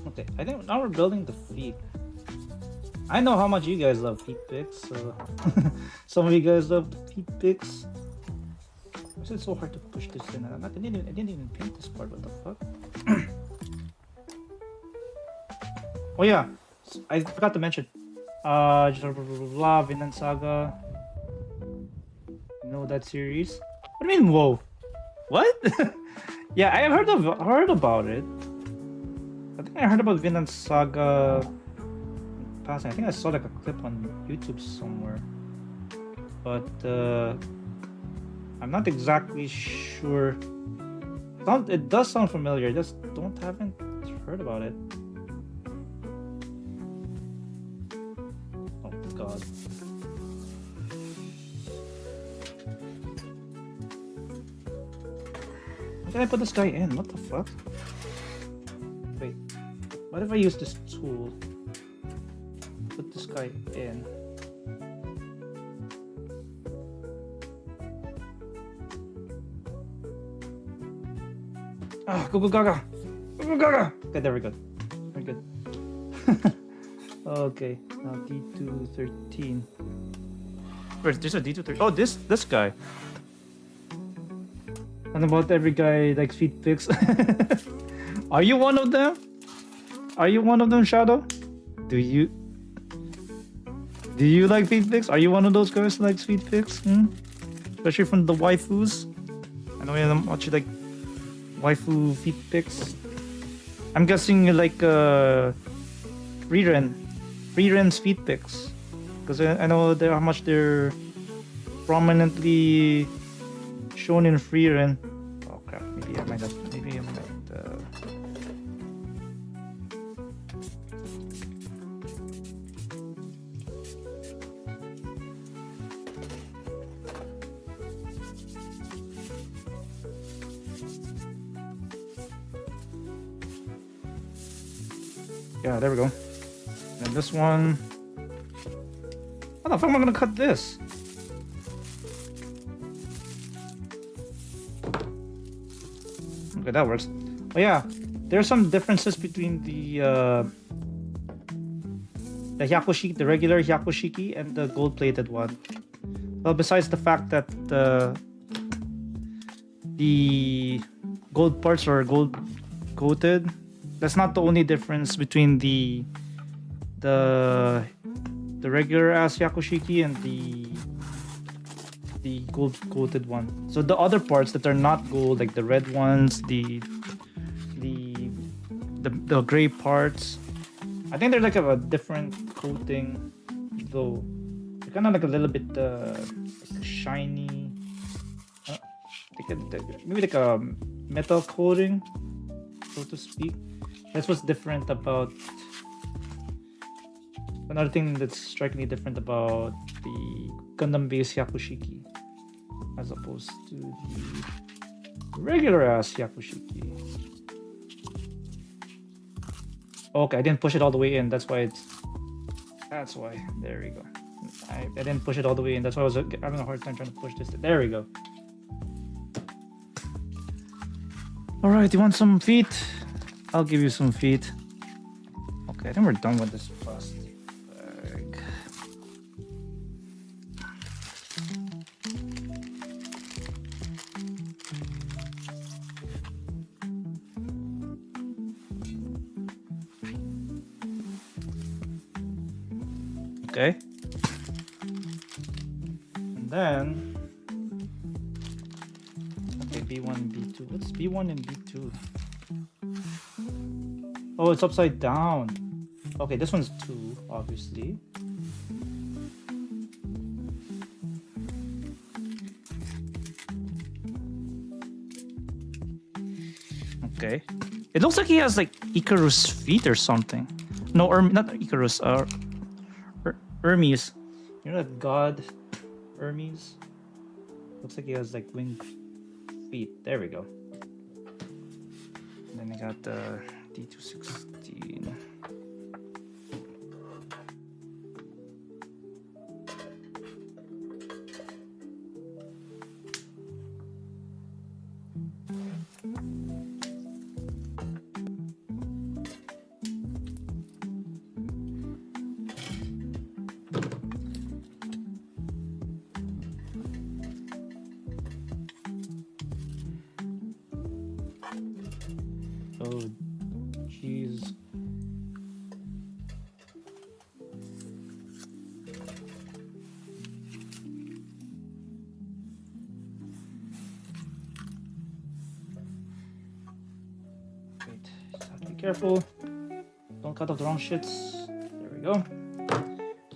Okay, I think now we're building the feet. I know how much you guys love feet pics, so some of you guys love the feet pics. Why is it so hard to push this in? I didn't even paint this part. What the fuck? Oh yeah, I forgot to mention. Vinland Saga. You know that series? What do you mean? Whoa, what? Yeah, I heard about it. I think I heard about Vinland Saga. Passing. I think I saw like a clip on YouTube somewhere, but I'm not exactly sure. It does sound familiar. I just haven't heard about it. Oh god. Why did I put this guy in? What the fuck? Wait. What if I use this tool? Put this guy in. Ah, go go gaga! Go go gaga! Okay, there we go. Very good. Okay, now D213. Where's there's a D213? Oh, this guy. And about every guy likes feet pics. Are you one of them? Are you one of them, Shadow? Do you like feet pics? Are you one of those guys who likes feet pics? Especially from the waifus? I know you don't watch like waifu feet pics. I'm guessing you like Friren's feet pics, because I know how much they're prominently shown in Frieren. Oh crap! Maybe I might. Yeah, there we go. And this one. How the fuck am I gonna cut this? Okay, that works. Oh yeah, there's some differences between the Hyaku Shiki, the regular Hyaku Shiki, and the gold-plated one. Well, besides the fact that the gold parts are gold-coated. That's not the only difference between the regular ass Hyaku Shiki and the gold coated one. So the other parts that are not gold, like the red ones, the gray parts, I think they're like a different coating, though they're kind of like a little bit like shiny, maybe like a metal coating, so to speak. That's what's different about. Another thing that's strikingly different about the Gundam-based Hyaku Shiki as opposed to the regular ass Hyaku Shiki. Okay, I didn't push it all the way in. That's why it's. That's why. There we go. I didn't push it all the way in. That's why I was having a hard time trying to push this. There we go. All right, you want some feet? I'll give you some feet. Okay, I think we're done with this plastic bag. Okay. And And then okay, B1, B2. What's B1 and B2? Oh, it's upside down. Okay, this one's 2, obviously. Okay. It looks like he has like Icarus feet or something. No, not Icarus. Hermes. You know that god, Hermes? Looks like he has like winged feet. There we go. And then I got the D216. Oh, jeez. Wait, just have to be careful. Don't cut off the wrong shits. There we go.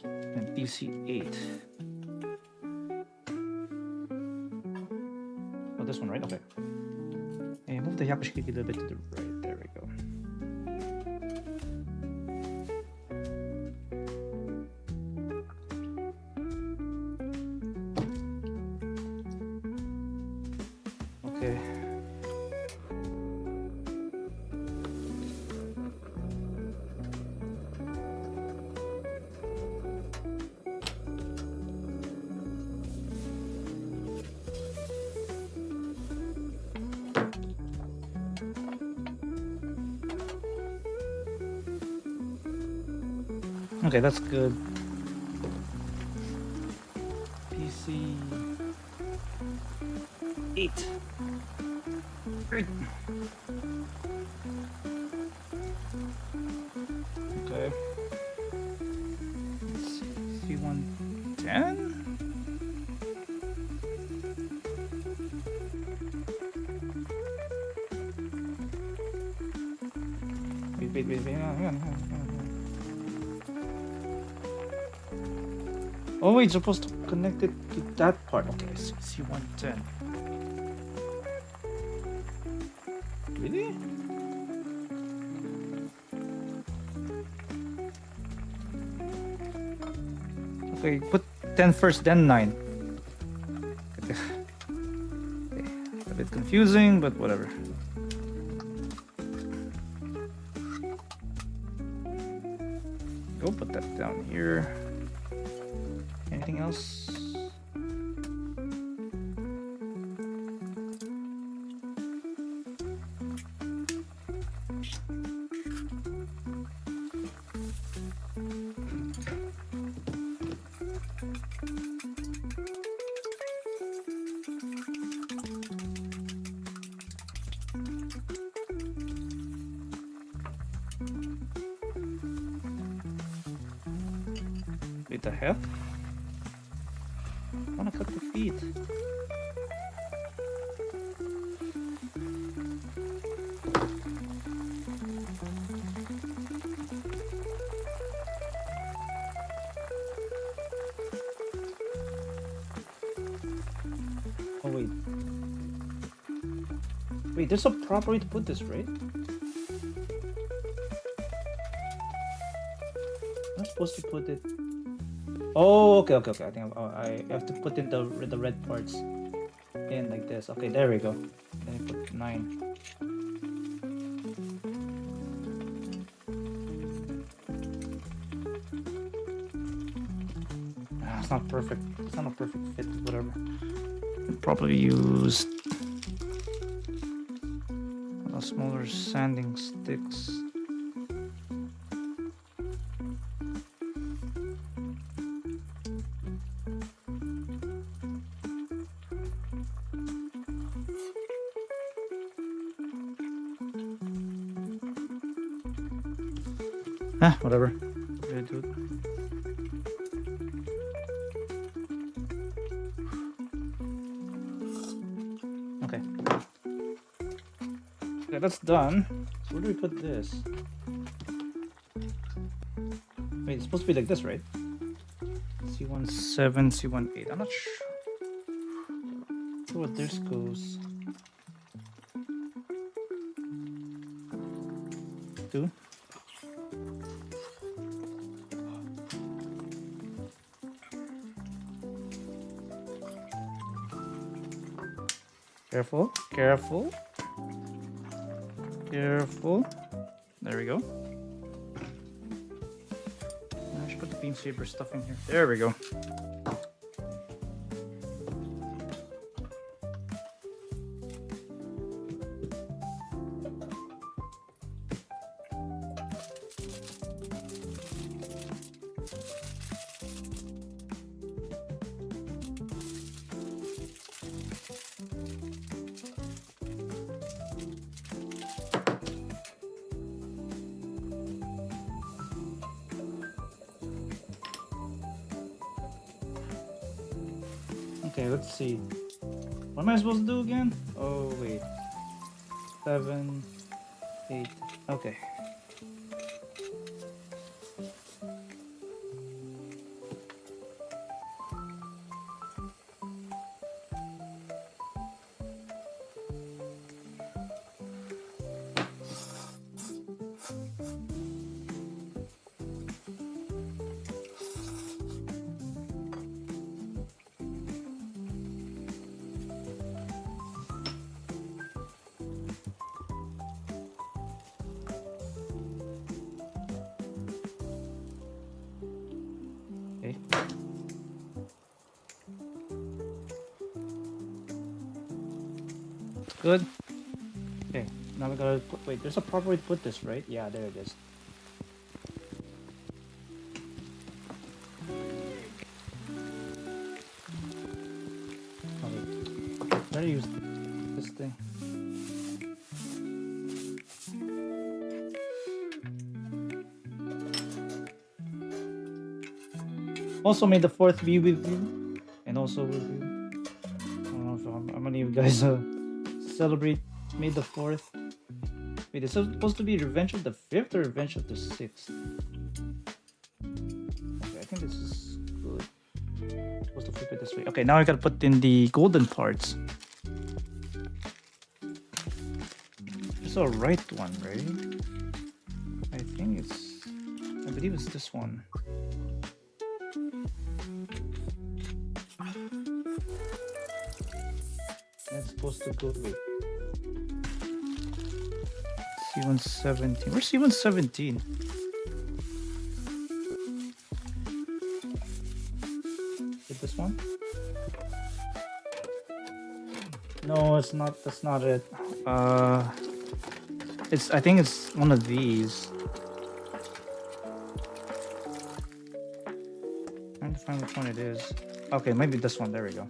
And DC8. Oh, this one, right? Okay. Hey, move the Hyaku Shiki a little bit to the right. There we go. Okay. Okay, that's good. PC 8. Great. Okay. C110. Wait. Hang on. Oh wait, it's supposed to connect it to that part. Okay, I see. C110. Really? Okay, put 10 first, then 9. Okay. A bit confusing, but whatever. Go put that down here. Anything else? What the heck? I wanna cut the feet. Oh wait. Wait, there's a proper way to put this, right? I'm supposed to put it. Oh, okay. I think I have to put in the red parts in like this. Okay, there we go. Then I put 9. It's not perfect. It's not a perfect fit. Whatever. I'll probably use smaller sanding sticks. Whatever. Okay, that's done. So where do we put this? Wait, it's supposed to be like this, right? C17, C18. I'm not sure. See what this goes. 2. Careful, careful, careful. There we go. I should put the beam saber stuff in here. There we go. Okay, let's see. What am I supposed to do again? Oh, wait. 7, 8. Okay. Okay. Good. Okay, now we gotta put, wait, there's a proper way to put this, right? Yeah, there it is. Oh, wait. Better use this thing. Also made the 4th view with you, and also with you. I don't know if how many of you guys celebrate May the 4th. Wait, is it supposed to be Revenge of the 5th or Revenge of the 6th? Okay, I think this is good. Supposed to flip it this way. Okay, now I gotta put in the golden parts. It's a right one, right? I think it's... I believe it's this one. That's supposed to go with C117. Where's C117? Is it this one? No, it's not. That's not it. It's. I think it's one of these. Trying to find which one it is. Okay, maybe this one. There we go.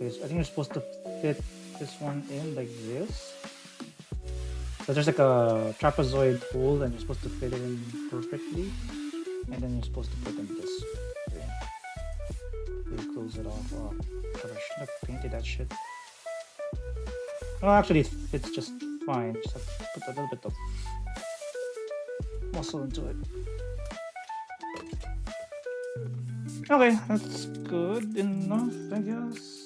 I think you're supposed to fit this one in like this. So there's like a trapezoid hole and you're supposed to fit it in perfectly. And then you're supposed to put in this. Okay. You close it off. Oh, God, I should have painted that shit. Oh, actually it fits just fine. Just have to put a little bit of muscle into it. Okay, that's good enough, I guess.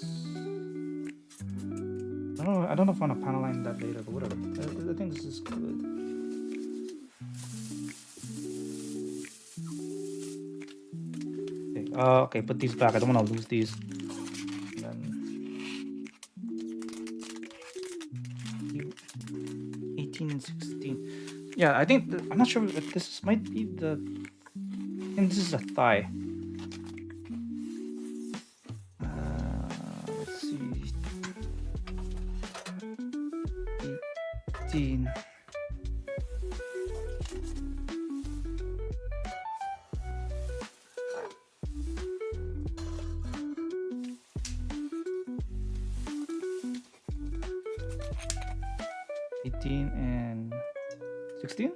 I don't know if I want to panel line that later, but whatever. I think this is good. Okay, okay, put these back. I don't want to lose these. And then 18 and 16. Yeah, I think I'm not sure if this might be the. I think this is a thigh. Let's see. 18. And 16?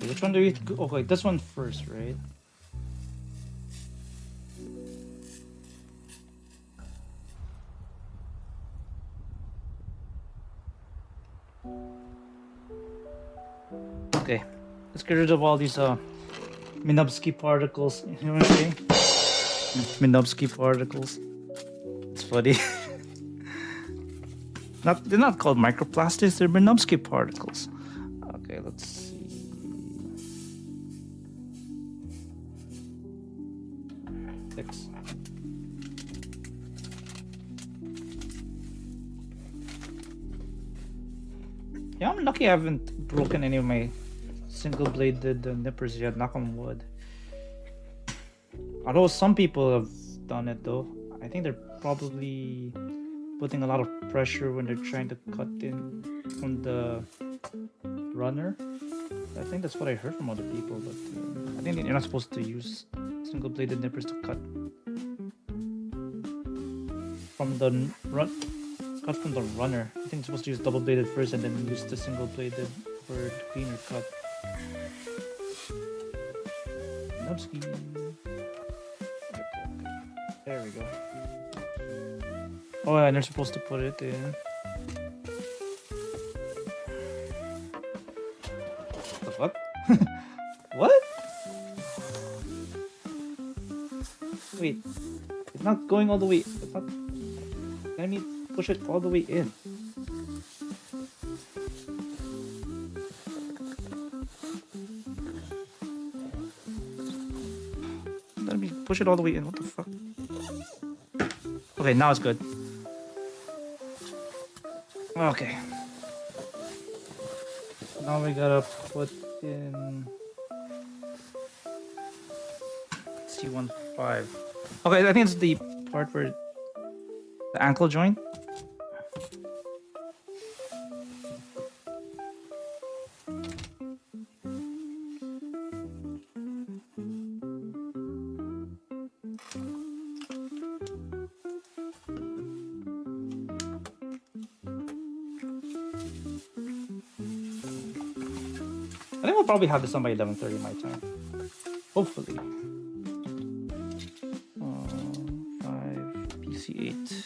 Okay, which one do we go? Okay, this one first, right? Okay, let's get rid of all these Minovsky particles. You know what I'm saying? Minovsky particles. It's funny. They're not called microplastics, they're Minovsky particles. Okay, let's see. Six. Yeah, I'm lucky I haven't broken any of my single-bladed nippers yet, knock on wood. Although some people have done it though. I think they're probably putting a lot of pressure when they're trying to cut in from the runner. I think that's what I heard from other people, but I think you're not supposed to use single-bladed nippers to cut from the runner. I think you're supposed to use double-bladed first and then use the single-bladed for the cleaner cut. Nubsky. There we go. Oh, and they're supposed to put it in. The fuck? What? Wait, it's not going all the way. It's not. Let me push it all the way in. Let me push it all the way in. What the fuck? Okay, now it's good. Okay. Now we gotta put in C15. Okay, I think it's the part where the ankle joint. I think we'll probably have this on by 11:30 my time. Hopefully. 5 PC8.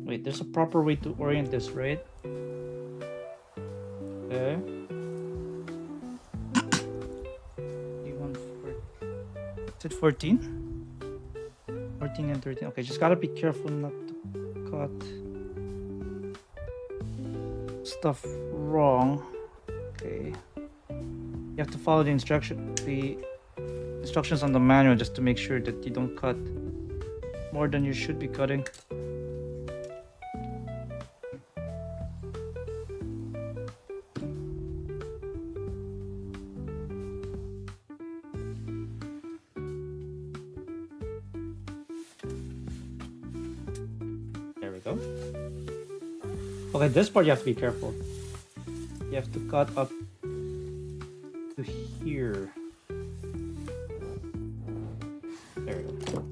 Wait, there's a proper way to orient this, right? Okay. Is it 14? 14 and 13. Okay, just gotta be careful not to cut stuff wrong. Okay. You have to follow the instructions on the manual just to make sure that you don't cut more than you should be cutting. Okay, this part you have to be careful. You have to cut up to here. There we go.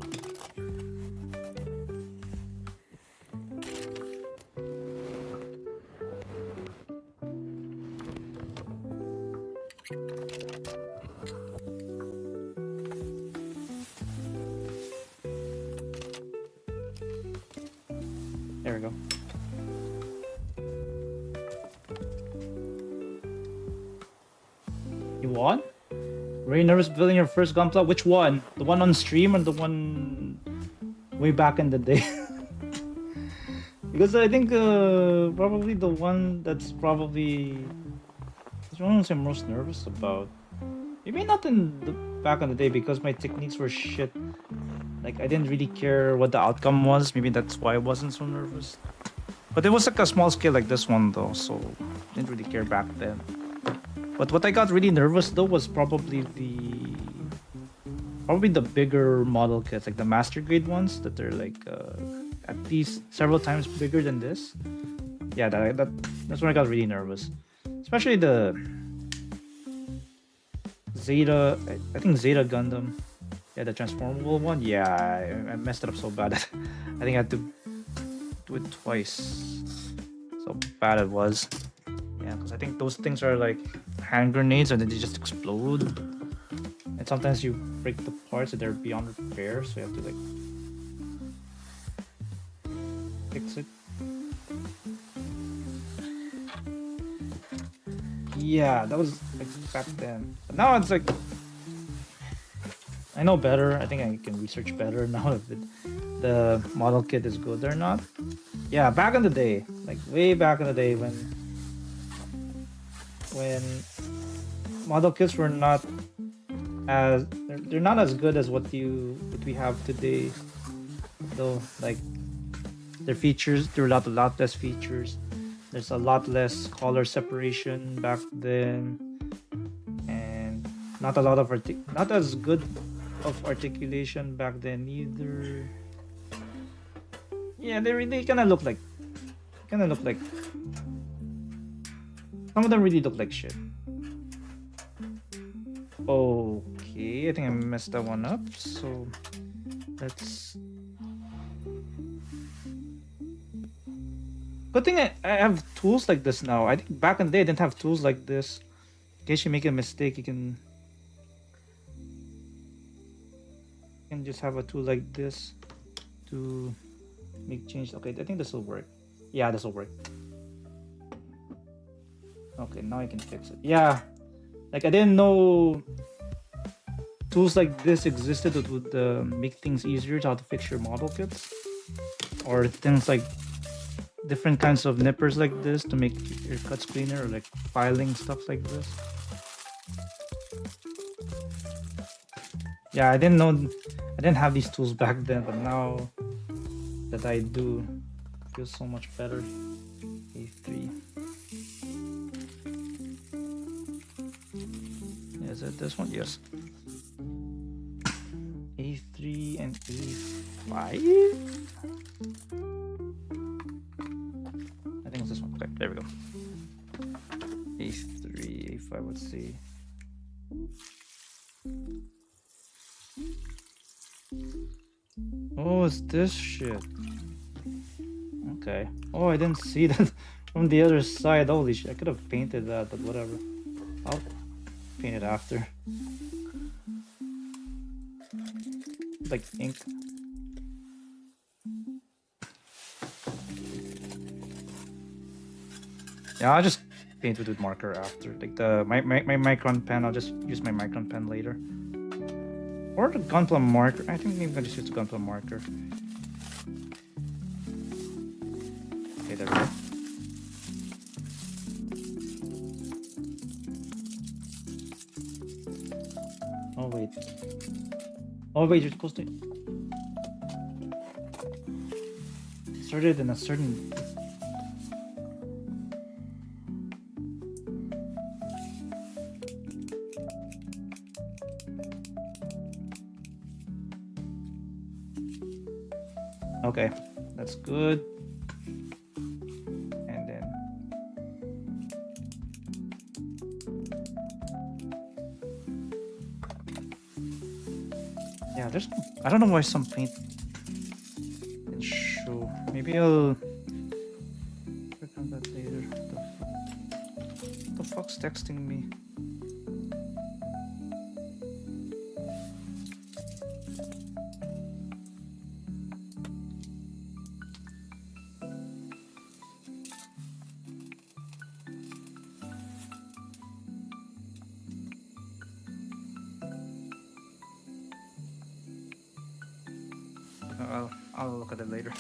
There we go. You won? Very nervous building your first gunpla? Which one? The one on stream or the one way back in the day? Because I think probably the one that's probably the one I'm most nervous about. Maybe not in the back in the day because my techniques were shit Like I didn't really care what the outcome was. Maybe that's why I wasn't so nervous. But it was like a small scale like this one though, so didn't really care back then. But what I got really nervous though was probably the bigger model kits, like the master grade ones that are like at least several times bigger than this. Yeah, that's when I got really nervous. Especially the Zeta, I think Zeta Gundam. Yeah, the transformable one. Yeah, I messed it up so bad. I think I had to do it twice. So bad it was. Yeah, because I think those things are like hand grenades and then they just explode. And sometimes you break the parts and they're beyond repair, so you have to like fix it. Yeah, that was like back then. But now it's like I know better. I think I can research better now if the model kit is good or not. Yeah, back in the day, like way back in the day when model kits were not as they're not as good as what we have today. Though like their features, there are a lot less features. There's a lot less color separation back then, and not a lot of not as good of articulation back then either. Yeah, they kind of look like some of them really look like shit. Okay, I think I messed that one up. So let's. Good thing I have tools like this now. I think back in the day I didn't have tools like this. In case you make a mistake, you can just have a tool like this to make change. Okay, I think this will work. Yeah, this will work. Okay, now I can fix it. Yeah, like I didn't know tools like this existed that would make things easier to how to fix your model kits, or things like different kinds of nippers like this to make your cuts cleaner, or like filing stuff like this. Yeah, I didn't have these tools back then, but now that I do, it feels so much better. A3. Is it this one? Yes. A3 and A5? I think it's this one. Okay, there we go. A3, A5, let's see. Oh, it's this shit. Okay. Oh, I didn't see that from the other side. Holy shit, I could have painted that, but whatever. I'll paint it after. Like ink. Yeah, I'll just paint it with marker after. Like my micron pen, I'll just use my micron pen later. Or the gunpla marker. I think maybe I'll just use the gunpla marker. Okay, there we go. Oh wait. Oh wait, you're supposed to insert it in a certain. Okay, that's good. And then yeah, there's I don't know why some paint didn't show. Maybe I'll work on that later. What the fuck's texting me? I'll look at it later.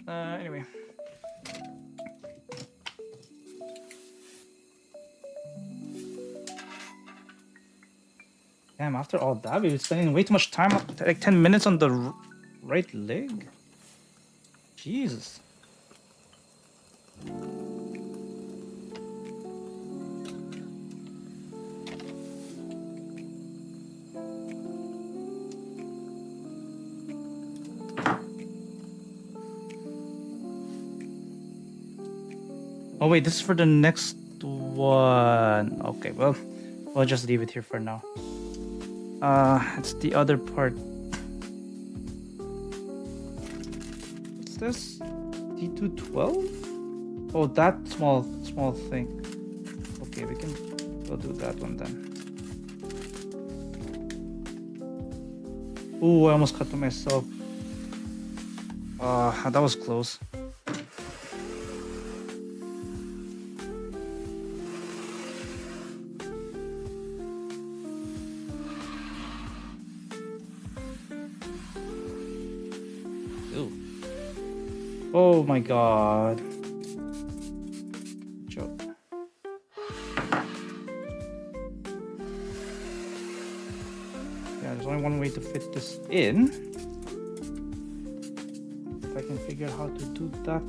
Anyway. Damn, after all that, we've been spending way too much time, like 10 minutes on the right leg. Jesus. Oh wait, this is for the next one. Okay, well, we'll just leave it here for now. It's the other part. What's this? D212? Oh, that small thing. Okay, we'll do that one then. Ooh, I almost cut to myself. That was close. Oh my god. Joke. Yeah, there's only one way to fit this in. If I can figure out how to do that.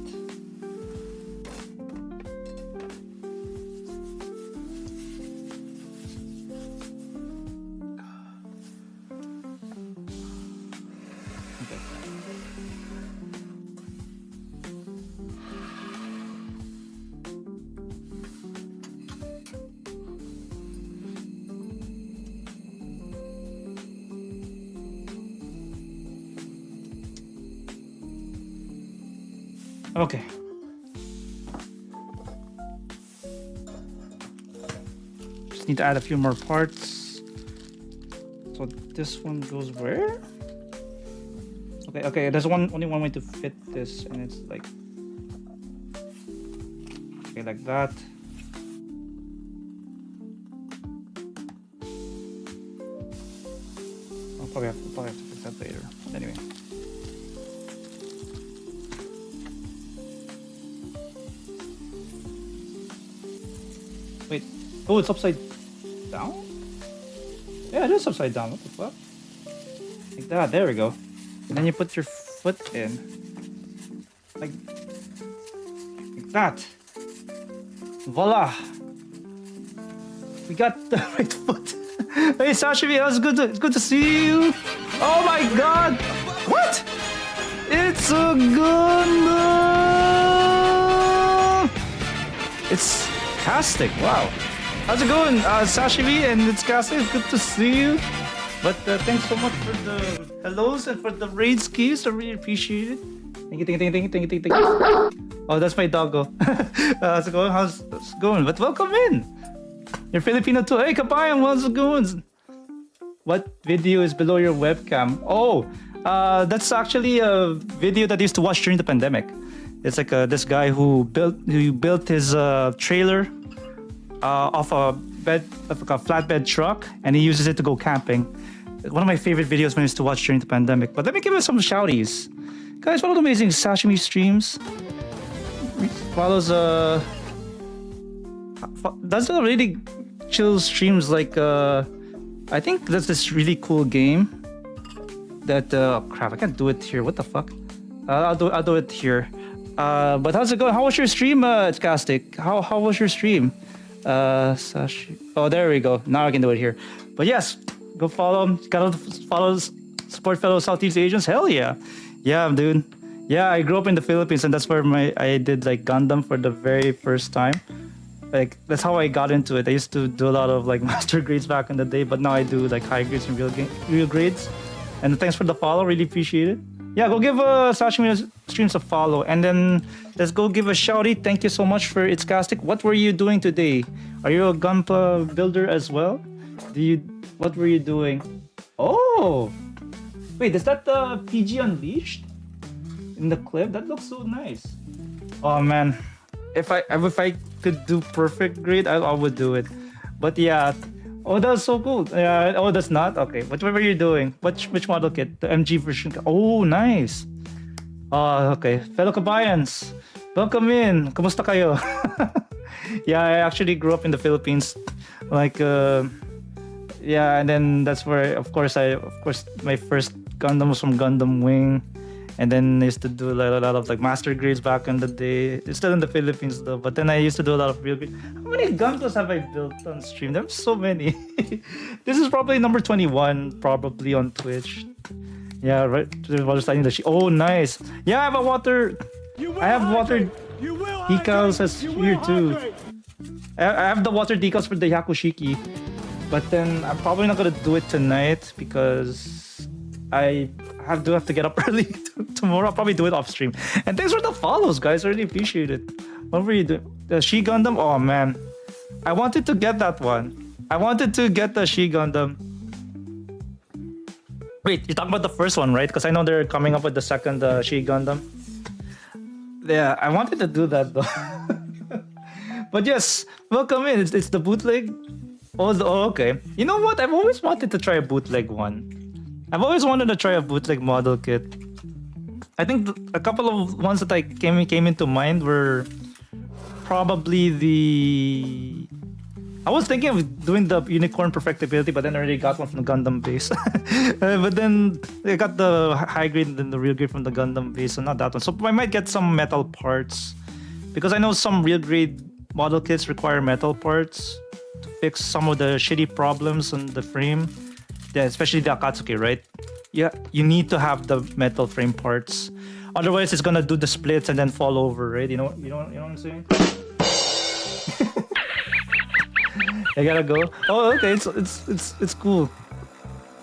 Okay. Just need to add a few more parts. So this one goes where? Okay, there's only one way to fit this, and it's like okay, like that. I'll probably have to fix that later. Anyway. Wait, oh, it's upside down? Yeah, it is upside down. What the fuck? Like that, there we go. And then you put your foot in. Like that. Voila! We got the right foot. Hey, Sashimi, it's good to see you. Oh my god! What? It's a Gundam! It's casting. Wow. How's it going, Sashimi? And it's casting. It's good to see you. But thanks so much for the hellos and for the raid skis. I really appreciate it. Thank you. Oh, that's my doggo. How's it going? How's it going? But welcome in. You're Filipino too. Hey, Kabayan, how's it going? What video is below your webcam? Oh, that's actually a video that I used to watch during the pandemic. It's like this guy who built his trailer off a flatbed truck, and he uses it to go camping. One of my favorite videos when I used to watch during the pandemic. But let me give you some shouties. Guys, follow the amazing Sashimi streams. Follows does a really chill streams like I think there's this really cool game that crap, I can't do it here. What the fuck? I'll do it here. But how's it going? How was your stream, it's Castic? How was your stream? Sashi. Oh, there we go. Now I can do it here. But yes, go follow him. Gotta follow, support fellow Southeast Asians. Hell yeah. Yeah, dude. Yeah, I grew up in the Philippines, and that's where I did like Gundam for the very first time. Like that's how I got into it. I used to do a lot of like master grades back in the day, but now I do like high grades and real grades. And thanks for the follow. Really appreciate it. Yeah, go give Sashimi streams a follow, and then let's go give a shouty. Thank you so much for It's Castic. What were you doing today? Are you a Gunpla builder as well? What were you doing? Oh, wait, is that the PG Unleashed in the clip? That looks so nice. Oh man, if I could do perfect grade, I would do it. But yeah. Oh, that's so cool. Oh, that's not? Okay. What were you doing? Which model kit? The MG version. Oh, nice. Okay. Fellow Kabayans, welcome in. Kumusta kayo? Yeah, I actually grew up in the Philippines. Like, Yeah, and then that's where, of course, my first Gundam was from Gundam Wing, and then I used to do a lot of like master grades back in the day. It's still in the Philippines though, but then I used to do a lot of real grade. How many Gundams have I built on stream? There's so many. This is probably number 21, probably on Twitch. Yeah, right. Oh, nice. Yeah, I have a water. I have water decals as here too. I have the water decals for the Hyaku Shiki, but then I'm probably not gonna do it tonight because I have to get up early tomorrow. I'll probably do it off stream. And thanks for the follows, guys. I really appreciate it. What were you doing? The She Gundam? Oh man, I wanted to get that one. I wanted to get the She Gundam. Wait, you're talking about the first one, right? Because I know they're coming up with the second She Gundam. Yeah, I wanted to do that though. But yes, welcome in. It's the bootleg. Oh, okay. You know what? I've always wanted to try a bootleg one. I've always wanted to try a bootleg model kit. I think a couple of ones that came into mind were probably the. I was thinking of doing the unicorn perfectibility, but then I already got one from the Gundam base. But then I got the high grade and then the real grade from the Gundam base, so not that one. So I might get some metal parts because I know some real grade model kits require metal parts to fix some of the shitty problems on the frame. Yeah, especially the Akatsuki, right? Yeah, you need to have the metal frame parts. Otherwise, it's gonna do the splits and then fall over, right? You know what I'm saying? I gotta go. Oh, okay. It's cool.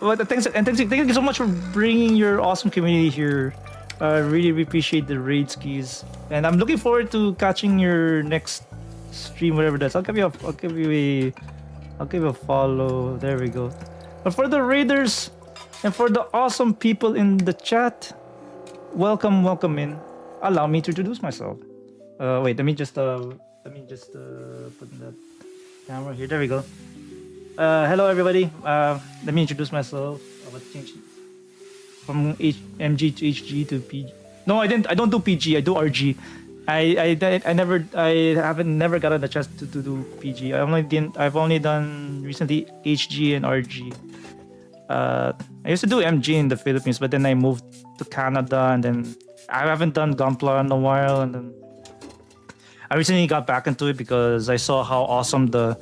But thank you so much for bringing your awesome community here. I really appreciate the raid skis, and I'm looking forward to catching your next stream, whatever that's. I'll give you a follow. There we go. But for the raiders and for the awesome people in the chat, welcome in. Allow me to introduce myself. Wait, let me just put in that camera here. There we go. Hello everybody. Let me introduce myself. I would change from MG to HG to PG. No, I don't do PG. I do RG. I haven't never gotten the chance to do PG. I've only done recently HG and RG. I used to do MG in the Philippines, but then I moved to Canada, and then I haven't done Gunpla in a while, and then I recently got back into it because I saw how awesome the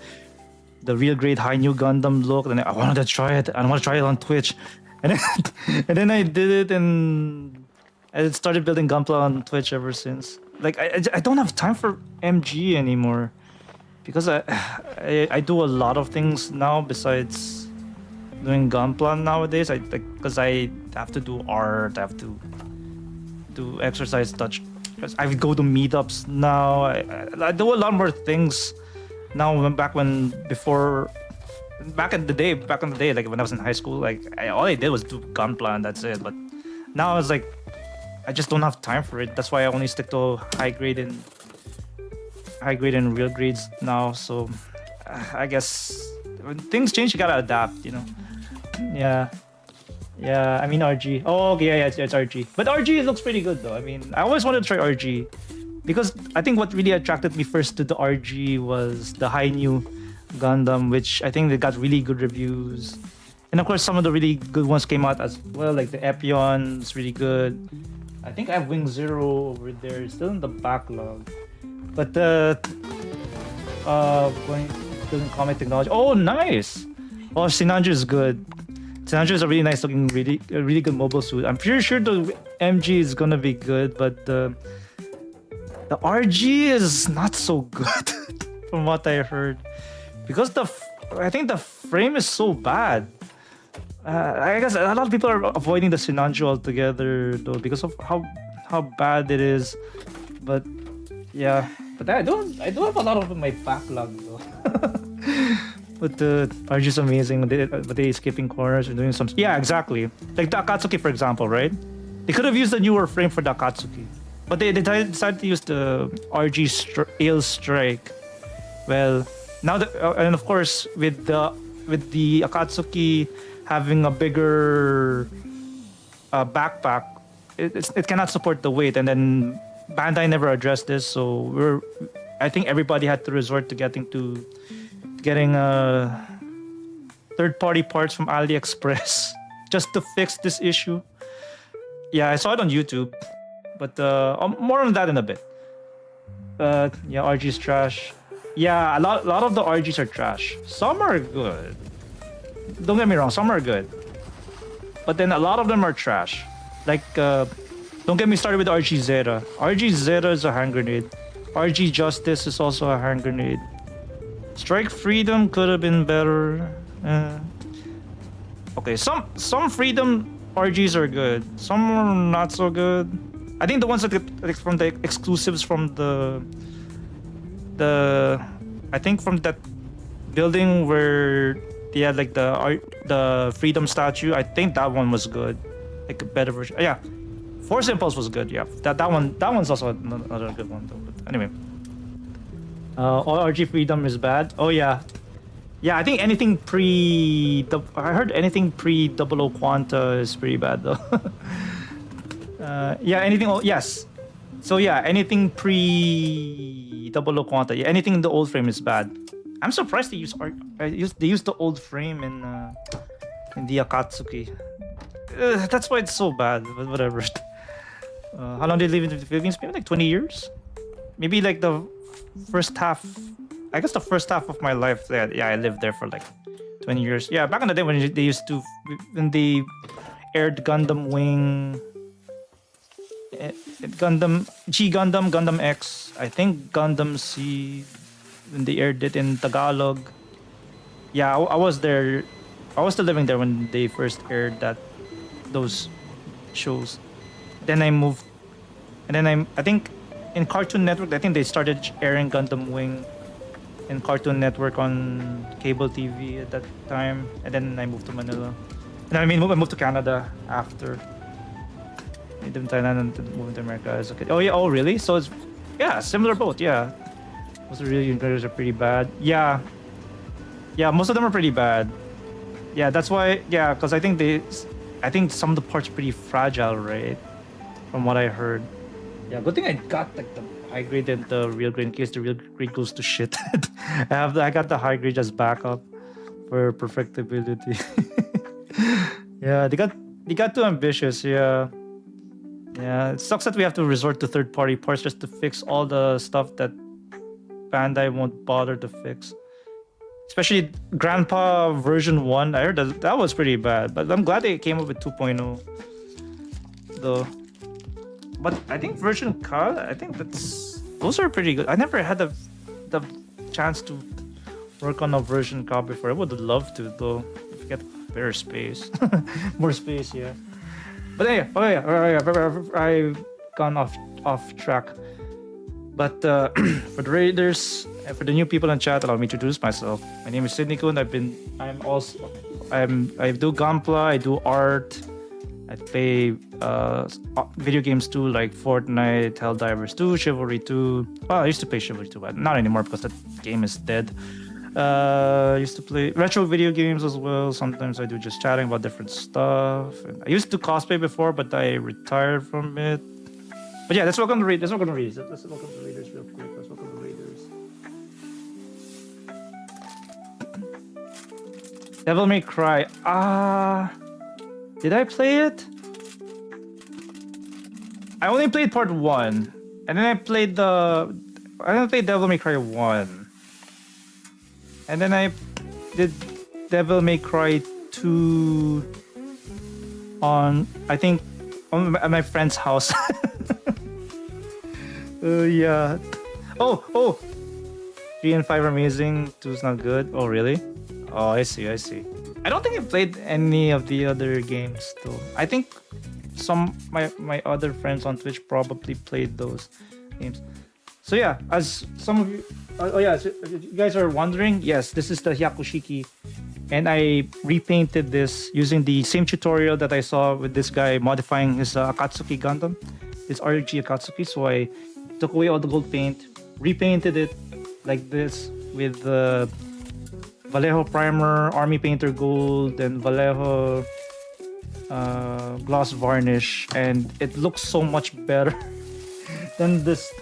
real grade high new Gundam looked, and I wanted to try it. I want to try it on Twitch, and then I did it, and I started building Gunpla on Twitch ever since. Like I don't have time for MG anymore because I do a lot of things now besides doing Gunpla nowadays. Because I have to do art, I have to do exercise touch. I go to meetups now. I do a lot more things now. Back in the day, like when I was in high school, like all I did was do Gunpla and that's it. But now it's like I just don't have time for it. That's why I only stick to high grade and real grades now. So I guess when things change, you gotta adapt, you know. Yeah. I mean RG. Oh, okay, yeah, it's RG. But RG looks pretty good though. I mean, I always wanted to try RG because I think what really attracted me first to the RG was the high new Gundam, which I think they got really good reviews. And of course, some of the really good ones came out as well, like the Epion is really good. I think I have Wing Zero over there. It's still in the backlog. But going to Comet Technology. Oh, nice! Oh, Sinanju is good. Sinanju is a really nice looking, really good mobile suit. I'm pretty sure the MG is gonna be good, but the RG is not so good from what I heard. Because I think the frame is so bad. I guess a lot of people are avoiding the Sinanju altogether though because of how bad it is. But yeah, but I do have a lot of my backlog though. But the RG is amazing. But they skipping corners and doing some. Yeah, exactly. Like the Akatsuki, for example, right? They could have used a newer frame for the Akatsuki, but they decided to use the RG Ale Strike. Well, now and of course with the Akatsuki having a bigger backpack, it cannot support the weight, and then Bandai never addressed this, so I think everybody had to resort to getting the third-party parts from AliExpress just to fix this issue. Yeah, I saw it on YouTube, but more on that in a bit. Yeah, RG's trash. Yeah, a lot of the RGs are trash. Some are good. Don't get me wrong, some are good. But then a lot of them are trash. Like, don't get me started with RG Zeta. RG Zeta is a hand grenade. RG Justice is also a hand grenade. Strike Freedom could have been better. Okay, some Freedom RGs are good. Some are not so good. I think the ones that get from the exclusives from the I think from that building where they had like the Freedom statue. I think that one was good, like a better version. Yeah, Force Impulse was good. Yeah, that one's also another good one though. But anyway, all RG Freedom is bad. Oh yeah, yeah. I think anything I heard anything pre 00 Quanta is pretty bad though. Yeah, anything. Yes. So yeah, anything pre 00 Quanta. Yeah, anything in the old frame is bad. I'm surprised they use the old frame in the Akatsuki. That's why it's so bad. But whatever. How long did they live in the Philippines? Maybe like 20 years. Maybe like the first half. I guess the first half of my life. Yeah, I lived there for like 20 years. Yeah, back in the day when they aired Gundam Wing. Gundam Gundam X, I think Gundam C, when they aired it in Tagalog. Yeah, I was there. I was still living there when they first aired those shows. Then I moved, and then I think in Cartoon Network, I think they started airing Gundam Wing in Cartoon Network on cable TV at that time. And then I moved to Manila. And I moved to Canada after. Made them Thailand and moving to America as a kid. Oh yeah, oh really? So it's similar boat, yeah. Most of the really invaders are pretty bad. Yeah. Yeah, most of them are pretty bad. Yeah, that's why because I think some of the parts are pretty fragile, right? From what I heard. Yeah, good thing I got like the high grade and the real grade in case the real grade goes to shit. I got the high grade as backup for perfectibility. Yeah, they got too ambitious, yeah. Yeah, it sucks that we have to resort to third-party parts just to fix all the stuff that Bandai won't bother to fix. Especially Grandpa version 1. I heard that was pretty bad, but I'm glad they came up with 2.0 though. But I think version Ka, I think those are pretty good. I never had the chance to work on a version Ka before. I would love to though. If you get better space. More space, yeah. But I've gone off track. But for the raiders and for the new people in chat, allow me to introduce myself. My name is Sidney Kun. I do Gunpla, I do art, I play video games too, like Fortnite, Helldivers 2, Chivalry 2. Well, I used to play Chivalry 2, but not anymore because that game is dead. I used to play retro video games as well. Sometimes I do just chatting about different stuff. And I used to cosplay before, but I retired from it. But yeah, let's welcome the raiders. Let's welcome the raiders real quick. Let's welcome the raiders. Devil May Cry. Did I play it? I only played part 1, and then I played Devil May Cry 1. And then I did Devil May Cry 2 at my friend's house. Yeah. Oh! 3 and 5 are amazing. 2 is not good. Oh, really? Oh, I see. I don't think I played any of the other games though. I think my other friends on Twitch probably played those games. So yeah, as some of you, so if you guys are wondering, yes, this is the Hyaku Shiki, and I repainted this using the same tutorial that I saw with this guy modifying his Akatsuki Gundam, his RG Akatsuki. So I took away all the gold paint, repainted it like this with the Vallejo Primer, Army Painter Gold, and Vallejo Gloss Varnish, and it looks so much better than this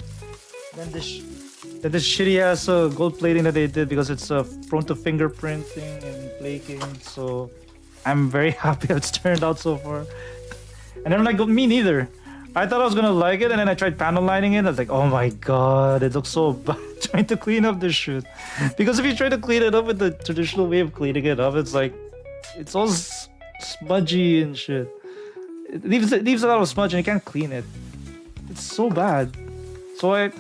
That this shitty ass gold plating that they did because it's prone to fingerprinting and flaking. So I'm very happy how it's turned out so far. And I'm like, me neither. I thought I was gonna like it, and then I tried panel lining it. I was like, oh my god, it looks so bad trying to clean up this shit. Because if you try to clean it up with the traditional way of cleaning it up, it's like, it's all smudgy and shit. It leaves a lot of smudge, and you can't clean it. It's so bad. So I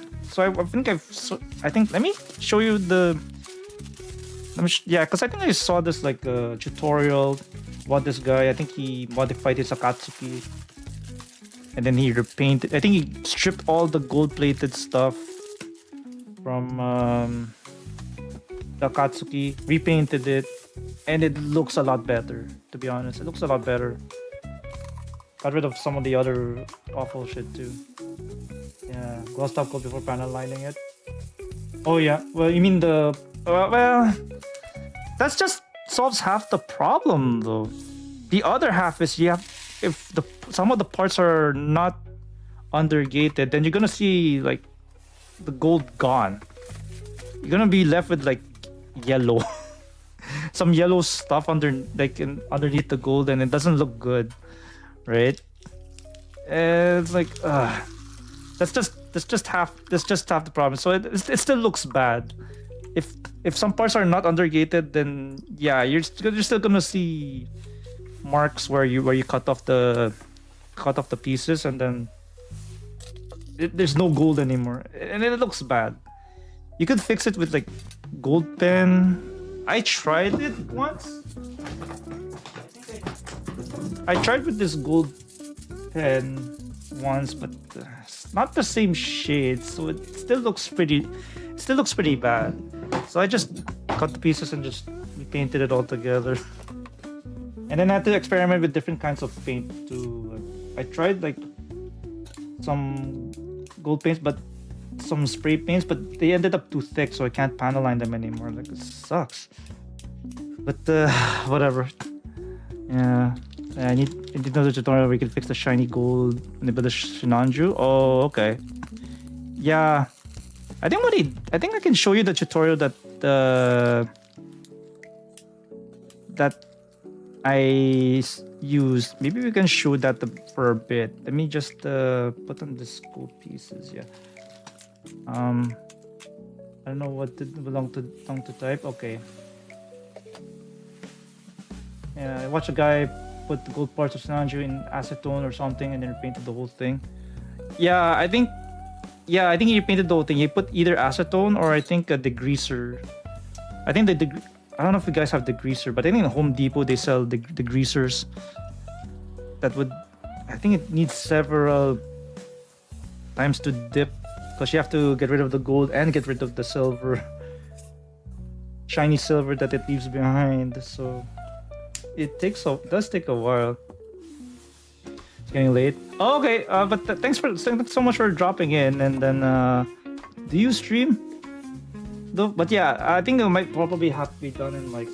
think let me show you the. Yeah, because I think I saw this like tutorial about this guy. I think he modified his Akatsuki. And then he repainted. I think he stripped all the gold-plated stuff from the Akatsuki, repainted it, and it looks a lot better. To be honest, it looks a lot better. Got rid of some of the other awful shit too. Yeah, gloss top coat before panel lining it. Oh yeah, well you mean the well, that's just solves half the problem though. The other half is you have. If some of the parts are not undergated, then you're gonna see like the gold gone. You're gonna be left with like yellow, some yellow stuff underneath the gold, and it doesn't look good, right? And it's like that's just half the problem. So it still looks bad. If some parts are not undergated, then yeah, you're still gonna see marks where you cut off the pieces, and then there's no gold anymore, and it looks bad. You could fix it with like gold pen. I tried it once. I tried with this gold pen once, but it's not the same shade, so it still looks pretty bad. So I just cut the pieces and just repainted it all together. And then I had to experiment with different kinds of paint too. I tried like some gold paints, but some spray paints, but they ended up too thick, so I can't panel line them anymore. Like, it sucks. But whatever. Yeah, I need another tutorial where we can fix the shiny gold and the Shinanju. Oh, okay. Yeah, I think I can show you the tutorial that I used. Maybe we can show that for a bit. Let me just put on the gold pieces. Yeah. I don't know what to belong to type. Okay. Yeah, I watched a guy put the gold parts of Sanju in acetone or something, and then repainted the whole thing. Yeah, I think he painted the whole thing. He put either acetone or I think a degreaser. I think I don't know if you guys have degreaser, but I think in Home Depot they sell the degreasers. I think it needs several times to dip, because you have to get rid of the gold and get rid of the silver, shiny silver that it leaves behind. So it does take a while. It's getting late. Oh, okay, but thanks so much for dropping in. And then, do you stream? Though, but yeah, I think it might probably have to be done in like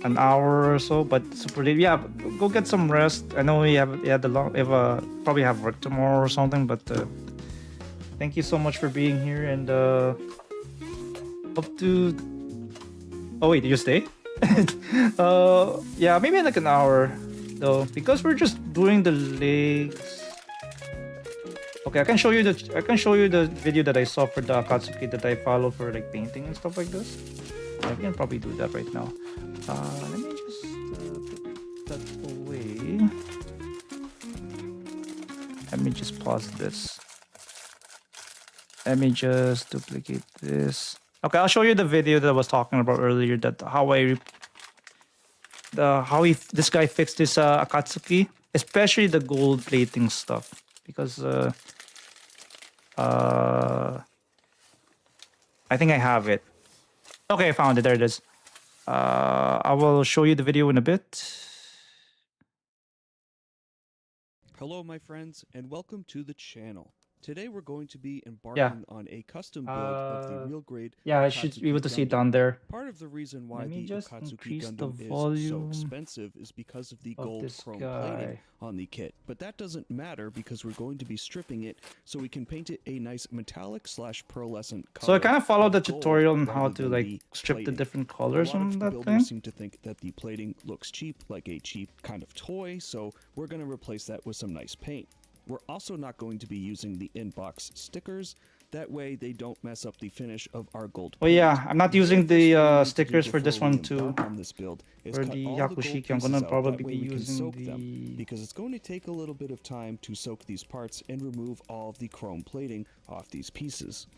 an hour or so. But super late. Yeah, go get some rest. I know we probably have work tomorrow or something. But thank you so much for being here, and hope to. Oh wait, did you stay? Yeah, maybe in like an hour though, because we're just doing the legs. Okay, I can show you the video that I saw for the Akatsuki that I follow for like painting and stuff like this. I can probably do that right now. Let me just put that away. Let me just pause this. Let me just duplicate this. Okay, I'll show you the video that I was talking about earlier. That this guy fixed this Akatsuki, especially the gold plating stuff, because I think I have it. Okay, I found it. There it is. I will show you the video in a bit. Hello my friends, and welcome to the channel. Today we're going to be embarking on a custom build of the real grade. Yeah, I should be able to see it down there. Part of the reason why Let me the just Akatsuki increase the Gundam is so volume expensive is because of the of gold this chrome plating guy. on the kit. But that doesn't matter because we're going to be stripping it so we can paint it a nice metallic slash pearlescent color. So I kind of followed the gold tutorial on how rather to than like the strip the plating. different A colors lot on of that builders thing. seem to think that the plating looks cheap, like a cheap kind of toy, so we're going to replace that with some nice paint. We're also not going to be using the in-box stickers. That way they don't mess up the finish of our gold Oh paint. yeah, I'm not The very using first thing we the need to stickers do for this before we one too. embark on this build is For cut the all Hyaku gold Shiki, I'm pieces gonna out. probably That way be we can using soak them, the... because it's going to take a little bit of time to soak these parts and remove all of the chrome plating off these pieces.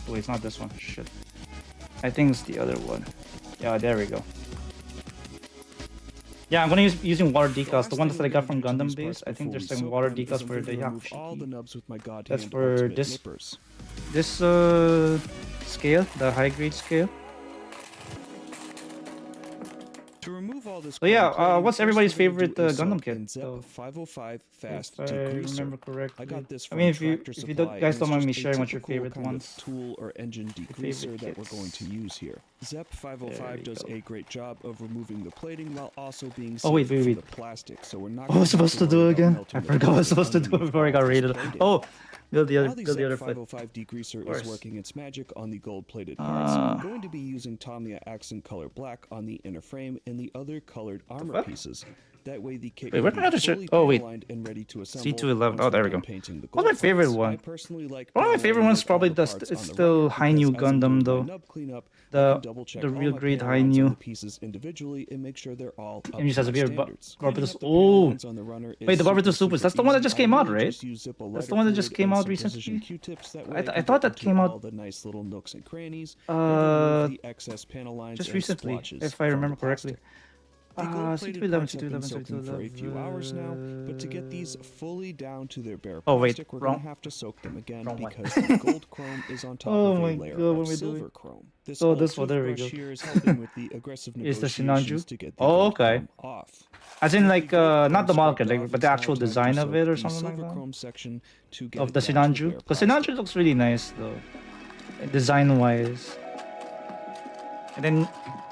Wait, it's not this one. Shit. I think it's the other one. Yeah, there we go. Yeah, I'm gonna use using water decals. The ones that I got from Gundam Base. I think there's some water decals for the Hyaku Shiki. That's for this scale, the high grade scale. To remove all this So yeah, plating, what's first everybody's we're gonna favorite do a Gundam soak kit? in ZEP So, 505 Fast if I Degreaser. remember correctly. I got this I from mean, if you Tractor guys Supply, don't and mind me it's just a sharing what your typical favorite kind of ones. tool or engine degreaser that we're going to use here. ZEP There 505 we does go. a great job of removing the plating while also being Oh, wait, safe wait, for wait. the plastic. So we're not What was I gonna have supposed to worry do about again? melting I the forgot what I was plastic supposed to do underneath before I all got this raided. plating. Oh, build the While other, the build the ZEP other foot. 505 degreaser is course. working its magic on the gold-plated parts, I'm going to be using Tamiya accent color black on the inner frame and the other colored armor fuck? pieces. That way the kit Wait, can where'd my be other shirt- fully oh, wait. paint-aligned and ready to assemble C211. once Oh, we're there we done go. painting the What's my gold favorite parts. one? I personally like One of my favorite ones paint-aligning probably all the does. parts It's on the still runner High New because as I'm Gundam doing my though. nub cleanup, I The can double-check all real my grade paint High lines on New. the pieces individually and make sure they're all up And just to has to my be a standards. Barbatos. Cleaning up the paint Oh, lines on the runner is wait, the Barbatos super, Supers. That's super the one that easy. just I came out, really right? just use Zippo That's the lighter one that just fluid came and out some precision recently. Q-tips. That way I I can thought get that into came all out the nice little nooks and crannies and remove the excess panel lines just and recently, splotches if I from remember the correctly. plastic. The gold-plated C211, parts have been C211, soaking for a few hours now, but to get these fully down to their bare Oh, wait, plastic, we're wrong- going to have to soak them again wrong one. because the gold chrome is on top Oh of my a layer God, what of am I silver doing? chrome. This Oh, old this one, there we toothbrush go. here is helping with the aggressive Is the negotiations Sinanju? to get the Oh, gold okay. chrome off. As in With like the gold not the chrome model scraped kit, off, like, but it's the now actual time to design of soak it or the something like silver that. chrome section to get Of it the down to Sinanju. bare Because plastic. Sinanju looks really nice though, design wise. And then,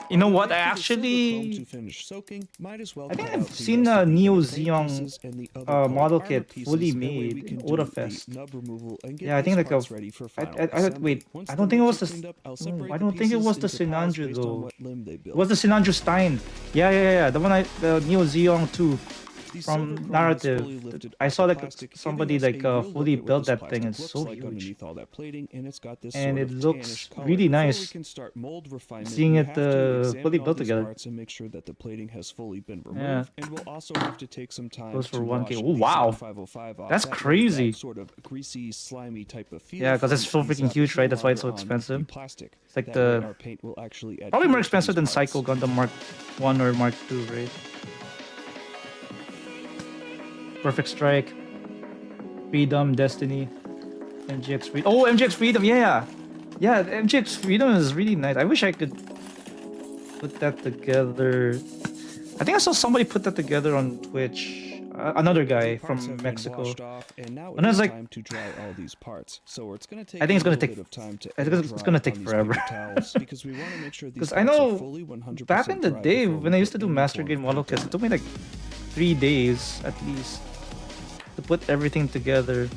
you know what? I actually, To finish soaking, might as well I think cut I've out the seen rest a of the Neo inner frame Zeong pieces and the other colored model armor kit pieces. fully That way we made can in do the Otafest. nub removal and get Yeah, I think these like parts a. ready for final Wait, assembly. Once I the don't think it nubs was are the. cleaned up, I'll No, separate I the don't think it pieces was the into piles Sinanju based on though. what limb they It built. was the Sinanju Stein. Yeah. The one the Neo Zeong 2 The from silver chrome has Narrative. fully lifted I off saw the like plastic, somebody giving us like a real look fully at what built this that thing. plastic It's looks so like huge. underneath all that plating, and it's got this And sort it of looks tannish color. really Before nice. we can start mold refinement, Seeing we it have to examine fully all built these together. parts and make sure that the plating has fully been removed. Yeah. And we'll also have to take some time Goes for to 1K. wash Oh, the wow. Z505 off. That's That has crazy. that sort of greasy, slimy type of feel. Yeah, because it's so from the freaking ZEP huge, right? That's why it's so marker on the expensive. plastic. It's like That way the our paint will actually probably more adhere to expensive than these parts. Psycho Gundam Mark 1 or Mark 2, right? Perfect Strike, Freedom, Destiny, MGX Freedom. Oh, MGX Freedom, yeah, the MGX Freedom is really nice. I wish I could put that together. I think I saw somebody put that together on Twitch. Another guy The parts from have been Mexico. washed off, and now And it it's is like- time to dry all these parts. So it's going to take I think it's a gonna little take- bit of time to I think it's air gonna dry take on these forever. paper towels because we want to make sure these Because I parts are know fully 100% back in the dry day before when we I used to put do any Master form Grade of model paint kits, on it took me like 3 days at least to put everything together.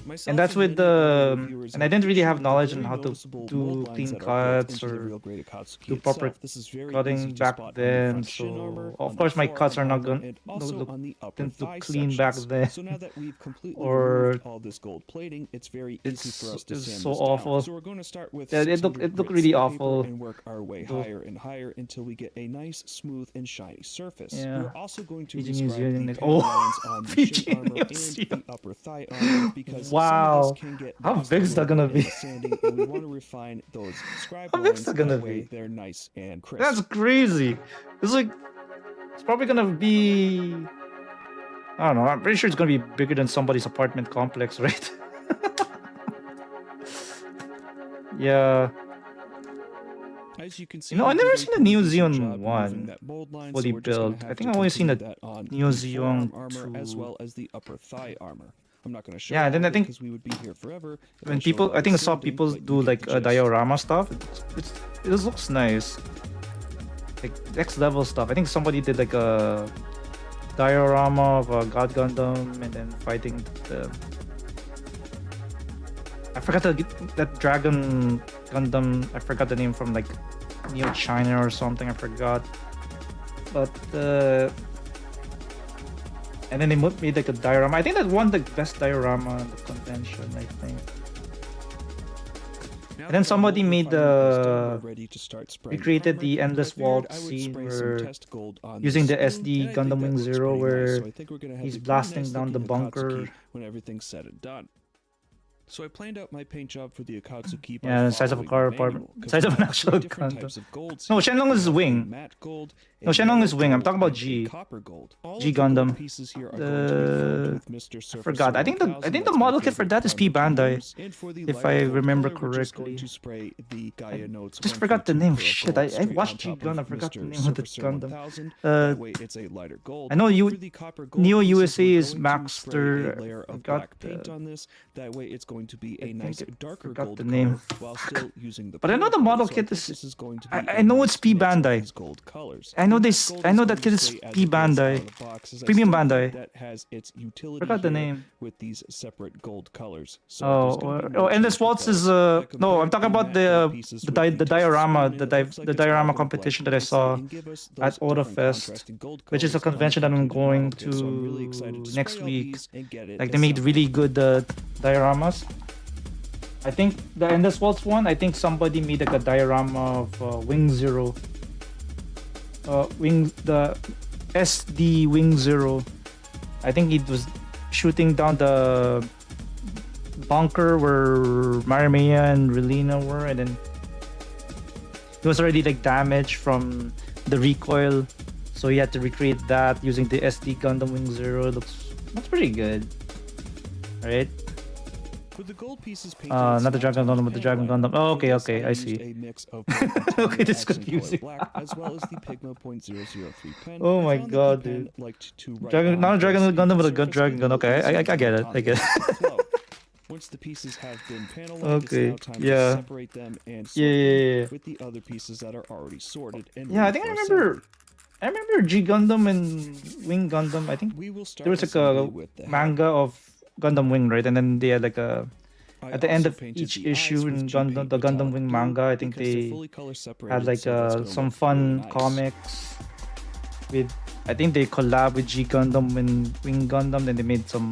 Myself And that's and with many other the, reviewers and I have didn't really have appreciated the knowledge on very how to noticeable do mold lines clean that are built cuts into the or real grade Akatsuki do proper itself. This is very easy cutting to back spot on the then. front shin armor, So on of the course my cuts are forearm not armor, going and also to on the upper didn't look thigh clean back sections. then. So now that we've completely Or removed all this gold plating, it's very easy for us to it's sand so this awful. down. So we're going to start with Yeah, it 600 looked grit really sandpaper awful. and work our way Though. higher and higher until we get a nice, smooth, and shiny surface. Yeah. We're also going to PG New rescribe Zealand the is- panel oh, lines on the PG shin armor New and the Zealand. upper thigh armor because Wow. some of this can get How lost big a is that little gonna bit in be? the sanding, and we want to refine those scribe How big is lines. that gonna That way be? they're nice and crisp. That's crazy. It's like it's probably gonna be. I don't know. I'm pretty sure it's gonna be bigger than somebody's apartment complex, right? Yeah. As you can see, You know, I've we never did a seen the pretty Neo decent Zeon job removing 1 that mold line, fully we're just gonna built. I have think to I've only seen continue the that on Neo the forearm Zeon armor as 2. well as the upper thigh armor. I'm not going to show Yeah, all and then of I it think because we would be here forever. if when showed people, all I the think I saw sanding, people but you do get like the gist. diorama stuff. It just looks nice. Like next level stuff. I think somebody did like a diorama of a God Gundam and then fighting the. I forgot that Dragon Gundam. I forgot the name from like Neo China or something. I forgot. But and then they made like a diorama. I think that won the best diorama in the convention. I think. Now And then that our somebody mold made refinement is done, we're ready to start spraying recreated primer, the so I endless figured waltz I would scene spray some where test gold on using the this spoon, SD and I think Gundam that Wing looks Zero pretty nice, where so I think we're gonna have he's a pretty blasting nice down the looking bunker. Akatsuki when everything's said and done. So I planned out my paint job for the Akatsuki by Yeah, the size of a following car the apartment. manual, 'cause Size we of an have actual three different Gundam. types of golds No, here. Shenlong We is have a wing. matte gold, No, a Shenlong yellow is wing. I'm gold, talking about and a G. copper gold. All G of the gold Gundam. pieces here are going to be framed with Mr. I Surfacer forgot. I think the 1000, model that's my kit for favorite that is P primer to Bandai, use. And for the if lighter I gold remember color, we're just going correctly. to spray the Gaia Notes Just forgot the 142 name. Pearl Shit, Gold I straight watched on G top Gundam. I of forgot the Mr. name of the Surfacer Gundam. 1000. That way it's a lighter gold. I know And for the copper gold Neo pieces, USA we're is going to spray Maxter. a layer I of forgot black paint on this. That way it's going to be a nice darker forgot gold the name. color while still using the But I know pearl the gold, model so I kit think is. this is going to be I a know nice it's P mix of Bandai. these gold colors. I know The this. gold I is know going that to kid is stay as P it is out Bandai. of the box, as I Premium still think Bandai. that has its utility Forgot the here name. with these separate gold colors. So there's gonna be no Endless change with Waltz is those. I no. I'm compared talking about matte gold the pieces the with the test diorama, spoon, and it looks like the it's all diorama gonna blend competition that I nicely saw and give us at those different AutoFest, contrasting gold which is a colors on the convention that I'm completed model going kit. So I'm really excited to to next spray all week. these and get it Like they made assembled. really good dioramas. I think the Endless Waltz one. I think somebody made like a diorama of Wing Zero. The SD Wing Zero. I think it was shooting down the bunker where Marimea and Relina were, and then it was already like damaged from the recoil, so he had to recreate that using the SD Gundam Wing Zero. Looks pretty good, right? With the gold pieces painted Not the at Dragon top Gundam, but the Dragon panel Gundam. Oh, line, okay, for I this, see. used a mix of both Okay, this is accent color confusing. black as well as the Pigma .003 pen. Oh I my found that god, the pen dude. liked to write Dragon, on not a Dragon this Gundam, but a surface good Dragon Gun. a Okay, little I get easier it. to I get it. flow. Once the pieces have been panel lined, Okay, it's now time yeah. to separate them and sort Yeah. them with the other pieces that are already sorted and Yeah, I ready think I for remember. assembly. I remember G Gundam and Wing Gundam. I think We will start there was like assembly a with the head. manga of Gundam Wing, right? And then they had like a I at the end also of painted each the eyes issue with in G Gundam, paint the Gundam metallic Wing blue manga. I think because they're they fully color separated, had like so that's gonna some look fun really nice. comics with. I think they collab with G Gundam and Wing Gundam. Then they made some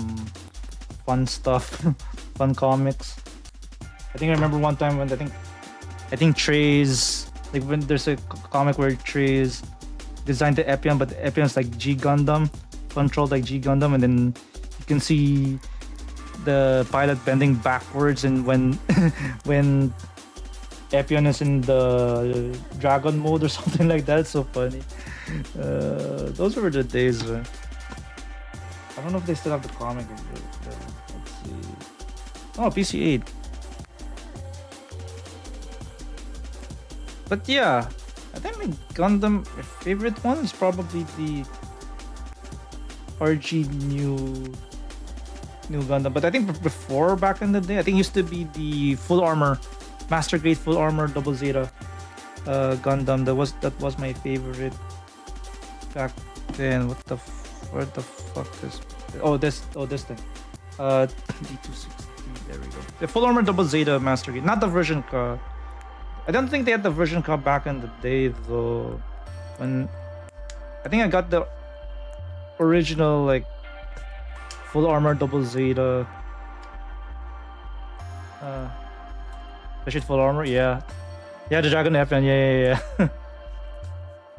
fun stuff, fun comics. I think I remember one time when I think Trey's like when there's a comic where Trey's designed the Epion, but the Epion's like G Gundam, controlled like G Gundam, and then you can see the pilot bending backwards, and when when Epion is in the dragon mode or something like that. It's so funny. Those were the days, man. I don't know if they still have the comic. Let's see. Oh, PC-8. But yeah, I think my Gundam, my favorite one is probably the RG new Gundam. But I think before, back in the day, I think it used to be the full armor, master grade full armor double Zeta Gundam. That was my favorite back then. Where the fuck is? This thing. D260. There we go. The full armor double Zeta master grade, not the version car. I don't think they had the version car back in the day though. When I think I got the original like full armor double Zeta. Especially full armor, yeah. Yeah, the Dragon FN, yeah.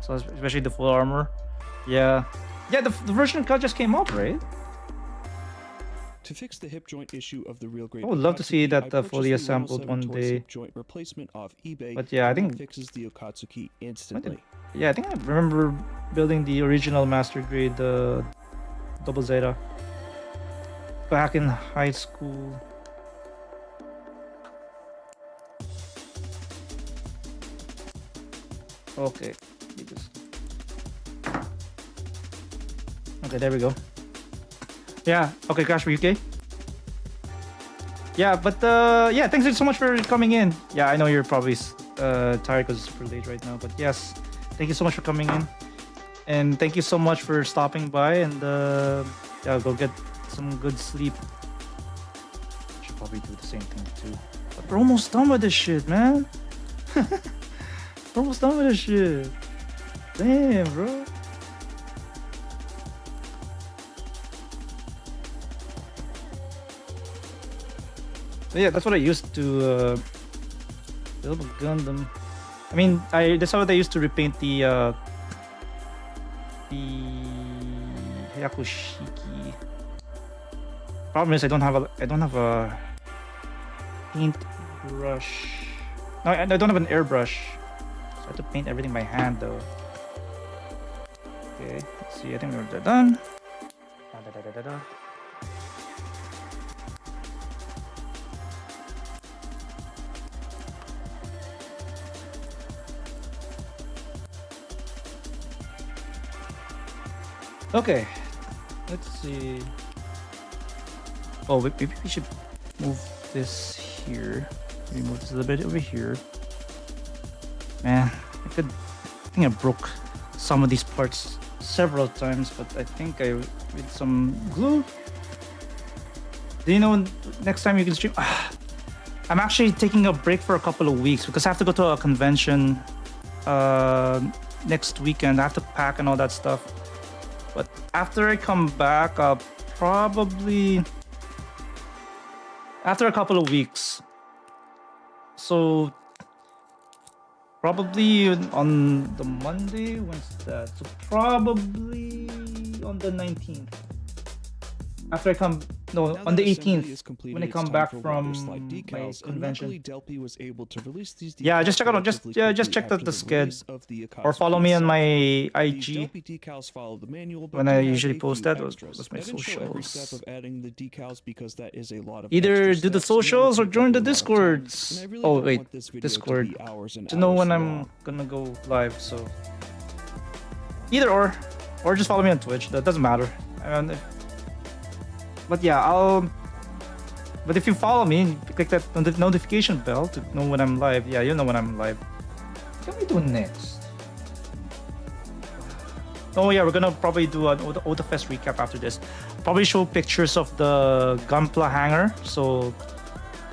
So especially the full armor. Yeah. Yeah, the version car just came out, right? To fix the hip joint issue of the real grade, I would love to see Akatsuki, that I purchased fully the assembled 107 one Toys day. hip joint replacement off eBay. But yeah, I and that think fixes the Akatsuki instantly. Yeah, I think I remember building the original master grade double Zeta back in high school. Okay. Okay, there we go. Yeah. Okay, Crash, were you okay? Yeah, but yeah, thanks so much for coming in. Yeah, I know you're probably tired because it's super late right now, but yes, thank you so much for coming in, and thank you so much for stopping by. And yeah, go get some good sleep. Should probably do the same thing too. But we're almost done with this shit, man. We're almost done with this shit. Damn, bro. But yeah, that's what I used to build a Gundam. I mean, that's what I used to repaint the Hyaku Shiki. Problem is I don't have a paint brush. No, I don't have an airbrush. So I have to paint everything by hand though. Okay, let's see. I think we're done. Okay, let's see. Oh, maybe we should move this here. Maybe move this a little bit over here. Man, I think I broke some of these parts several times, but I think I with some glue. Do you know next time you can stream? I'm actually taking a break for a couple of weeks because I have to go to a convention next weekend. I have to pack and all that stuff. But after I come back, probably after a couple of weeks. So probably on the Monday, when's that? So probably on the 19th. After I come, no, on the 18th when I come back from my convention. Was able to release these yeah, just check out, just check the sked, or follow me on my IG. When I usually post that, was my socials. Either do the socials or join the Discords. Oh wait, Discord to know when I'm gonna go live. So either or just follow me on Twitch. That doesn't matter. But yeah, but if you follow me, click that notification bell to know when I'm live. Yeah, you know when I'm live. What can we do next? Oh yeah, we're gonna probably do an Otafest recap after this. Probably show pictures of the Gunpla hangar. So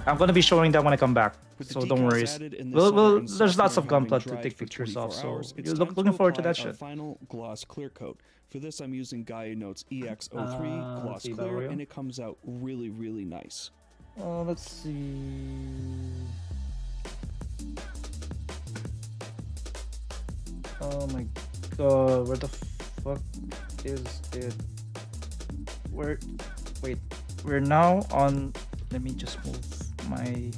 I'm gonna be showing that when I come back. So don't worry. There's lots of Gunpla to take pictures of. So you're looking forward to that shit. Final gloss clear coat. For this, I'm using Gaia Notes EX03 Gloss Clear, and it comes out really, really nice. Let's see. Oh my god, where the fuck is it? Wait, we're now on. Let me just move my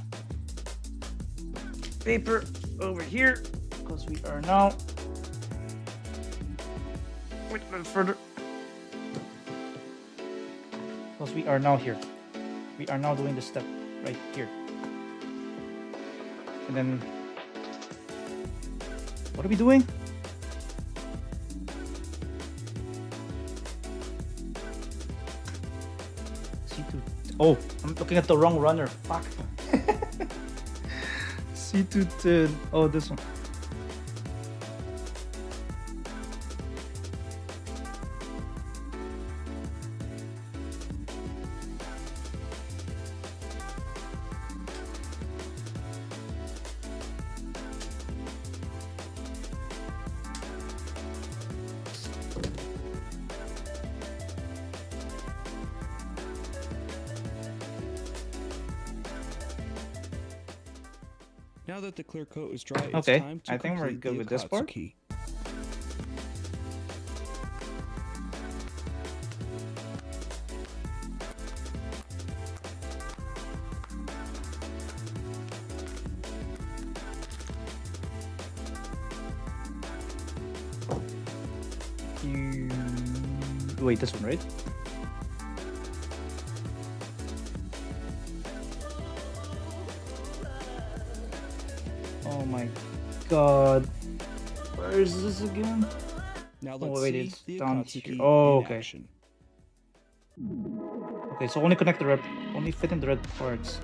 paper over here because we are now. Wait a little further. Because we are now here. We are now doing the step right here. And then what are we doing? C2. Oh, I'm looking at the wrong runner. Fuck. C210. Oh, this one. Now that the clear coat is dry, it's okay, time to I think we're complete good the with this part. Akatsuki. Wait, this one, right? Oh my god. Where is this again? Now Oh, let's wait, see it's the down Akatsuki here. Oh, in okay. action. Okay, so only connect the red, only fit in the red parts.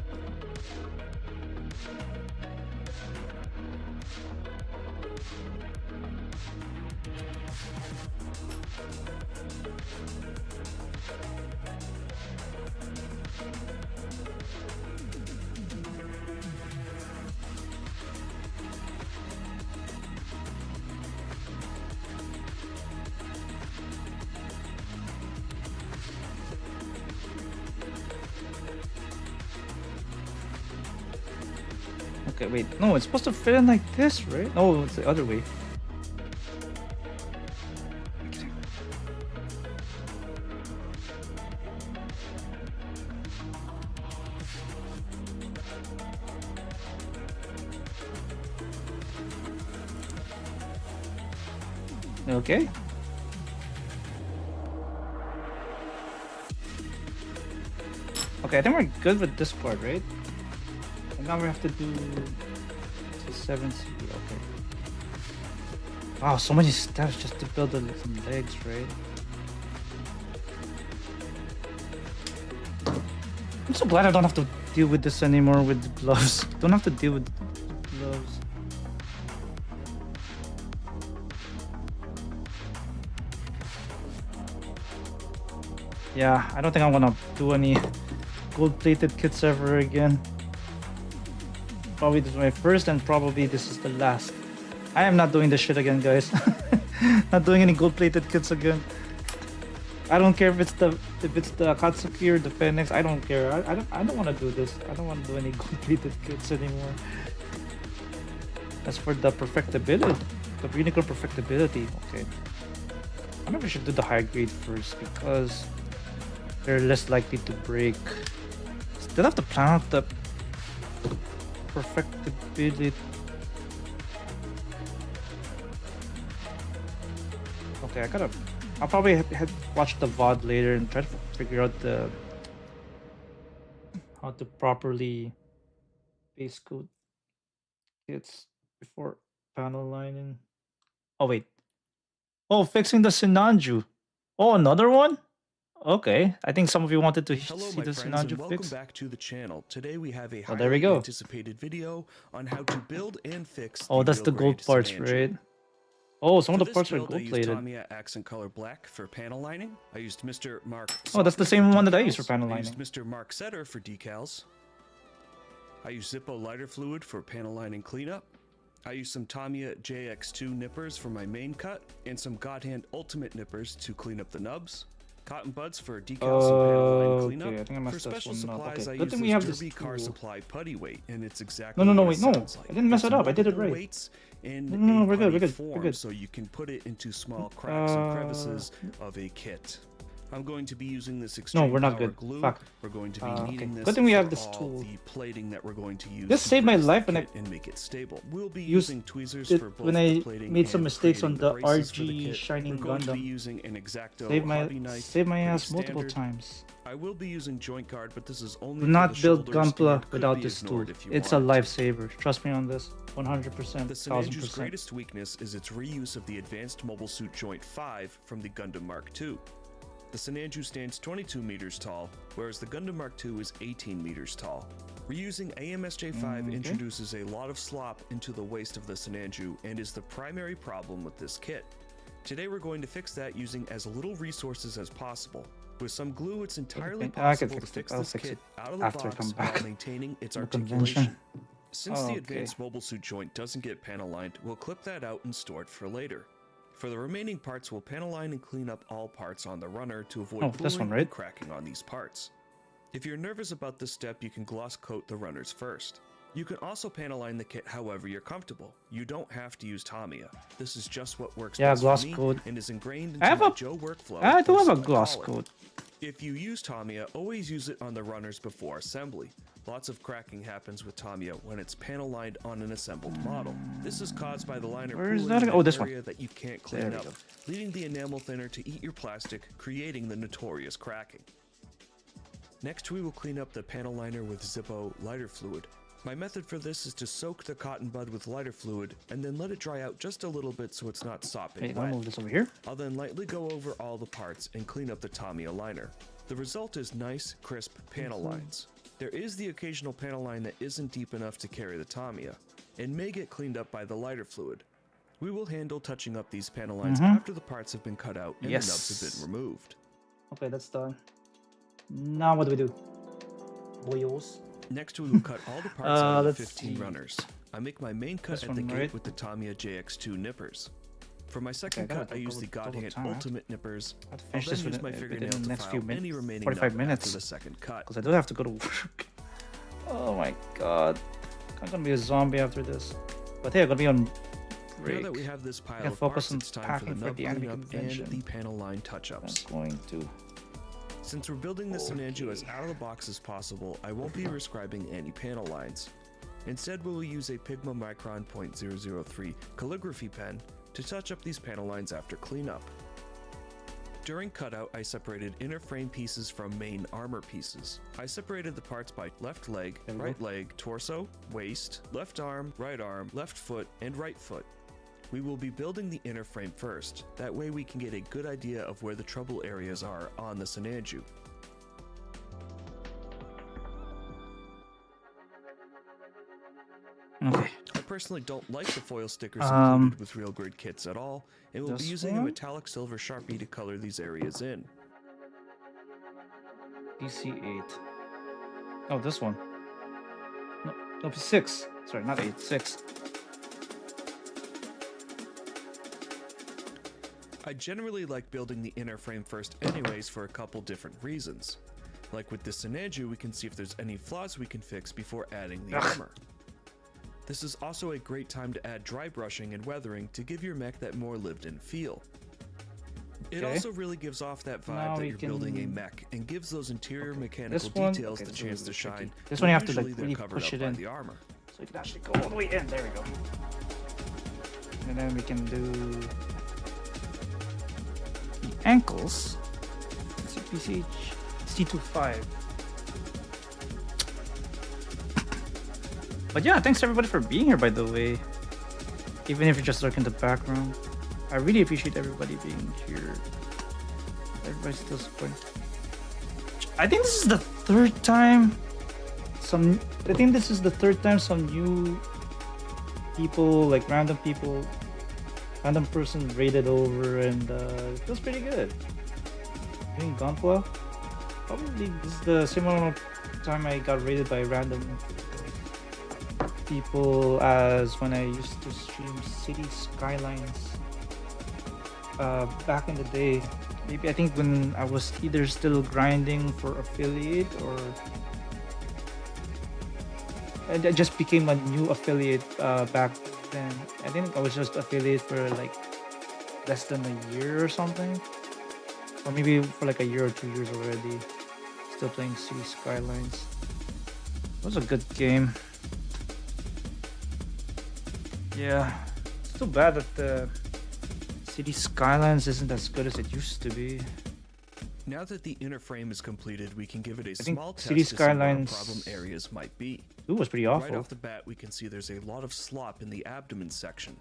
Okay, wait. No, it's supposed to fit in like this, right? No, it's the other way. Okay. Okay, I think we're good with this part, right? And now we have to do 7C. Okay. Wow, so many steps just to build some legs, right? I'm so glad I don't have to deal with this anymore with the gloves. Don't have to deal with the gloves. Yeah, I don't think I want to do any gold-plated kits ever again. Probably this is my first, and probably this is the last. I am not doing this shit again, guys. Not doing any gold-plated kits again. I don't care if it's the Akatsuki or the Phoenix. I don't care. I don't want to do this. I don't want to do any gold-plated kits anymore. As for the perfectibility, the unicorn perfectibility, okay. I maybe should do the high grade first because they're less likely to break. Still have to plan out the perfectibility. Okay, I'll probably watch the VOD later and try to figure out how to properly base coat kits before panel lining. Oh wait. Oh, fixing the Sinanju. Oh, another one? Okay, I think some of you wanted to Hello, see my the friends, Sinanju and welcome fix. back to the channel. Today we have a Oh, there we highly go. anticipated video on how to build and fix Oh, that's the middle-grade gold parts, Sinanju. right? Oh, some For of the this parts are build, I gold used plated. Tamiya Accent Color Black for panel lining. I used Mr. Mark Oh, that's the Softener same for one that I used for decals. panel I used lining. Mr. Mark Setter for decals. I used Zippo lighter fluid for panel lining cleanup. I used some Tamiya JX2 nippers for my main cut, and some Godhand Ultimate nippers to clean up the nubs. Cotton buds for decals and panel line cleanup. Okay, I think I messed For this special one up. supplies, Okay, I good used thing we this have this Derby car tool. supply putty weight, and it's exactly No, what wait, it no. sounds like. I didn't mess It's it up. I did it multiple right. weights in No, a we're good, putty we're form, good. so you can put it into small cracks and crevices of a kit. I'm going to be using this extreme we're not power good. glue. Fuck. We're going to be Okay. needing this Good thing we have for this all tool. the plating that we're going to use. This to saved my brace the life when I kit and make it stable. We'll be used using tweezers it for both when the I plating made some and mistakes on creating the braces for the RG kit. Shining We're going to be Gundam. using an X-Acto hobby knife. Saved my pretty ass multiple standard. times. I will be using joint guard, but this is only Do for not the build shoulders Gunpla and could without be this tool. ignored if you It's a wanted to. lifesaver. Trust me on this. 100%. The Sinanju's 1000%. greatest weakness is its reuse of the Advanced Mobile Suit Joint 5 from the Gundam Mark II. The Sinanju stands 22 meters tall, whereas the Gundam Mark II is 18 meters tall. Reusing AMSJ5 introduces a lot of slop into the waist of the Sinanju and is the primary problem with this kit. Today we're going to fix that using as little resources as possible. With some glue, it's entirely I can possible to fix it. fix I'll this fix kit it out of the after I box come while back maintaining its from the articulation. convention. Since the Okay. Advanced Mobile Suit Joint doesn't get panel lined, we'll clip that out and store it for later. For the remaining parts, we'll panel line and clean up all parts on the runner to avoid Oh, this pooling one, right? and cracking on these parts. If you're nervous about this step, you can gloss coat the runners first. You can also panel line the kit however you're comfortable. You don't have to use Tamiya. This is just what works Yeah, best gloss for me coat. and is ingrained I into have my a- Joe workflow. I do or have so a gloss call it. coat. If you use Tamiya, always use it on the runners before assembly. Lots of cracking happens with Tamiya when it's panel lined on an assembled model. This is caused by the liner Where is pooling that? in Oh, an this one. area that you can't clean There we up, go. leading the enamel thinner to eat your plastic, creating the notorious cracking. Next, we will clean up the panel liner with Zippo lighter fluid. My method for this is to soak the cotton bud with lighter fluid and then let it dry out just a little bit so it's not sopping Wait, I'll wet. move this over here. I'll then lightly go over all the parts and clean up the Tamiya liner. The result is nice, crisp panel lines. There is the occasional panel line that isn't deep enough to carry the Tamiya and may get cleaned up by the lighter fluid. We will handle touching up these panel lines after the parts have been cut out and the nubs have been removed. Okay, that's done. Now what do we do? Boyos. Next, we will cut all the parts out of the let's 15 see. runners. I make my main cut This at the one, gate right? with the Tamiya JX2 nippers. For my second Okay, I cut, I gotta use go the with God double Hand time, right? Ultimate nippers. I have to I'll finish then this use my within fingernail the to next file few any minutes. remaining 45 nub minutes. after the second cut. Because I do have to go to work. Oh my god. I'm gonna be a zombie after this. But hey, I'm gonna be on break. Now that we have this pile Yeah, of focus parts, on it's time for packing the for nub the anime cleanup and convention. the panel line I'm touch-ups. going to. Since we're building this Sinanju as out of the box as possible, I won't be prescribing any panel lines. Instead, we will use a Pigma Micron .003 calligraphy pen to touch up these panel lines after cleanup. During cutout, I separated inner frame pieces from main armor pieces. I separated the parts by left leg, right leg, torso, waist, left arm, left foot, and right foot. We will be building the inner frame first. That way we can get a good idea of where the trouble areas are on the Sinanju. Okay. I personally don't like the foil stickers included with real grid kits at all, and we'll be this using a one? metallic silver Sharpie to color these areas in. PC8. Oh, this one. No, P6. Sorry, not 8, 6. I generally like building the inner frame first anyways for a couple different reasons. Like with this Sinanju, we can see if there's any flaws we can fix before adding the armor. This is also a great time to add dry brushing and weathering to give your mech that more lived-in feel. It Okay. also really gives off that vibe Now that we you're building a can- mech and gives those interior This mechanical one- details okay, the this chance one's to a bit tricky. shine. This when one you have to, like, usually they're really covered push up it by in. the armor. So you can actually go all the way in. There we go. And then we can do the ankles. CPCH C25. But yeah, thanks everybody for being here, by the way. Even if you're just lurking in the background. I really appreciate everybody being here. Everybody's still supporting. I think this is the third time some new people, like random person raided over, and it feels pretty good. Doing Gonqua. Probably this is the same amount of time I got raided by random people as when I used to stream City Skylines back in the day. Maybe I think when I was either still grinding for affiliate, or I just became a new affiliate back then. I think I was just affiliate for like less than a year or something, or maybe for like a year or 2 years already. Still playing City Skylines. It was a good game. Yeah, it's too bad that the City Skylines isn't as good as it used to be. Now that the inner frame is completed, we can give it a think small test City to see where our Skylines- problem areas might be. It was pretty awful. Right off the bat, we can see there's a lot of slop in the abdomen section.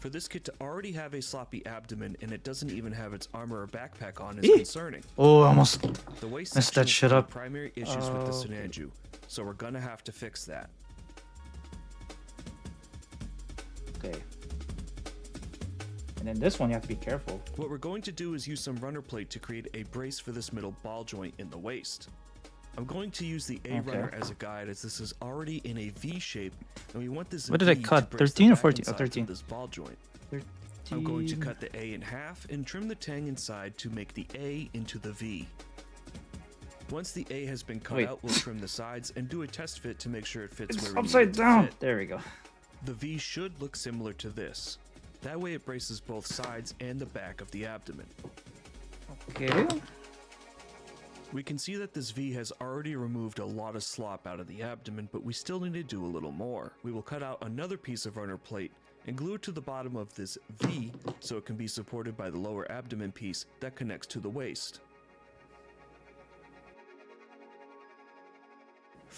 For this kit to already have a sloppy abdomen and it doesn't even have its armor or backpack on is Eek. concerning. Oh, I almost The waist messed section that is shit one of up. the primary issues with the Okay. Sinanju, so we're gonna have to fix that. Okay. And then this one, you have to be careful. What we're going to do is use some runner plate to create a brace for this middle ball joint in the waist. I'm going to use the A runner as a guide, as this is already in a V shape, and we want this What did I V to cut? brace the 13 or back 14? and sides of 13. this ball joint. I'm going to 13. cut the A in half and trim the tang inside to make the A into the V. Once the A has been cut Wait. out, we'll trim the sides and do a test fit to make sure it fits It's where we need upside it to down. fit. There we go. The V should look similar to this. That way it braces both sides and the back of the abdomen. Okay. We can see that this V has already removed a lot of slop out of the abdomen, but we still need to do a little more. We will cut out another piece of runner plate and glue it to the bottom of this V so it can be supported by the lower abdomen piece that connects to the waist.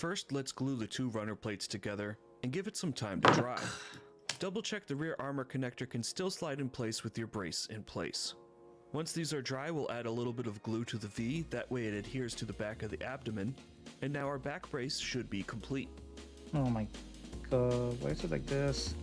First, let's glue the two runner plates together and give it some time to dry. Double check the rear armor connector can still slide in place with your brace in place. Once these are dry, we'll add a little bit of glue to the V, that way it adheres to the back of the abdomen, and now our back brace should be complete. Oh my god, why is it like this?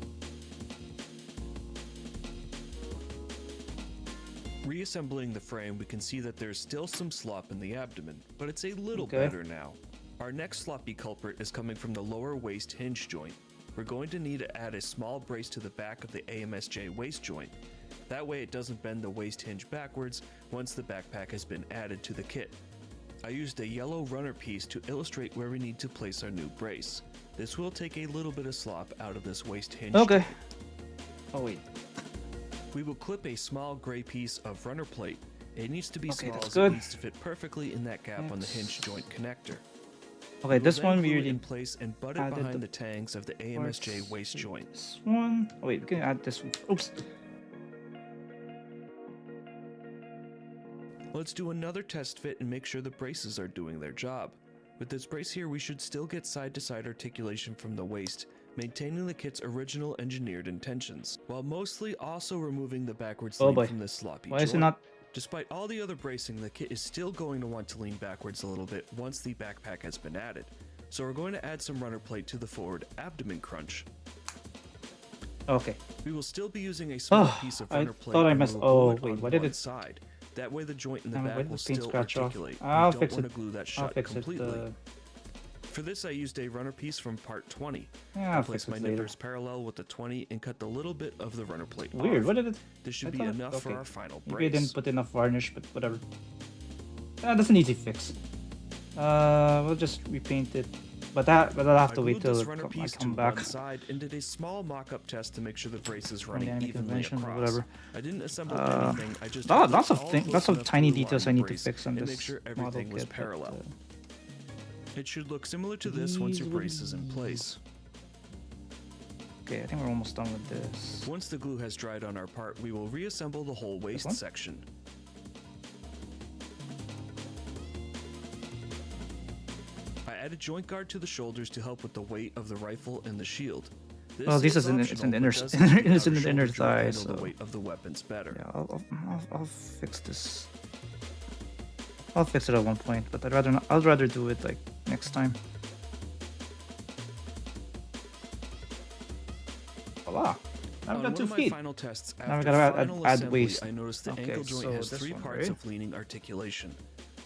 Reassembling the frame, we can see that there's still some slop in the abdomen, but it's a little Okay. better now. Our next sloppy culprit is coming from the lower waist hinge joint. We're going to need to add a small brace to the back of the AMSJ waist joint. That way it doesn't bend the waist hinge backwards once the backpack has been added to the kit. I used a yellow runner piece to illustrate where we need to place our new brace. This will take a little bit of slop out of this waist hinge Okay. joint. Oh wait. We will clip a small gray piece of runner plate. It needs to be Okay, small that's as good. it needs to fit perfectly in that gap on the hinge joint connector. Okay, We'll this then one glue we it already in place and butt it added behind the the tangs of the AMSJ parts. waist joint. This one. Oh wait, we can add this one. Oops. Let's do another test fit and make sure the braces are doing their job. With this brace here, we should still get side-to-side articulation from the waist, maintaining the kit's original engineered intentions, while mostly also removing the backwards Oh lean boy. from this sloppy Why joint. is it not? Despite all the other bracing, the kit is still going to want to lean backwards a little bit once the backpack has been added. So we're going to add some runner plate to the forward abdomen crunch. Okay. We will still be using a small Oh, piece of I runner plate. thought I and missed- we'll glue oh, it wait, on what did one it- side. That way the joint in the Why back did will the paint still scratch off? articulate. I'll We don't fix want it. to glue that I'll shut fix completely. it. For this, I used a runner piece from part 20. Yeah, I I'll placed fix my it later. nippers parallel with the 20 and cut the little bit of the runner plate Weird. off. What did it? This should I be thought- enough for okay. our final Maybe I brace. didn't put enough varnish, but whatever. That's an easy fix. We'll just repaint it, but I'll have I to wait glued till this it runner I piece to come back. one side and did a small mock-up test to make sure the brace is running any evenly convention or across. whatever. I didn't assemble anything. I just Lots lots of things, lots of tiny details I need to fix on and this make sure model everything was kit, but, parallel. It should look similar to this once your brace is in place. Okay, I think we're almost done with this. Once the glue has dried on our part, we will reassemble the whole waist one? section. I added joint guard to the shoulders to help with the weight of the rifle and the shield. Well, this is an optional, it's an but inner does help the it's outer in the inner shoulder joint thigh, handle so the weight of the weapons better. yeah, I'll fix this. I'll fix it at one point, but I'd rather do it like next time. Voila! Now On we got one 2 of my feet. final tests, Now we after gotta final add assembly, waist. I noticed the Okay, ankle joint so has this 3 one, parts right? of leaning articulation.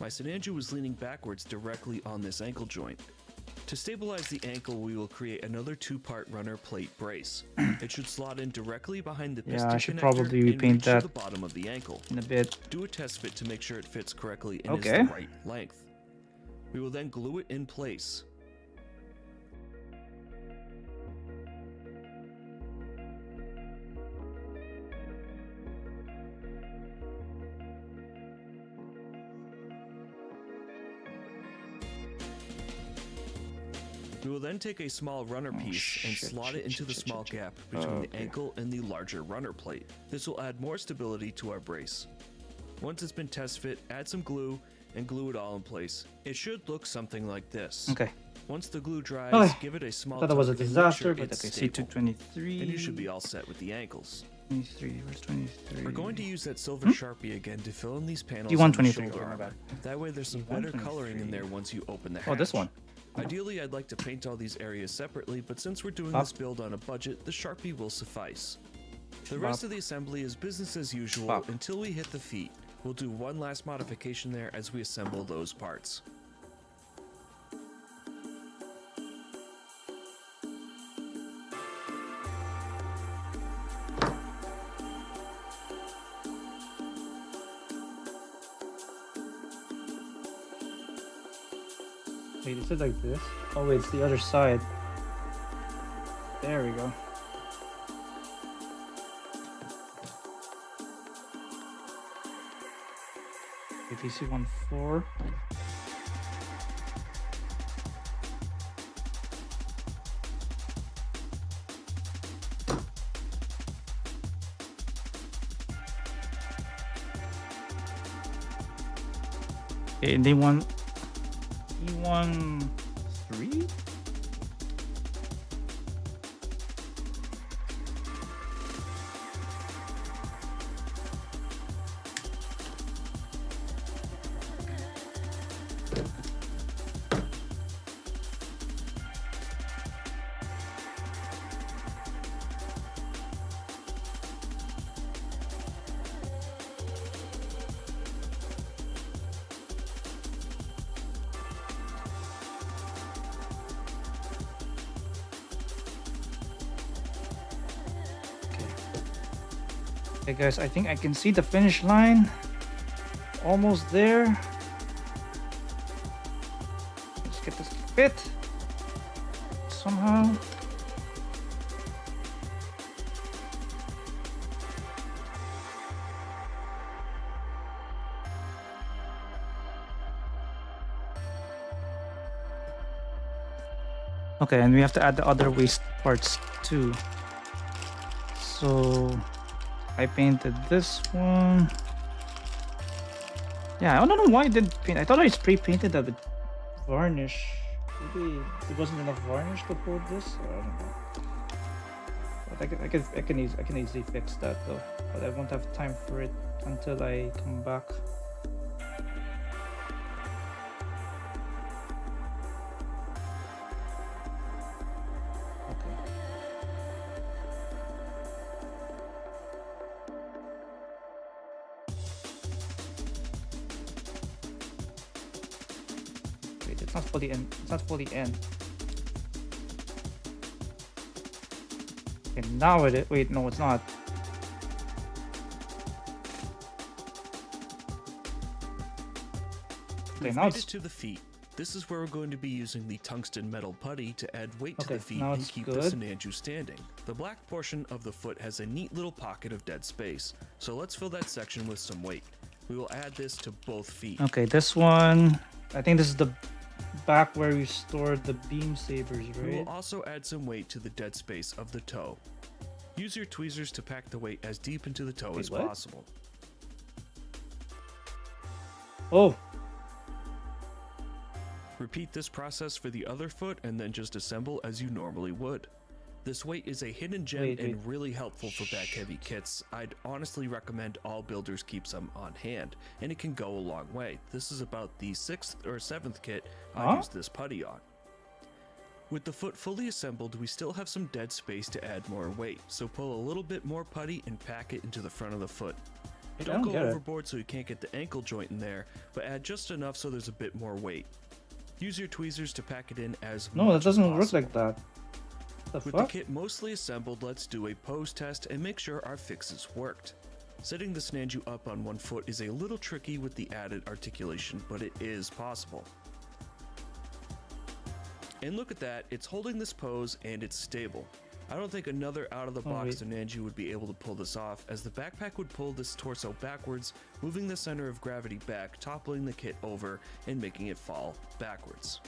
My Sinanju was leaning backwards directly on this ankle joint. To stabilize the ankle, we will create another 2-part runner plate brace. It should slot in directly behind the Yeah, piston I should connector probably and repaint reach to that the bottom of the ankle. In a bit. Do a test fit to make sure it fits correctly and Okay. is the right length. We will then glue it in place. We will then take a small runner piece and slot it into the small gap between the ankle and the larger runner plate. This will add more stability to our brace. Once it's been test fit, add some glue and glue it all in place. It should look something like this. Okay. Once the glue dries, Okay. give it a small I thought that was a tug and make disaster, sure but it's okay. stable. C223. And you should be all set with the ankles. 23. Where's 23? We're going to use that silver Sharpie again to fill in these panels D123, on the shoulder sorry, my armor. bad. That way there's some better coloring in there once you open the hatch. Oh, this one. Ideally, I'd like to paint all these areas separately, but since we're doing Up. this build on a budget, the Sharpie will suffice. The Up. rest of the assembly is business as usual Up. until we hit the feet. We'll do one last modification there as we assemble those parts. Wait, is it like this? Oh wait, it's the other side. There we go. APC-14. Okay, and they want E1 3. Okay guys, I think I can see the finish line. Almost there. Let's get this to fit somehow. Okay, and we have to add the other waste parts too. So I painted this one. Yeah, I don't know why I didn't paint. I thought I spray painted that with varnish. Maybe it wasn't enough varnish to coat this. Or I don't know. But I can easily fix that though. But I won't have time for it until I come back. It's not fully in. It's not fully in. Okay, now it is. Wait, no, it's not. Okay, We've now made it's it to the feet. This is where we're going to be using the tungsten metal putty to add weight to okay. the feet Now and it's keep the good. Sinanju standing. The black portion of the foot has a neat little pocket of dead space, so let's fill that section with some weight. We will add this to both feet. Okay, this one. I think this is the back where we stored the beam sabers, We right? will also add some weight to the dead space of the toe. Use your tweezers to pack the weight as deep into the toe Wait, as what? possible. Oh, Repeat this process for the other foot and then just assemble as you normally would. This weight is a hidden gem Wait. and really helpful for back heavy kits. I'd honestly recommend all builders keep some on hand, and it can go a long way. This is about the 6th or 7th kit I Huh? used this putty on. With the foot fully assembled, we still have some dead space to add more weight, so pull a little bit more putty and pack it into the front of the foot. I Don't don't go get it. overboard so you can't get the ankle joint in there, but add just enough so there's a bit more weight. Use your tweezers to pack it in as no, much that as doesn't work possible. like that. The With the fuck? kit mostly assembled, let's do a pose test and make sure our fixes worked. Setting the Sinanju up on one foot is a little tricky with the added articulation, but it is possible. And look at that, it's holding this pose and it's stable. I don't think another out-of-the-box Sinanju would be able to pull this off, as the backpack would pull this torso backwards, moving the center of gravity back, toppling the kit over, and making it fall backwards.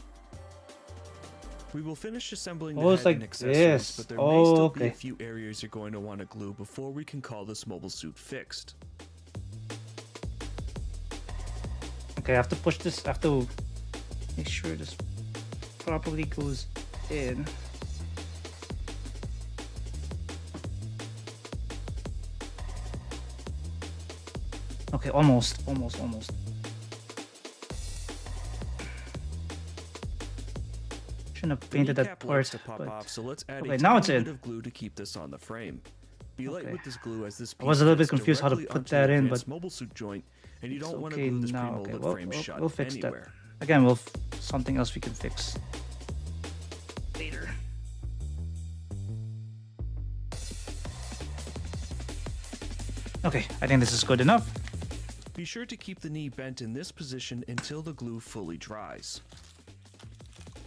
We will finish assembling the Oh, it's head and like accessories, this. but there may Oh, still be a okay. few areas you're going to want to glue before we can call this mobile suit fixed. Okay, I have to push this. I have to make sure this properly goes in. Okay, almost. Shouldn't have The painted that kneecap part. likes to pop but- off, so let's add Okay, a now tiny it's in. bit of glue to keep this on the frame. Be light Okay. with this glue, as this I was a little bit piece fits confused how to directly put onto that the in, advanced but mobile suit joint, and you it's don't want to okay glue this now. pre-molded Okay, frame shut we'll fix anywhere. that. Again, we'll something else we can fix later. Okay, I think this is good enough. Be sure to keep the knee bent in this position until the glue fully dries.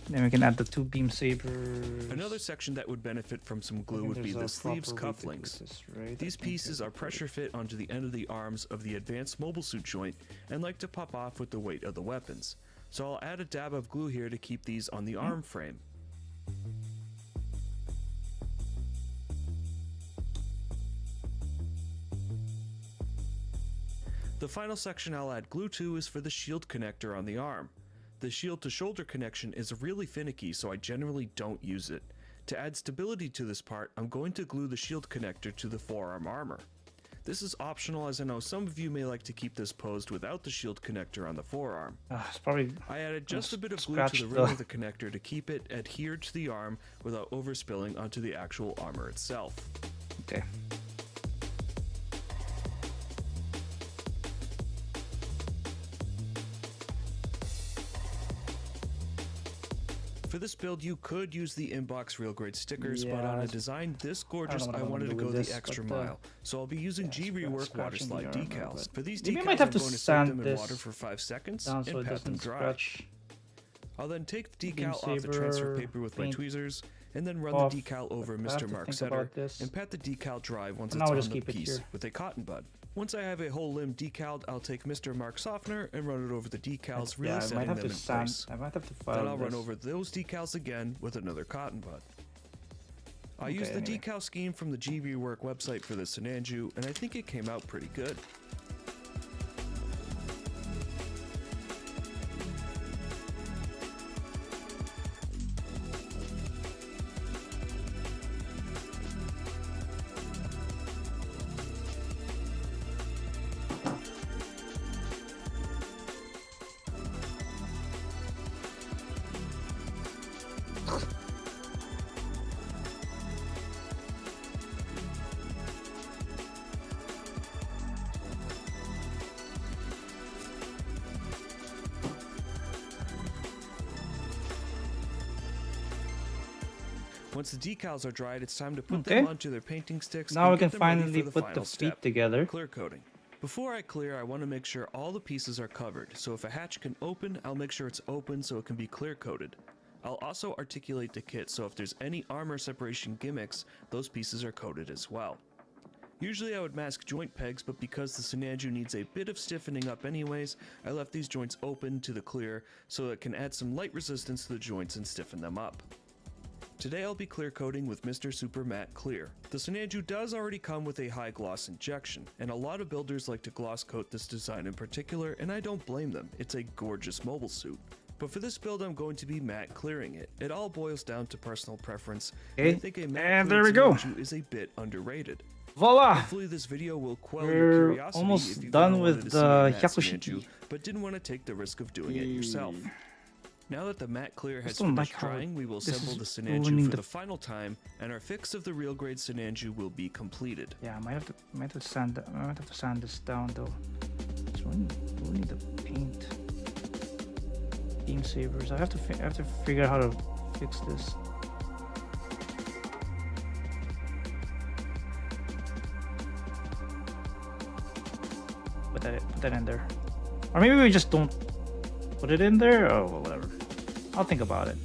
Then we can add the two beam sabers. Another section that would benefit from some I glue think would be there's the a sleeves proper way to do cufflinks. this, right? These I think pieces there's are pressure fit onto the end of the arms of the advanced mobile suit joint and like to pop off with the weight of the weapons. So I'll add a dab of glue here to keep these on the arm frame. The final section I'll add glue to is for the shield connector on the arm. The shield to shoulder connection is really finicky, so I generally don't use it. To add stability to this part, I'm going to glue the shield connector to the forearm armor. This is optional, as I know some of you may like to keep this posed without the shield connector on the forearm. It's probably I added just a bit of glue to the rim of the connector to keep it adhered to the arm without overspilling onto the actual armor itself. okay. For this build, you could use the inbox real grade stickers, but on a design this gorgeous, I what wanted to I'm go gonna do the with extra this, but, mile. So I'll be using G Rework water scratching slide the armor, decals. but For these maybe I decals, might have I'm to going to soak sand them in this water for 5 seconds down so and it pat them doesn't dry. scratch. I'll then take the Beam decal off the transfer saber, paper with my paint tweezers, and then run off. the decal over I have Mr. to Mark think Setter, about this. and pat the decal dry once For it's now, I'll on just the keep it piece here. with a cotton bud. Once I have a whole limb decaled, I'll take Mr. Mark Softener and run it over the decals, really Yeah, I setting might have them to in sand. place. I might have to file Then I'll this. run over those decals again with another cotton bud. I used the anyway. decal scheme from the G Rework website for the Sinanju, and I think it came out pretty good. Once the decals are dried, it's time to put them onto their painting sticks. Now and we get can them ready finally for the put the final feet step, together. clear coating. Before I clear, I want to make sure all the pieces are covered, so if a hatch can open, I'll make sure it's open so it can be clear coated. I'll also articulate the kit, so if there's any armor separation gimmicks, those pieces are coated as well. Usually I would mask joint pegs, but because the Sinanju needs a bit of stiffening up anyways, I left these joints open to the clear so it can add some light resistance to the joints and stiffen them up. Today I'll be clear coating with Mr. Super Matte Clear. The Sinanju does already come with a high gloss injection, and a lot of builders like to gloss coat this design in particular, and I don't blame them, it's a gorgeous mobile suit. But for this build I'm going to be matte clearing it. It all boils down to personal preference, and I think a matte and cleared there we go. Sinanju is a bit underrated. Voila! Hopefully this video will quell your We're curiosity almost if you've done ever with wanted to see the a matte Hyaku Sinanju, Shiki. but didn't want to take the risk of doing it yourself. Now that the matte clear has don't like finished how drying, we will this assemble the is Sinanju ruining for the- the final time, and our fix of the real grade Sinanju will be completed. Yeah, I might have to sand. I might have to sand this down though. It's ruining the paint. Beam sabers. I have to figure out how to fix this. Put that in there. Or maybe we just don't put it in there. Oh, well, whatever. I'll think about it.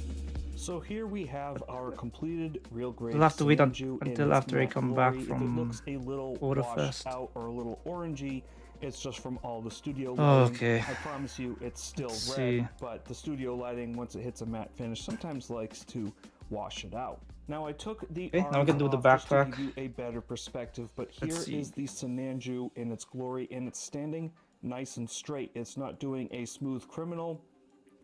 So here we have our completed real grade We'll have to wait Sinanju in until its after I matte come glory. back If from it looks a little Photo washed Fest. out or a little orangey, it's just from all the studio Oh, lighting. okay. I promise you it's still Let's red, see. but the studio lighting, once it hits a matte finish, sometimes likes to wash it out. Now I took the Okay, now we arms can do the off just to backpack. give you a better perspective, but here Let's see. is the Sinanju in its glory, and it's standing nice and straight. It's not doing a smooth criminal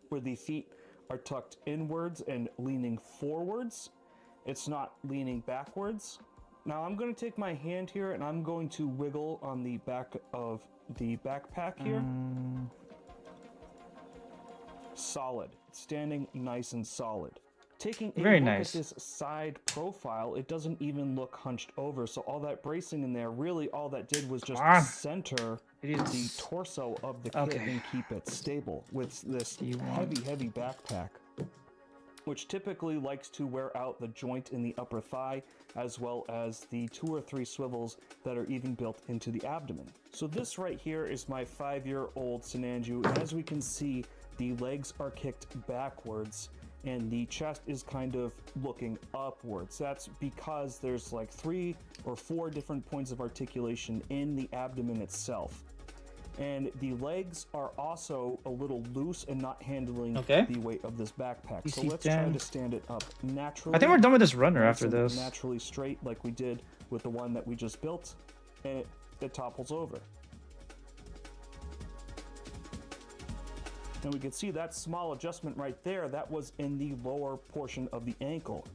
where the feet are tucked inwards and leaning forwards. It's not leaning backwards. Now I'm going to take my hand here and I'm going to wiggle on the back of the backpack here. Solid. It's standing nice and solid. Taking a Very look nice. at this side profile, it doesn't even look hunched over. So all that bracing in there, really all that did was just on. center It is the torso of the kit Okay. and keep it stable with this D1. heavy backpack, which typically likes to wear out the joint in the upper thigh, as well as the 2 or 3 swivels that are even built into the abdomen. So this right here is my 5-year-old Sinanju, and as we can see, the legs are kicked backwards and the chest is kind of looking upwards. That's because there's like 3 or 4 different points of articulation in the abdomen itself. And the legs are also a little loose and not handling the weight of this backpack. So let's try DC-10. to stand it up naturally. I think we're done with this runner nice after and this. naturally straight like we did with the one that we just built, and it topples over. And we can see that small adjustment right there, that was in the lower portion of the ankle.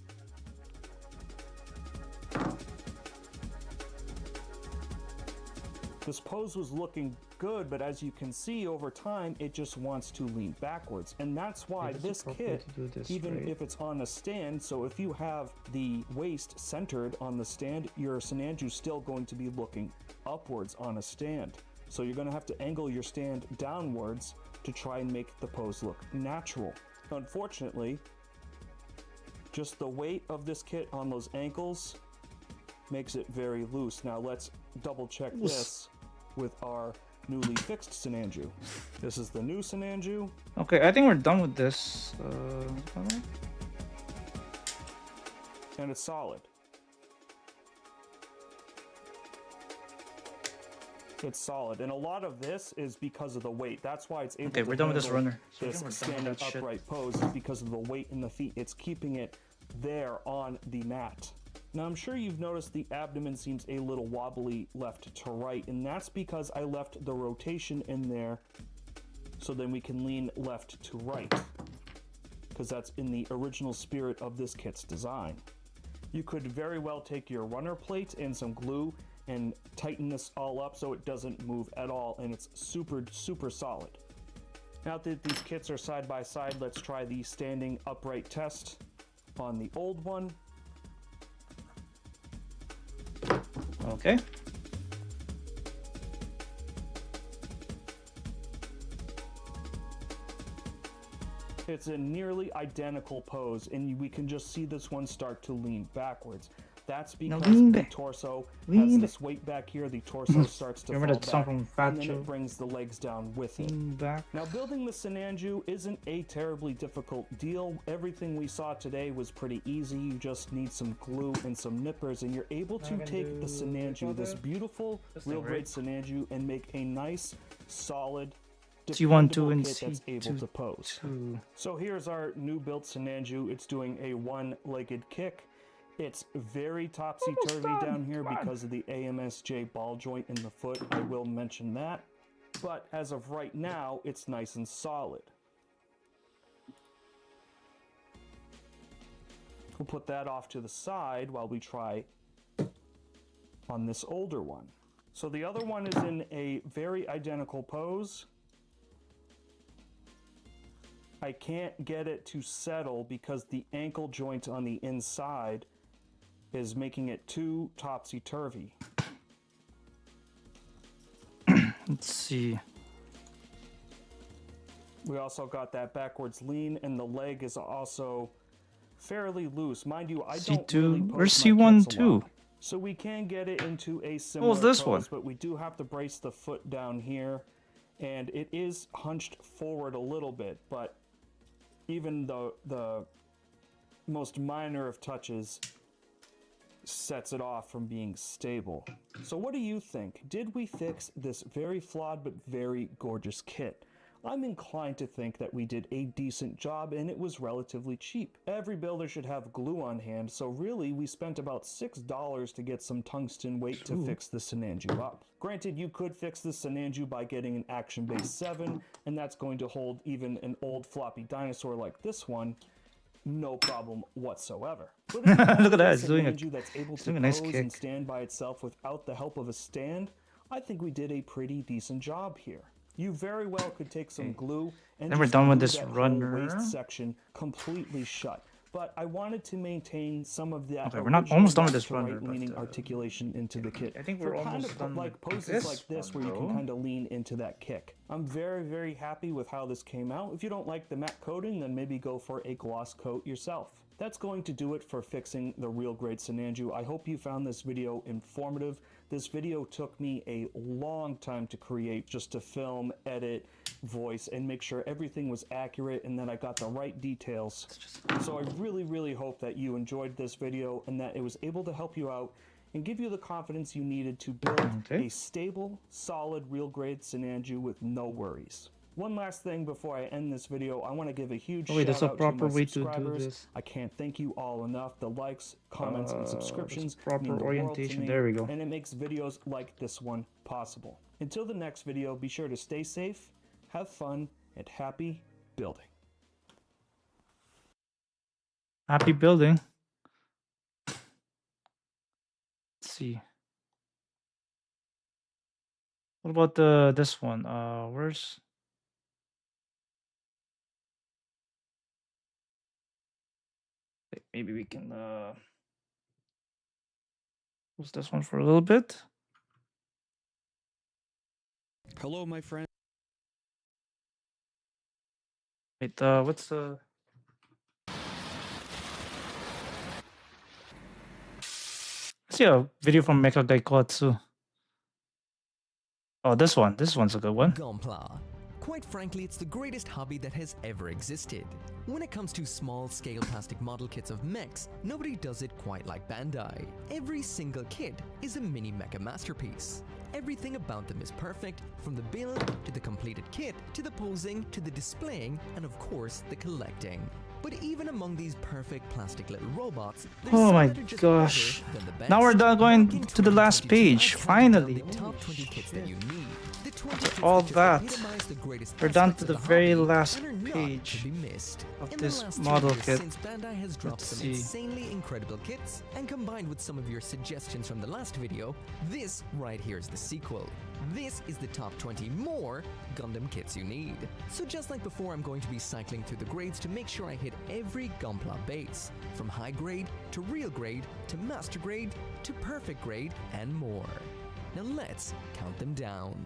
This pose was looking good, but as you can see over time, it just wants to lean backwards. And that's why this kit, even if it's on a stand, so if you have the waist centered on the stand, your Sinanju is still going to be looking upwards on a stand. So you're going to have to angle your stand downwards to try and make the pose look natural. Unfortunately, just the weight of this kit on those ankles makes it very loose. Now let's double check this with our newly fixed Sinanju. This is the new Sinanju. Okay, I think we're done with this. And it's solid. It's solid, and a lot of this is because of the weight. That's why it's able to we're done with this handle runner. So this we're done with standing that shit. upright pose is because of the weight in the feet. It's keeping it there on the mat. Now I'm sure you've noticed the abdomen seems a little wobbly left to right, and that's because I left the rotation in there so then we can lean left to right, because that's in the original spirit of this kit's design. You could very well take your runner plate and some glue and tighten this all up so it doesn't move at all, and it's super solid. Now that these kits are side by side, let's try the standing upright test on the old one. Okay. It's a nearly identical pose, and we can just see this one start to lean backwards. That's because the torso has this weight back here. The torso starts to Remember fall that song back, from Fat and then Joe? it brings the legs down with it. Back. Now, building the Sinanju isn't a terribly difficult deal. Everything we saw today was pretty easy. You just need some glue and some nippers, and you're able to take the Sinanju, this beautiful, real-grade Sinanju, and make a nice, solid, C1, 2, dependable and kit that's able C2, to pose. 2. So here's our new built Sinanju. It's doing a one-legged kick. It's very topsy-turvy down here because of the AMSJ ball joint in the foot. I will mention that. But as of right now, it's nice and solid. We'll put that off to the side while we try on this older one. So the other one is in a very identical pose. I can't get it to settle because the ankle joint on the inside is making it too topsy-turvy. Let's see. We also got that backwards lean, and the leg is also fairly loose. Mind you, I don't C2. really Where's pose my C1 kits a too? lot, so we can get it into a similar this pose, one? but we do have to brace the foot down here, and it is hunched forward a little bit, but even the most minor of touches sets it off from being stable. So what do you think? Did we fix this very flawed but very gorgeous kit? I'm inclined to think that we did a decent job, and it was relatively cheap. Every builder should have glue on hand, so really we spent about $6 to get some tungsten weight to fix the Sinanju up. Granted, you could fix the Sinanju by getting an Action Base 7, and that's going to hold even an old floppy dinosaur like this one, no problem whatsoever. Look at that, it's doing Sinanju that's able to a nice pose kick. and stand by itself without the help of a stand, I think we did a pretty decent job here. You very well could take some glue and Then we're just done with glue this that whole runner. waist section completely shut. But I wanted to maintain some of that. Okay, we're not almost done with this right runner, but, leaning articulation into the kit. I think for we're kind almost of done like with poses this like this one, where you can though. kind of lean into that kick. I'm very happy with how this came out. If you don't like the matte coating, then maybe go for a gloss coat yourself. That's going to do it for fixing the real grade Sinanju. I hope you found this video informative. This video took me a long time to create, just to film, edit, voice, and make sure everything was accurate and that I got the right details. So I really hope that you enjoyed this video and that it was able to help you out and give you the confidence you needed to build a stable, solid, real grade Sinanju with no worries. One last thing before I end this video, I want to give a huge shout there's a out proper to my way to do subscribers. this. I can't thank you all enough. The likes, comments, and subscriptions there's proper mean the world to orientation. me, There we go. and it makes videos like this one possible. Until the next video, be sure to stay safe, have fun, and happy building. Happy building. Let's see. What about this one? Where's maybe we can use this one for a little bit. Hello, my friend. Wait, what's I see a video from Mecha Gaikotsu. Oh, this one. This one's a good one. Gunpla. Quite frankly, it's the greatest hobby that has ever existed. When it comes to small-scale plastic model kits of mechs, nobody does it quite like Bandai. Every single kit is a mini mecha masterpiece. Everything about them is perfect, from the build to the completed kit, to the posing, to the displaying, and of course, the collecting. But even among these perfect plastic little robots, there's Oh some my that are just gosh. better than the best. Now we're done going Back in to the last 2022, page. I counted down Finally. The top 20 kits that you need. The 20 kits All just that. epitomize the greatest We're down aspects to of the very hobby last and are not page to be missed. of In this the last 2 model years, kit. since Bandai has dropped Let's some see. insanely incredible kits, and combined with some of your suggestions from the last video, this right here is the sequel. This is the top 20 more Gundam kits you need. So just like before, I'm going to be cycling through the grades to make sure I hit every Gunpla base, from high grade to real grade to master grade to perfect grade and more. Now let's count them down.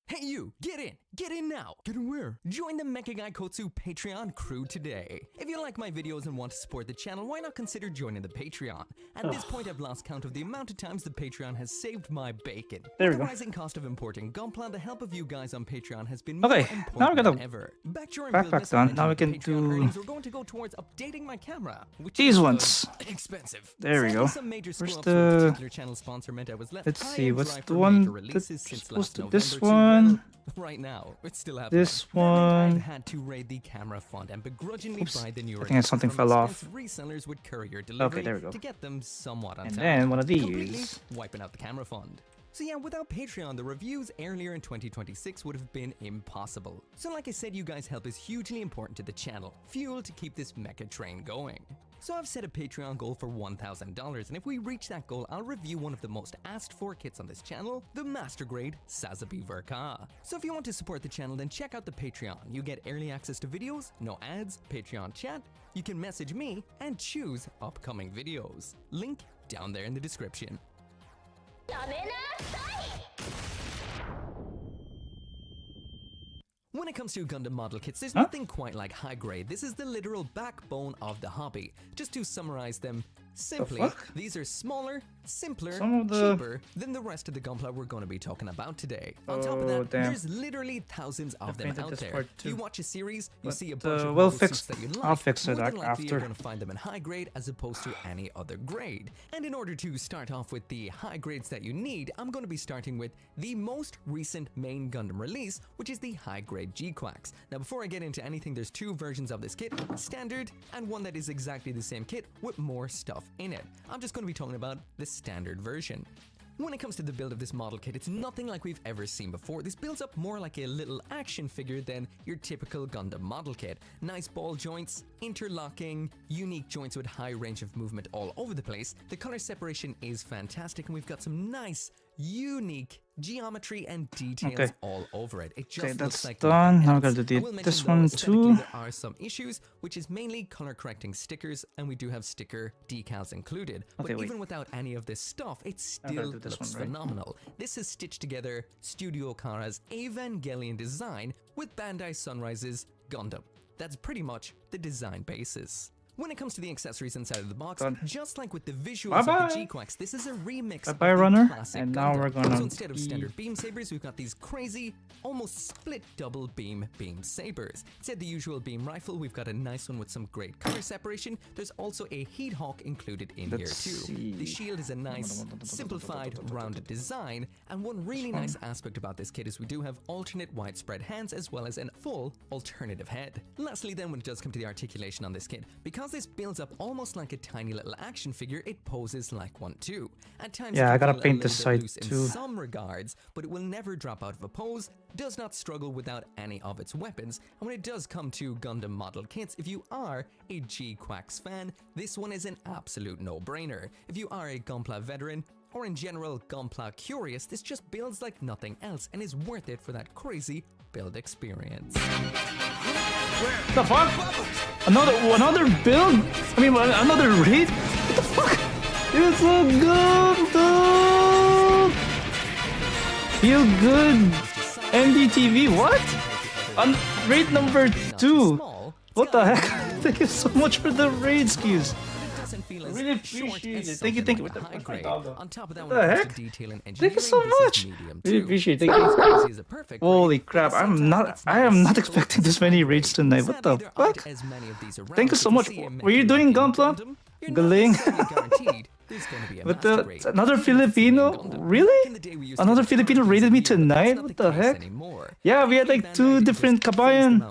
Hey you, get in! Get in now! Get in where? Join the Mecha Gaikotsu Patreon crew today. If you like my videos and want to support the channel, why not consider joining the Patreon? At this point, I've lost count of the amount of times the Patreon has saved my bacon. There we With the go. rising cost of importing Gunpla, the help of you guys on Patreon has been more Okay, important now we're gonna than ever. Back during backpack Build This, I done. mentioned Now we that the can Patreon do earnings were going to go towards updating my camera, which these is, ones. expensive. There we Sadly, go. some major Where's screw-ups with a the- particular channel sponsor meant I was left Let's high see, and what's dry the for one major that's releases since supposed last to- this November to, one? well, right now, it's still happening. This That meant I've one. had to raid the camera fund and begrudgingly Oops, buy the newer I think something fell off. resellers with courier delivery there we go. to get them somewhat on And time. then one of Completely these. wiping out the camera fund. So yeah, without Patreon, the reviews earlier in 2026 would have been impossible. So like I said, you guys' help is hugely important to the channel, fuel to keep this mecha train going. So I've set a Patreon goal for $1,000, and if we reach that goal, I'll review one of the most asked for kits on this channel, the Master Grade Sazabi Verka. So if you want to support the channel, then check out the Patreon. You get early access to videos, no ads, Patreon chat, you can message me, and choose upcoming videos. Link down there in the description. When it comes to Gundam model kits, there's nothing quite like high grade. This is the literal backbone of the hobby. Just to summarize them simply, fuck? these are smaller, simpler, Some of the- cheaper than the rest of the Gunpla we're going to be talking about today. On top of Oh, that, damn. there's literally thousands of them painted out this there. part too. You watch a series, you But, see a bunch of we'll model fix- suits that you like. I'll fix it more than likely after. You're going to find them in high grade as opposed to any other grade. And in order to start off with the high grades that you need, I'm going to be starting with the most recent main Gundam release, which is the high grade G-Quacks. Now before I get into anything, there's two versions of this kit, standard and one that is exactly the same kit with more stuff in it. I'm just going to be talking about the standard version. When it comes to the build of this model kit, it's nothing like we've ever seen before. This builds up more like a little action figure than your typical Gundam model kit. Nice ball joints, interlocking, unique joints with high range of movement all over the place. The color separation is fantastic, and we've got some nice, unique geometry and details Okay. all over it. It just Okay, looks that's like done. nothing Now we else. gotta do I will this mention, though, one aesthetically, too. there are some issues, which is mainly color correcting stickers, and we do have sticker decals included. Okay, But wait. even without any of this stuff, it I gotta still do this looks one, right? phenomenal. This is stitched together Studio Kara's Evangelion design with Bandai Sunrise's Gundam. That's pretty much the design basis. When it comes to the accessories inside of the box, Done. just like with the visuals Bye-bye. of the G-Quacks, this is a remix Bye-bye, of the runner. classic And now Gundam. we're gonna So instead of be- standard beam sabers, we've got these crazy, almost split double beam sabers. Instead of the usual beam rifle, we've got a nice one with some great color separation. There's also a heat hawk included in here Let's too. see. The shield is a nice, simplified, rounded design, and one really nice aspect about this kit is we do have alternate widespread hands as well as an full alternative head. Lastly then, when it does come to the articulation on this kit, because because this builds up almost like a tiny little action figure, it poses like one too. At times, Yeah, it I can gotta feel a paint this little bit side loose too. in some regards, but it will never drop out of a pose, does not struggle without any of its weapons, and when it does come to Gundam model kits, if you are a G-Quacks fan, this one is an absolute no-brainer. If you are a Gunpla veteran, or in general Gunpla curious, this just builds like nothing else and is worth it for that crazy build experience. The fuck? Another build? I mean, another raid? What the fuck? It's so good, dude! Feel good. NDTV, what? On raid number 2. What the heck? Thank you so much for the raid skis. I really appreciate it. Thank you. On top of that, What the heck? Thank you so much. Really appreciate it. Thank you. Holy crap! I am not expecting this many raids tonight. What the fuck? Thank you so much. Were you doing Gunpla? Galing? But another Filipino? Really? Another Filipino raided me tonight? What the heck? Yeah, we had like 2 different Kabayan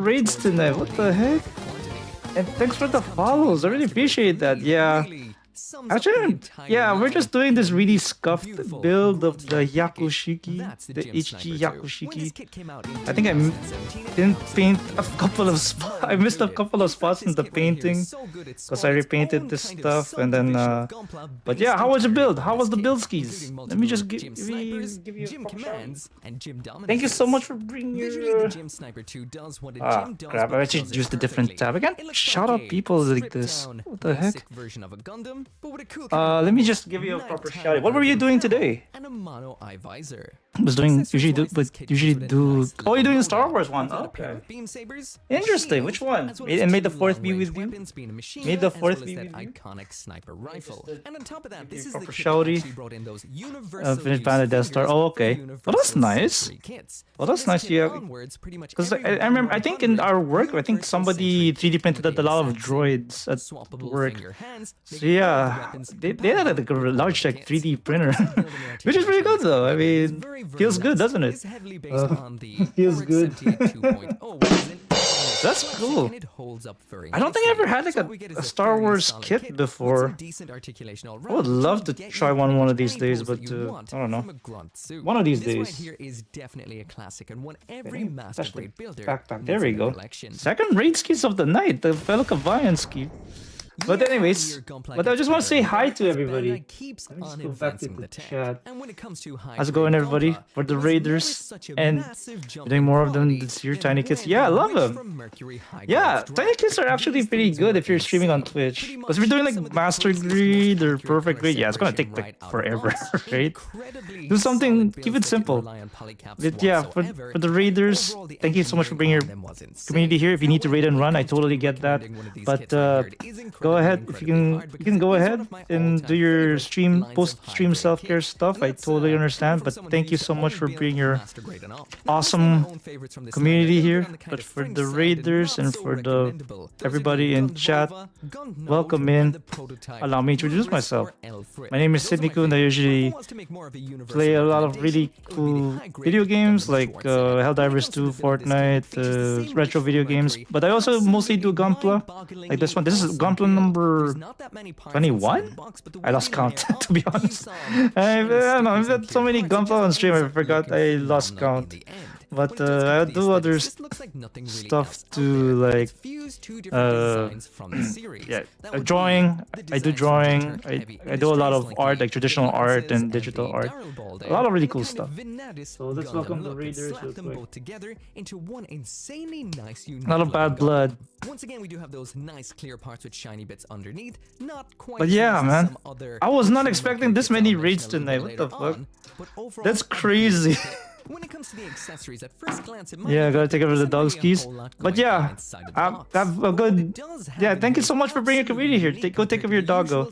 raids tonight. What the heck? And thanks for the follows. I really appreciate that. Yeah. Actually, yeah, we're just doing this really scuffed build of the Hyaku Shiki, the HG Hyaku Shiki. I think I didn't paint a couple of spots. I missed a couple of spots in the painting because I repainted this stuff and then. But yeah, how was the build? How was the build skis? Let me just give you a commands and Jim dominates. Thank you so much for bringing your. Crap! I should use the different tab again. Shout out people like this. What the heck? Let me just give you a proper shout out. What were you doing today? And a mono eye visor. Usually do. Oh, you're doing the Star Wars one. Okay. Interesting. Which one? And may the fourth be with you. May the fourth be with you. Iconic sniper rifle. And on top of that, this is proper the shouty. Finished Planet Death Star. Oh, okay. Well, that's nice. Well, that's nice. Yeah. Because I remember, I think in our work, I think somebody 3D printed a lot of droids at work. So yeah, they had like a large like 3D printer, which is pretty good though. I mean, feels good, doesn't it? Feels good. That's cool. I don't think I ever had like a Star Wars kit before. I would love to try one of these days, but I don't know. One of these days. This one here is definitely a classic and one every master grade builder. Backpack. There we go. Second raid skis of the night, the fellow Kabayan ski. But anyways, but I just want to say hi to everybody. Let me just go back to the chat. How's it going, everybody? For the Raiders and doing more of them this year, Tiny Kids. Yeah, I love them. Yeah, Tiny Kids are actually pretty good if you're streaming on Twitch. Because if you're doing like Master Grade or Perfect Grade, yeah, it's gonna take like forever, right? Do something, keep it simple. But yeah, for the Raiders, thank you so much for bringing your community here. If you need to raid and run, I totally get that. But go ahead, if you can go ahead and do your post-stream self-care stuff. I totally understand, but thank you so much for bringing your awesome community here. But for the raiders and for the everybody in chat, welcome in. Allow me to introduce myself. My name is Sydney Kun. I usually play a lot of really cool video games like Helldivers 2, Fortnite, retro video games. But I also mostly do Gunpla, like this one. This is Gunpla number 21? I lost count, to be honest. I don't know, I've had so many Gunpla on stream, I forgot I lost count. But I do other stuff too, like drawing. I do drawing. I do a lot of art, like traditional art and digital art. A lot of really cool stuff. So let's welcome the raiders real quick. Not a bad blood. Once again, we do have those nice clear parts with shiny bits underneath. Not quite. But yeah, man, I was not expecting this many raids tonight. What the fuck? That's crazy. When it comes to the accessories, at first glance, it might I gotta take over the dog's keys. But yeah, have a good. Yeah, thank you so much for bringing your community here. Go take care of your doggo.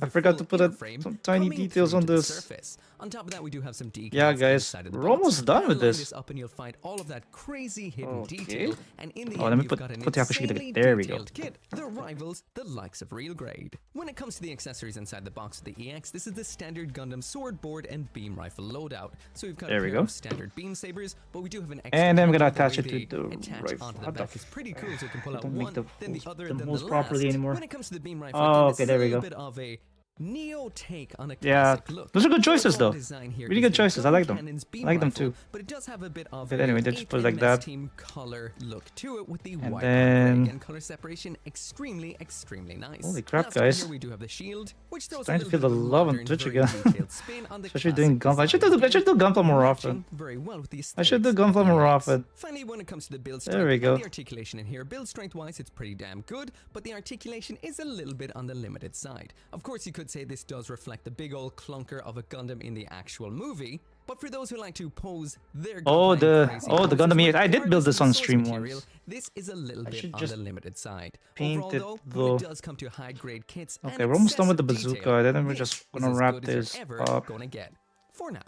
have I the forgot full to put inner frame some tiny coming details through on to the this. surface. On top of that, we do have some decals Yeah, guys, inside of the we're box. almost done with Line this. up and you'll find all of that crazy hidden Okay. detail. And in the Oh, end, let me you've put got an the Hyaku Shiki insanely there we go. detailed kit that rivals the likes of real grade. When it comes to the accessories inside the box of the EX, this is the standard Gundam sword, board, and beam rifle loadout. So we've got There a we pair go. of standard beam sabers, but we do have an extra And I'm gonna handle. attach The way it to they the attach rifle. onto the What the back is pretty cool, so you can pull I out don't make one, the then the hose- other, the then hose the properly last. anymore. When it comes to the beam rifle, Oh, again, okay, this is there a we little go. bit of a neo take on a Yeah, classic look. those are good The choices, overall though. design here Really is good the choices. I like them. Cannon's beam I like them rifle, too. but it does have a bit of But a anyway, they just put it like 8th that. team color look to it with the And white then- and gray and color separation extremely nice. Holy crap, Last one guys. here we do have the shield, which throws a Starting to little feel bit the of a love on modern, Twitch very again. detailed spin on the Especially doing classic Gunpla. I should do Gunpla more often. matching very well with the I should do aesthetics of Gunpla the more units. often. Finally, when it comes to the build There strength we go. and the articulation in here, build strength wise, it's pretty damn good, but the articulation is a little bit on the limited side. Of course, you could say this does reflect the big old clunker of a Gundam in the actual movie, but for those who like to pose their Oh, gunplaying the- crazy oh, the poses Gundam EX. I did regardless build of this the on source stream material, once. this is a little bit should on just the limited side. paint Overall, it though, though. when it does come to high grade kits, Okay, and we're almost done with the excessive bazooka. detail, Then we're this just is gonna as wrap good as you're this ever up. gonna get for now.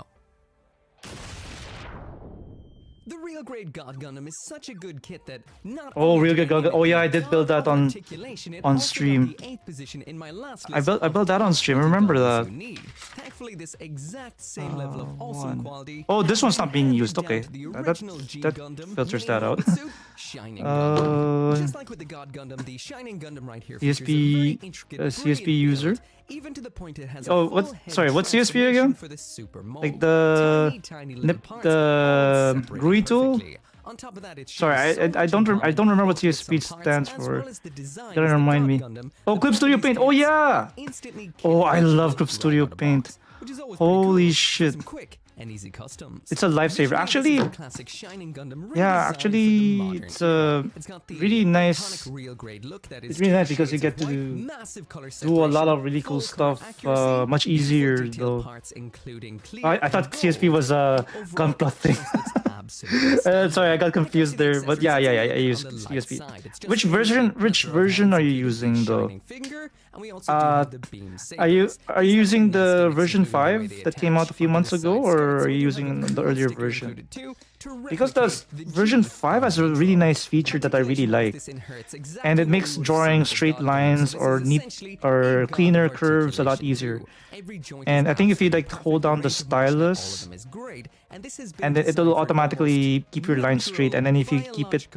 The real grade God Gundam is such a good kit that not Oh, only real do good God I Gundam. Oh, yeah, I need did build that of on- articulation, it on also got stream. the 8th position in my last I list built of that on stream. I remember Gundams that. you need. Thankfully, this exact same level of awesome one. quality. Oh, this has one's been not being handed used. down Okay, to the that original G that Gundam filters main that out. robot suit, Shining Gundam. Uh, Just like with the God Gundam, the Shining Gundam right here CSP features a very intricate, CSP brilliant user? build, even to the point it has Oh, a what- full head sorry, what's CSP again? transformation for the super mold. Like the tiny little nip- parts, the all separated GUI tool? perfectly. On top of that, it Sorry, shares so I much don't in I don't remember what common with CSP some parts, stands as for. well as the design Gotta of the remind God me. Gundam. Oh, The Clip Studio quality Paint. Oh, states yeah. instantly Oh, I can love be Clip right Studio out of the Paint. box, which is always pretty Holy cool for shit. some quick and easy customs. It's a lifesaver. Visually, Actually, this is a classic Shining Gundam yeah, redesigned for the actually, modern it's era. It's got the really nice. iconic real grade look that is It's really nice two because you shades get of to white, massive color do a lot separation, of really cool full color stuff, accuracy, much beautiful easier, detailed though. parts, including clear I and thought gold. CSP was a Overall, Gunpla it thing. just looks absolutely Sorry, I got stunning. confused When it there, comes but to yeah, accessories, I it's use a little bit on the CSP. light side. It's just Which a version? plethora Which of version are you hands, including using though? Shining Finger, and we also do have the beam Are you sabers. are you These using have some the nice version gimmicks in the way 5 they that came attach out a few onto months the ago, side or skirts. are We you do using have a the cool earlier sticker version? included too, to Because the replicate the version G 5 has a really nice feature that I really Articulation-wise, like, this inherits and exactly it what makes we would drawing see with the straight God Gundam, lines so this or is neat essentially or a God cleaner of curves a lot articulation easier. too. Every joint And is I think if you absolutely like perfect, hold down the range of motion at all of stylus, them is great, and this has been and then designed it'll for automatically keep your line straight. And then if you keep it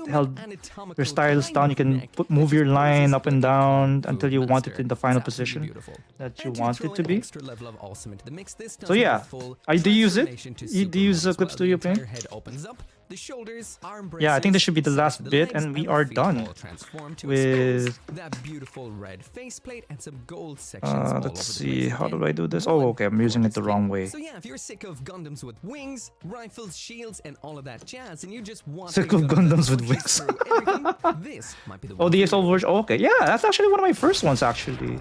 held your stylus down, you can move your line up and down until you want it in the final position that you want it to be. So yeah, I do use it. You do use Clip Studio Paint. The shoulders, arm Yeah, I think this should be the braces, last the bit, legs, and we the are feet done all transform to with. expose that beautiful red faceplate and some gold sections all over Let's the see, place. how do Again, I do this? one Oh, okay, I'm using it the wrong way. So yeah, if you're sick of Gundams with wings, rifles, shields, and all of that jazz, and you just want Sick a of Gundam that Gundams with pushes wings. through everything, this might be the Oh, one the for EXL you. version. Oh, okay, yeah, that's actually one of my first ones, actually.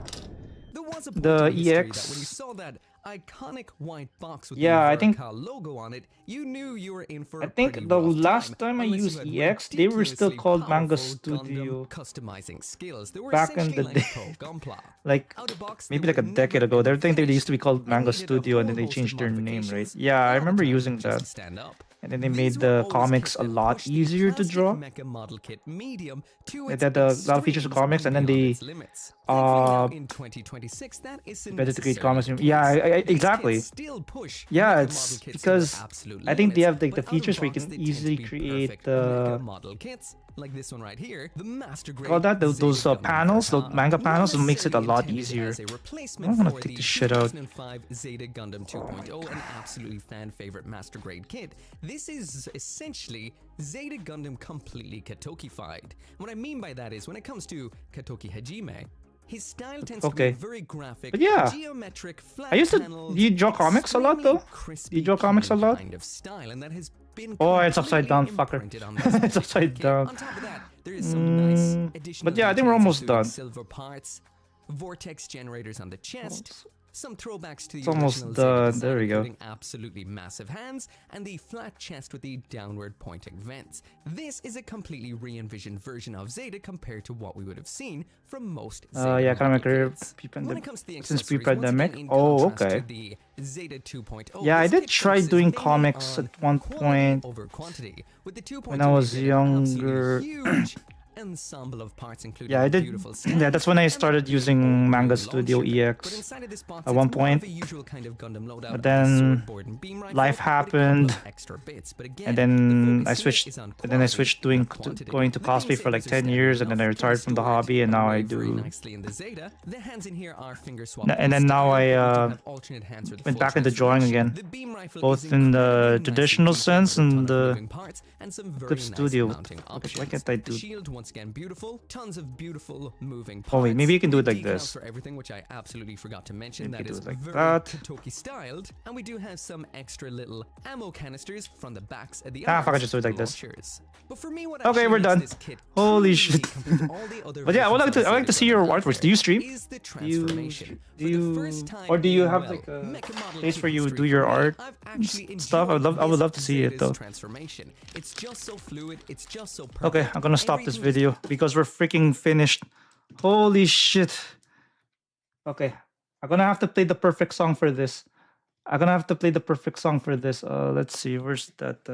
There was a The point in history EX. that when you saw that iconic white box with Yeah, I the think- Vertical logo on it, you knew you were in for I a think pretty the rough last time I unless you used had EX, they were still ridiculously called Manga powerful Gundam Studio. customizing skills. They were Back in essentially the like day. Pro Gunpla. Like, Out of box, maybe they like a were decade never ago. I think they finished used to be called and Manga needed a Studio, and whole then they host of changed their name, right? modifications Yeah, I all the remember time using just that. to stand up. And then they These made were the always comics kits a that lot pushed the easier to plastic draw. mecha model kit medium to They its had a lot of features of extremes comics, and then beyond they its limits. Thankfully now in 2026, that isn't better to create necessarily comics. the Yeah, case. These exactly. kits still push Yeah, mecha it's model kits to their because absolute I think they limits, have like the but out of features where you box, can they tend to easily be create perfect the mecha model kits like this one right here, the master grade. call that those Zeta Gundam panels, those Verta. manga Not panels. It makes it a necessarily lot intended easier. as a replacement I'm gonna for take the this shit out. 2005 Zeta Gundam 2.0, an absolutely fan favorite master grade kit. This is essentially Zeta Gundam completely Katokified. What I mean by that is when it comes to Katoki Hajime, his style tends to Okay. be very graphic, But yeah, geometric, flat I used to. paneled, Do you draw comics a lot though? crispy, Do you draw comics a clean lot? kind of style, and that has been Oh, it's upside down, completely fucker. imprinted on this It's upside particular kit. down. On top of that, there is some nice additional but yeah, I think we're details, almost including done. silver parts, vortex generators on the chest, some throwbacks to the It's almost original done. Zeta There design, we go. including absolutely massive hands and the flat chest with the downward pointing vents. This is a completely re-envisioned version of Zeta compared to what we would have seen from most Zeta Yeah, kind of model like kits. pre-pandemic. When it comes to the Since accessories, pre-pandemic. once again, in Oh, contrast to okay. the Zeta 2.0, Yeah, I this did kit try focuses doing mainly comics on at one quality point over quantity, with the 2.0 when I was being an absolutely younger. huge ensemble of parts, including Yeah, I a did. beautiful Yeah, stand that's when I and started the using old Manga blue Studio launcher. But EX inside of this box, at one it's more of point. a usual kind of Gundam loadout But of the then, sword, board, and beam like life but it comes happened, with extra bits. But again, and the then focus I here switched. is on And then I quality, switched not quantity. going to The beam cosplay for like sabers are 10 standard years, and then I enough, retired from the storage hobby, and now I arrayed very do. nicely in the Zeta. The hands in here are finger swappable And then now style, I but we do have alternate hands for the went full back into drawing transformation. again, The beam rifle is both in the incredibly nicely traditional detailed sense with a ton and of the moving parts and some very Clip nice Studio. mounting Why options. can't I The do? shield, once again, beautiful. Tons of beautiful moving parts. Oh wait, maybe you can do it like Decals this. for everything, which I absolutely forgot to mention. Maybe That you is do it like very that. Kentucky styled. And we do have some extra little ammo canisters from the backs of the Ah, fuck, I arms just do it like this. launchers. But for me, what Okay, actually we're makes done. this kit Holy truly shit. unique compared to all the other But yeah, I would like versions to. of I like to Zeta see your that are out artworks. there, Do you stream? is the Do you? transformation. Do For the you? first time Or do you in, have well, like a mecha model place kit where you history do your for me, art I've actually stuff? I would enjoyed love to this see it Zeta's though. transformation. It's just so fluid. It's just so perfect. Okay, I'm gonna stop this Everything is video because we're freaking finished. Holy shit. Okay, I'm gonna have to play the perfect song for this. I'm gonna have to play the perfect song for this. Let's see, where's that?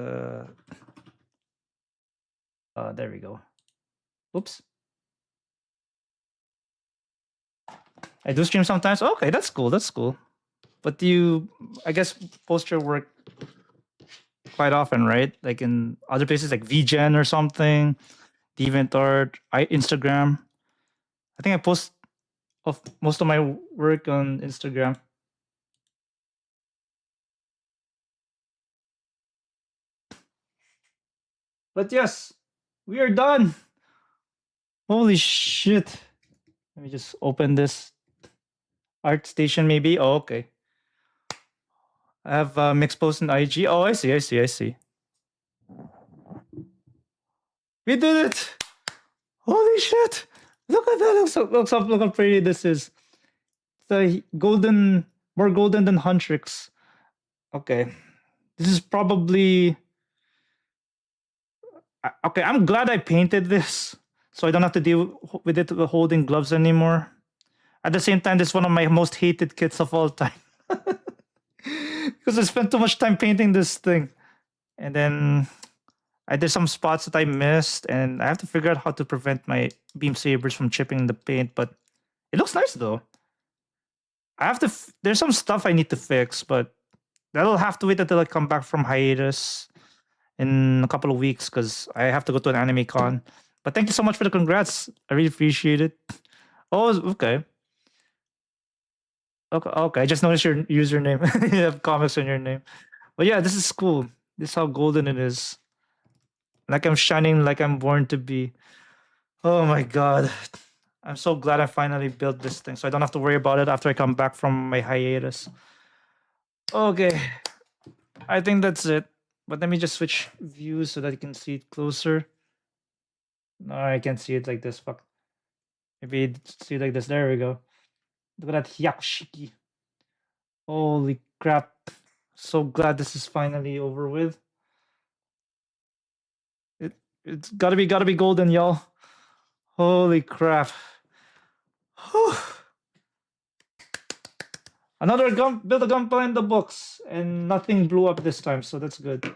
There we go. Oops. I do stream sometimes. Okay, that's cool. That's cool. But do you, I guess, post your work quite often, right? Like in other places like VGen or something, DeviantArt, Instagram. I think I post of most of my work on Instagram. But yes, we are done. Holy shit. Let me just open this. ArtStation maybe. Oh, okay. I have mixed posts in IG. Oh, I see. We did it! Holy shit! Look at that! Look how pretty this is. The golden, more golden than Huntrix. Okay, this is probably. Okay, I'm glad I painted this, so I don't have to deal with it holding gloves anymore. At the same time, this is one of my most hated kits of all time. Because I spent too much time painting this thing. And then I did some spots that I missed, and I have to figure out how to prevent my beam sabers from chipping the paint, but it looks nice though. I have to, there's some stuff I need to fix, but that'll have to wait until I come back from hiatus in a couple of weeks because I have to go to an anime con. But thank you so much for the congrats. I really appreciate it. Oh, okay. Okay, I just noticed your username. You have comics on your name. But yeah, this is cool. This is how golden it is. Like I'm shining like I'm born to be. Oh my god. I'm so glad I finally built this thing so I don't have to worry about it after I come back from my hiatus. Okay. I think that's it. But let me just switch views so that you can see it closer. No, I can't see it like this. Fuck. Maybe see it like this. There we go. Look at that Hyaku Shiki. Holy crap. So glad this is finally over with. It's gotta be golden, y'all. Holy crap. Whew. Another build a gunpla in the books, and nothing blew up this time, so that's good.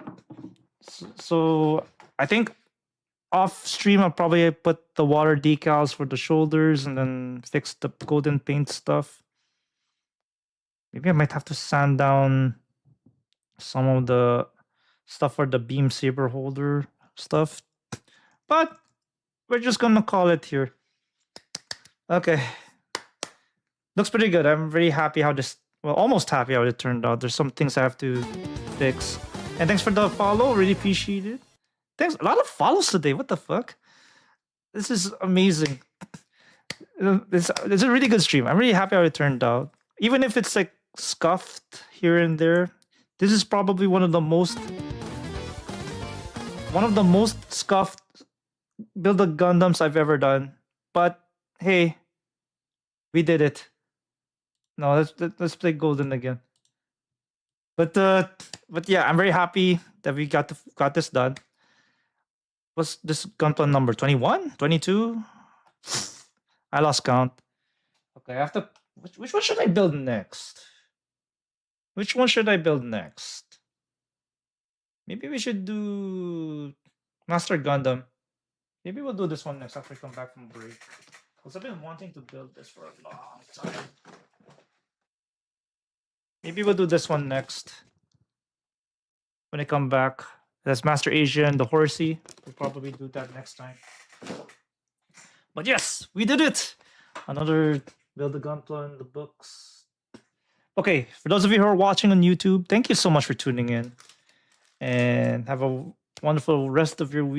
So I think off stream I'll probably put the water decals for the shoulders and then fix the golden paint stuff. Maybe I might have to sand down some of the stuff for the beam saber holder stuff. But we're just gonna call it here. Okay. Looks pretty good. I'm very happy how this, well, almost happy how it turned out. There's some things I have to fix. And thanks for the follow. Really appreciate it. Thanks. A lot of follows today. What the fuck? This is amazing. It's a really good stream. I'm really happy how it turned out. Even if it's like scuffed here and there, this is probably one of the most scuffed build a Gundams I've ever done. But hey, we did it. No, let's play golden again. But yeah, I'm very happy that we got this done. What's this gunpla number? 21? 22? I lost count. Okay, I have to. Which one should I build next? Which one should I build next? Maybe we should do Master Gundam. Maybe we'll do this one next after we come back from break. Because I've been wanting to build this for a long time. Maybe we'll do this one next. when I come back. That's Master Asian, the Horsey. We'll probably do that next time. But yes, we did it! Another Build a Gunpla in the books. Okay, for those of you who are watching on YouTube, thank you so much for tuning in. And have a wonderful rest of your week.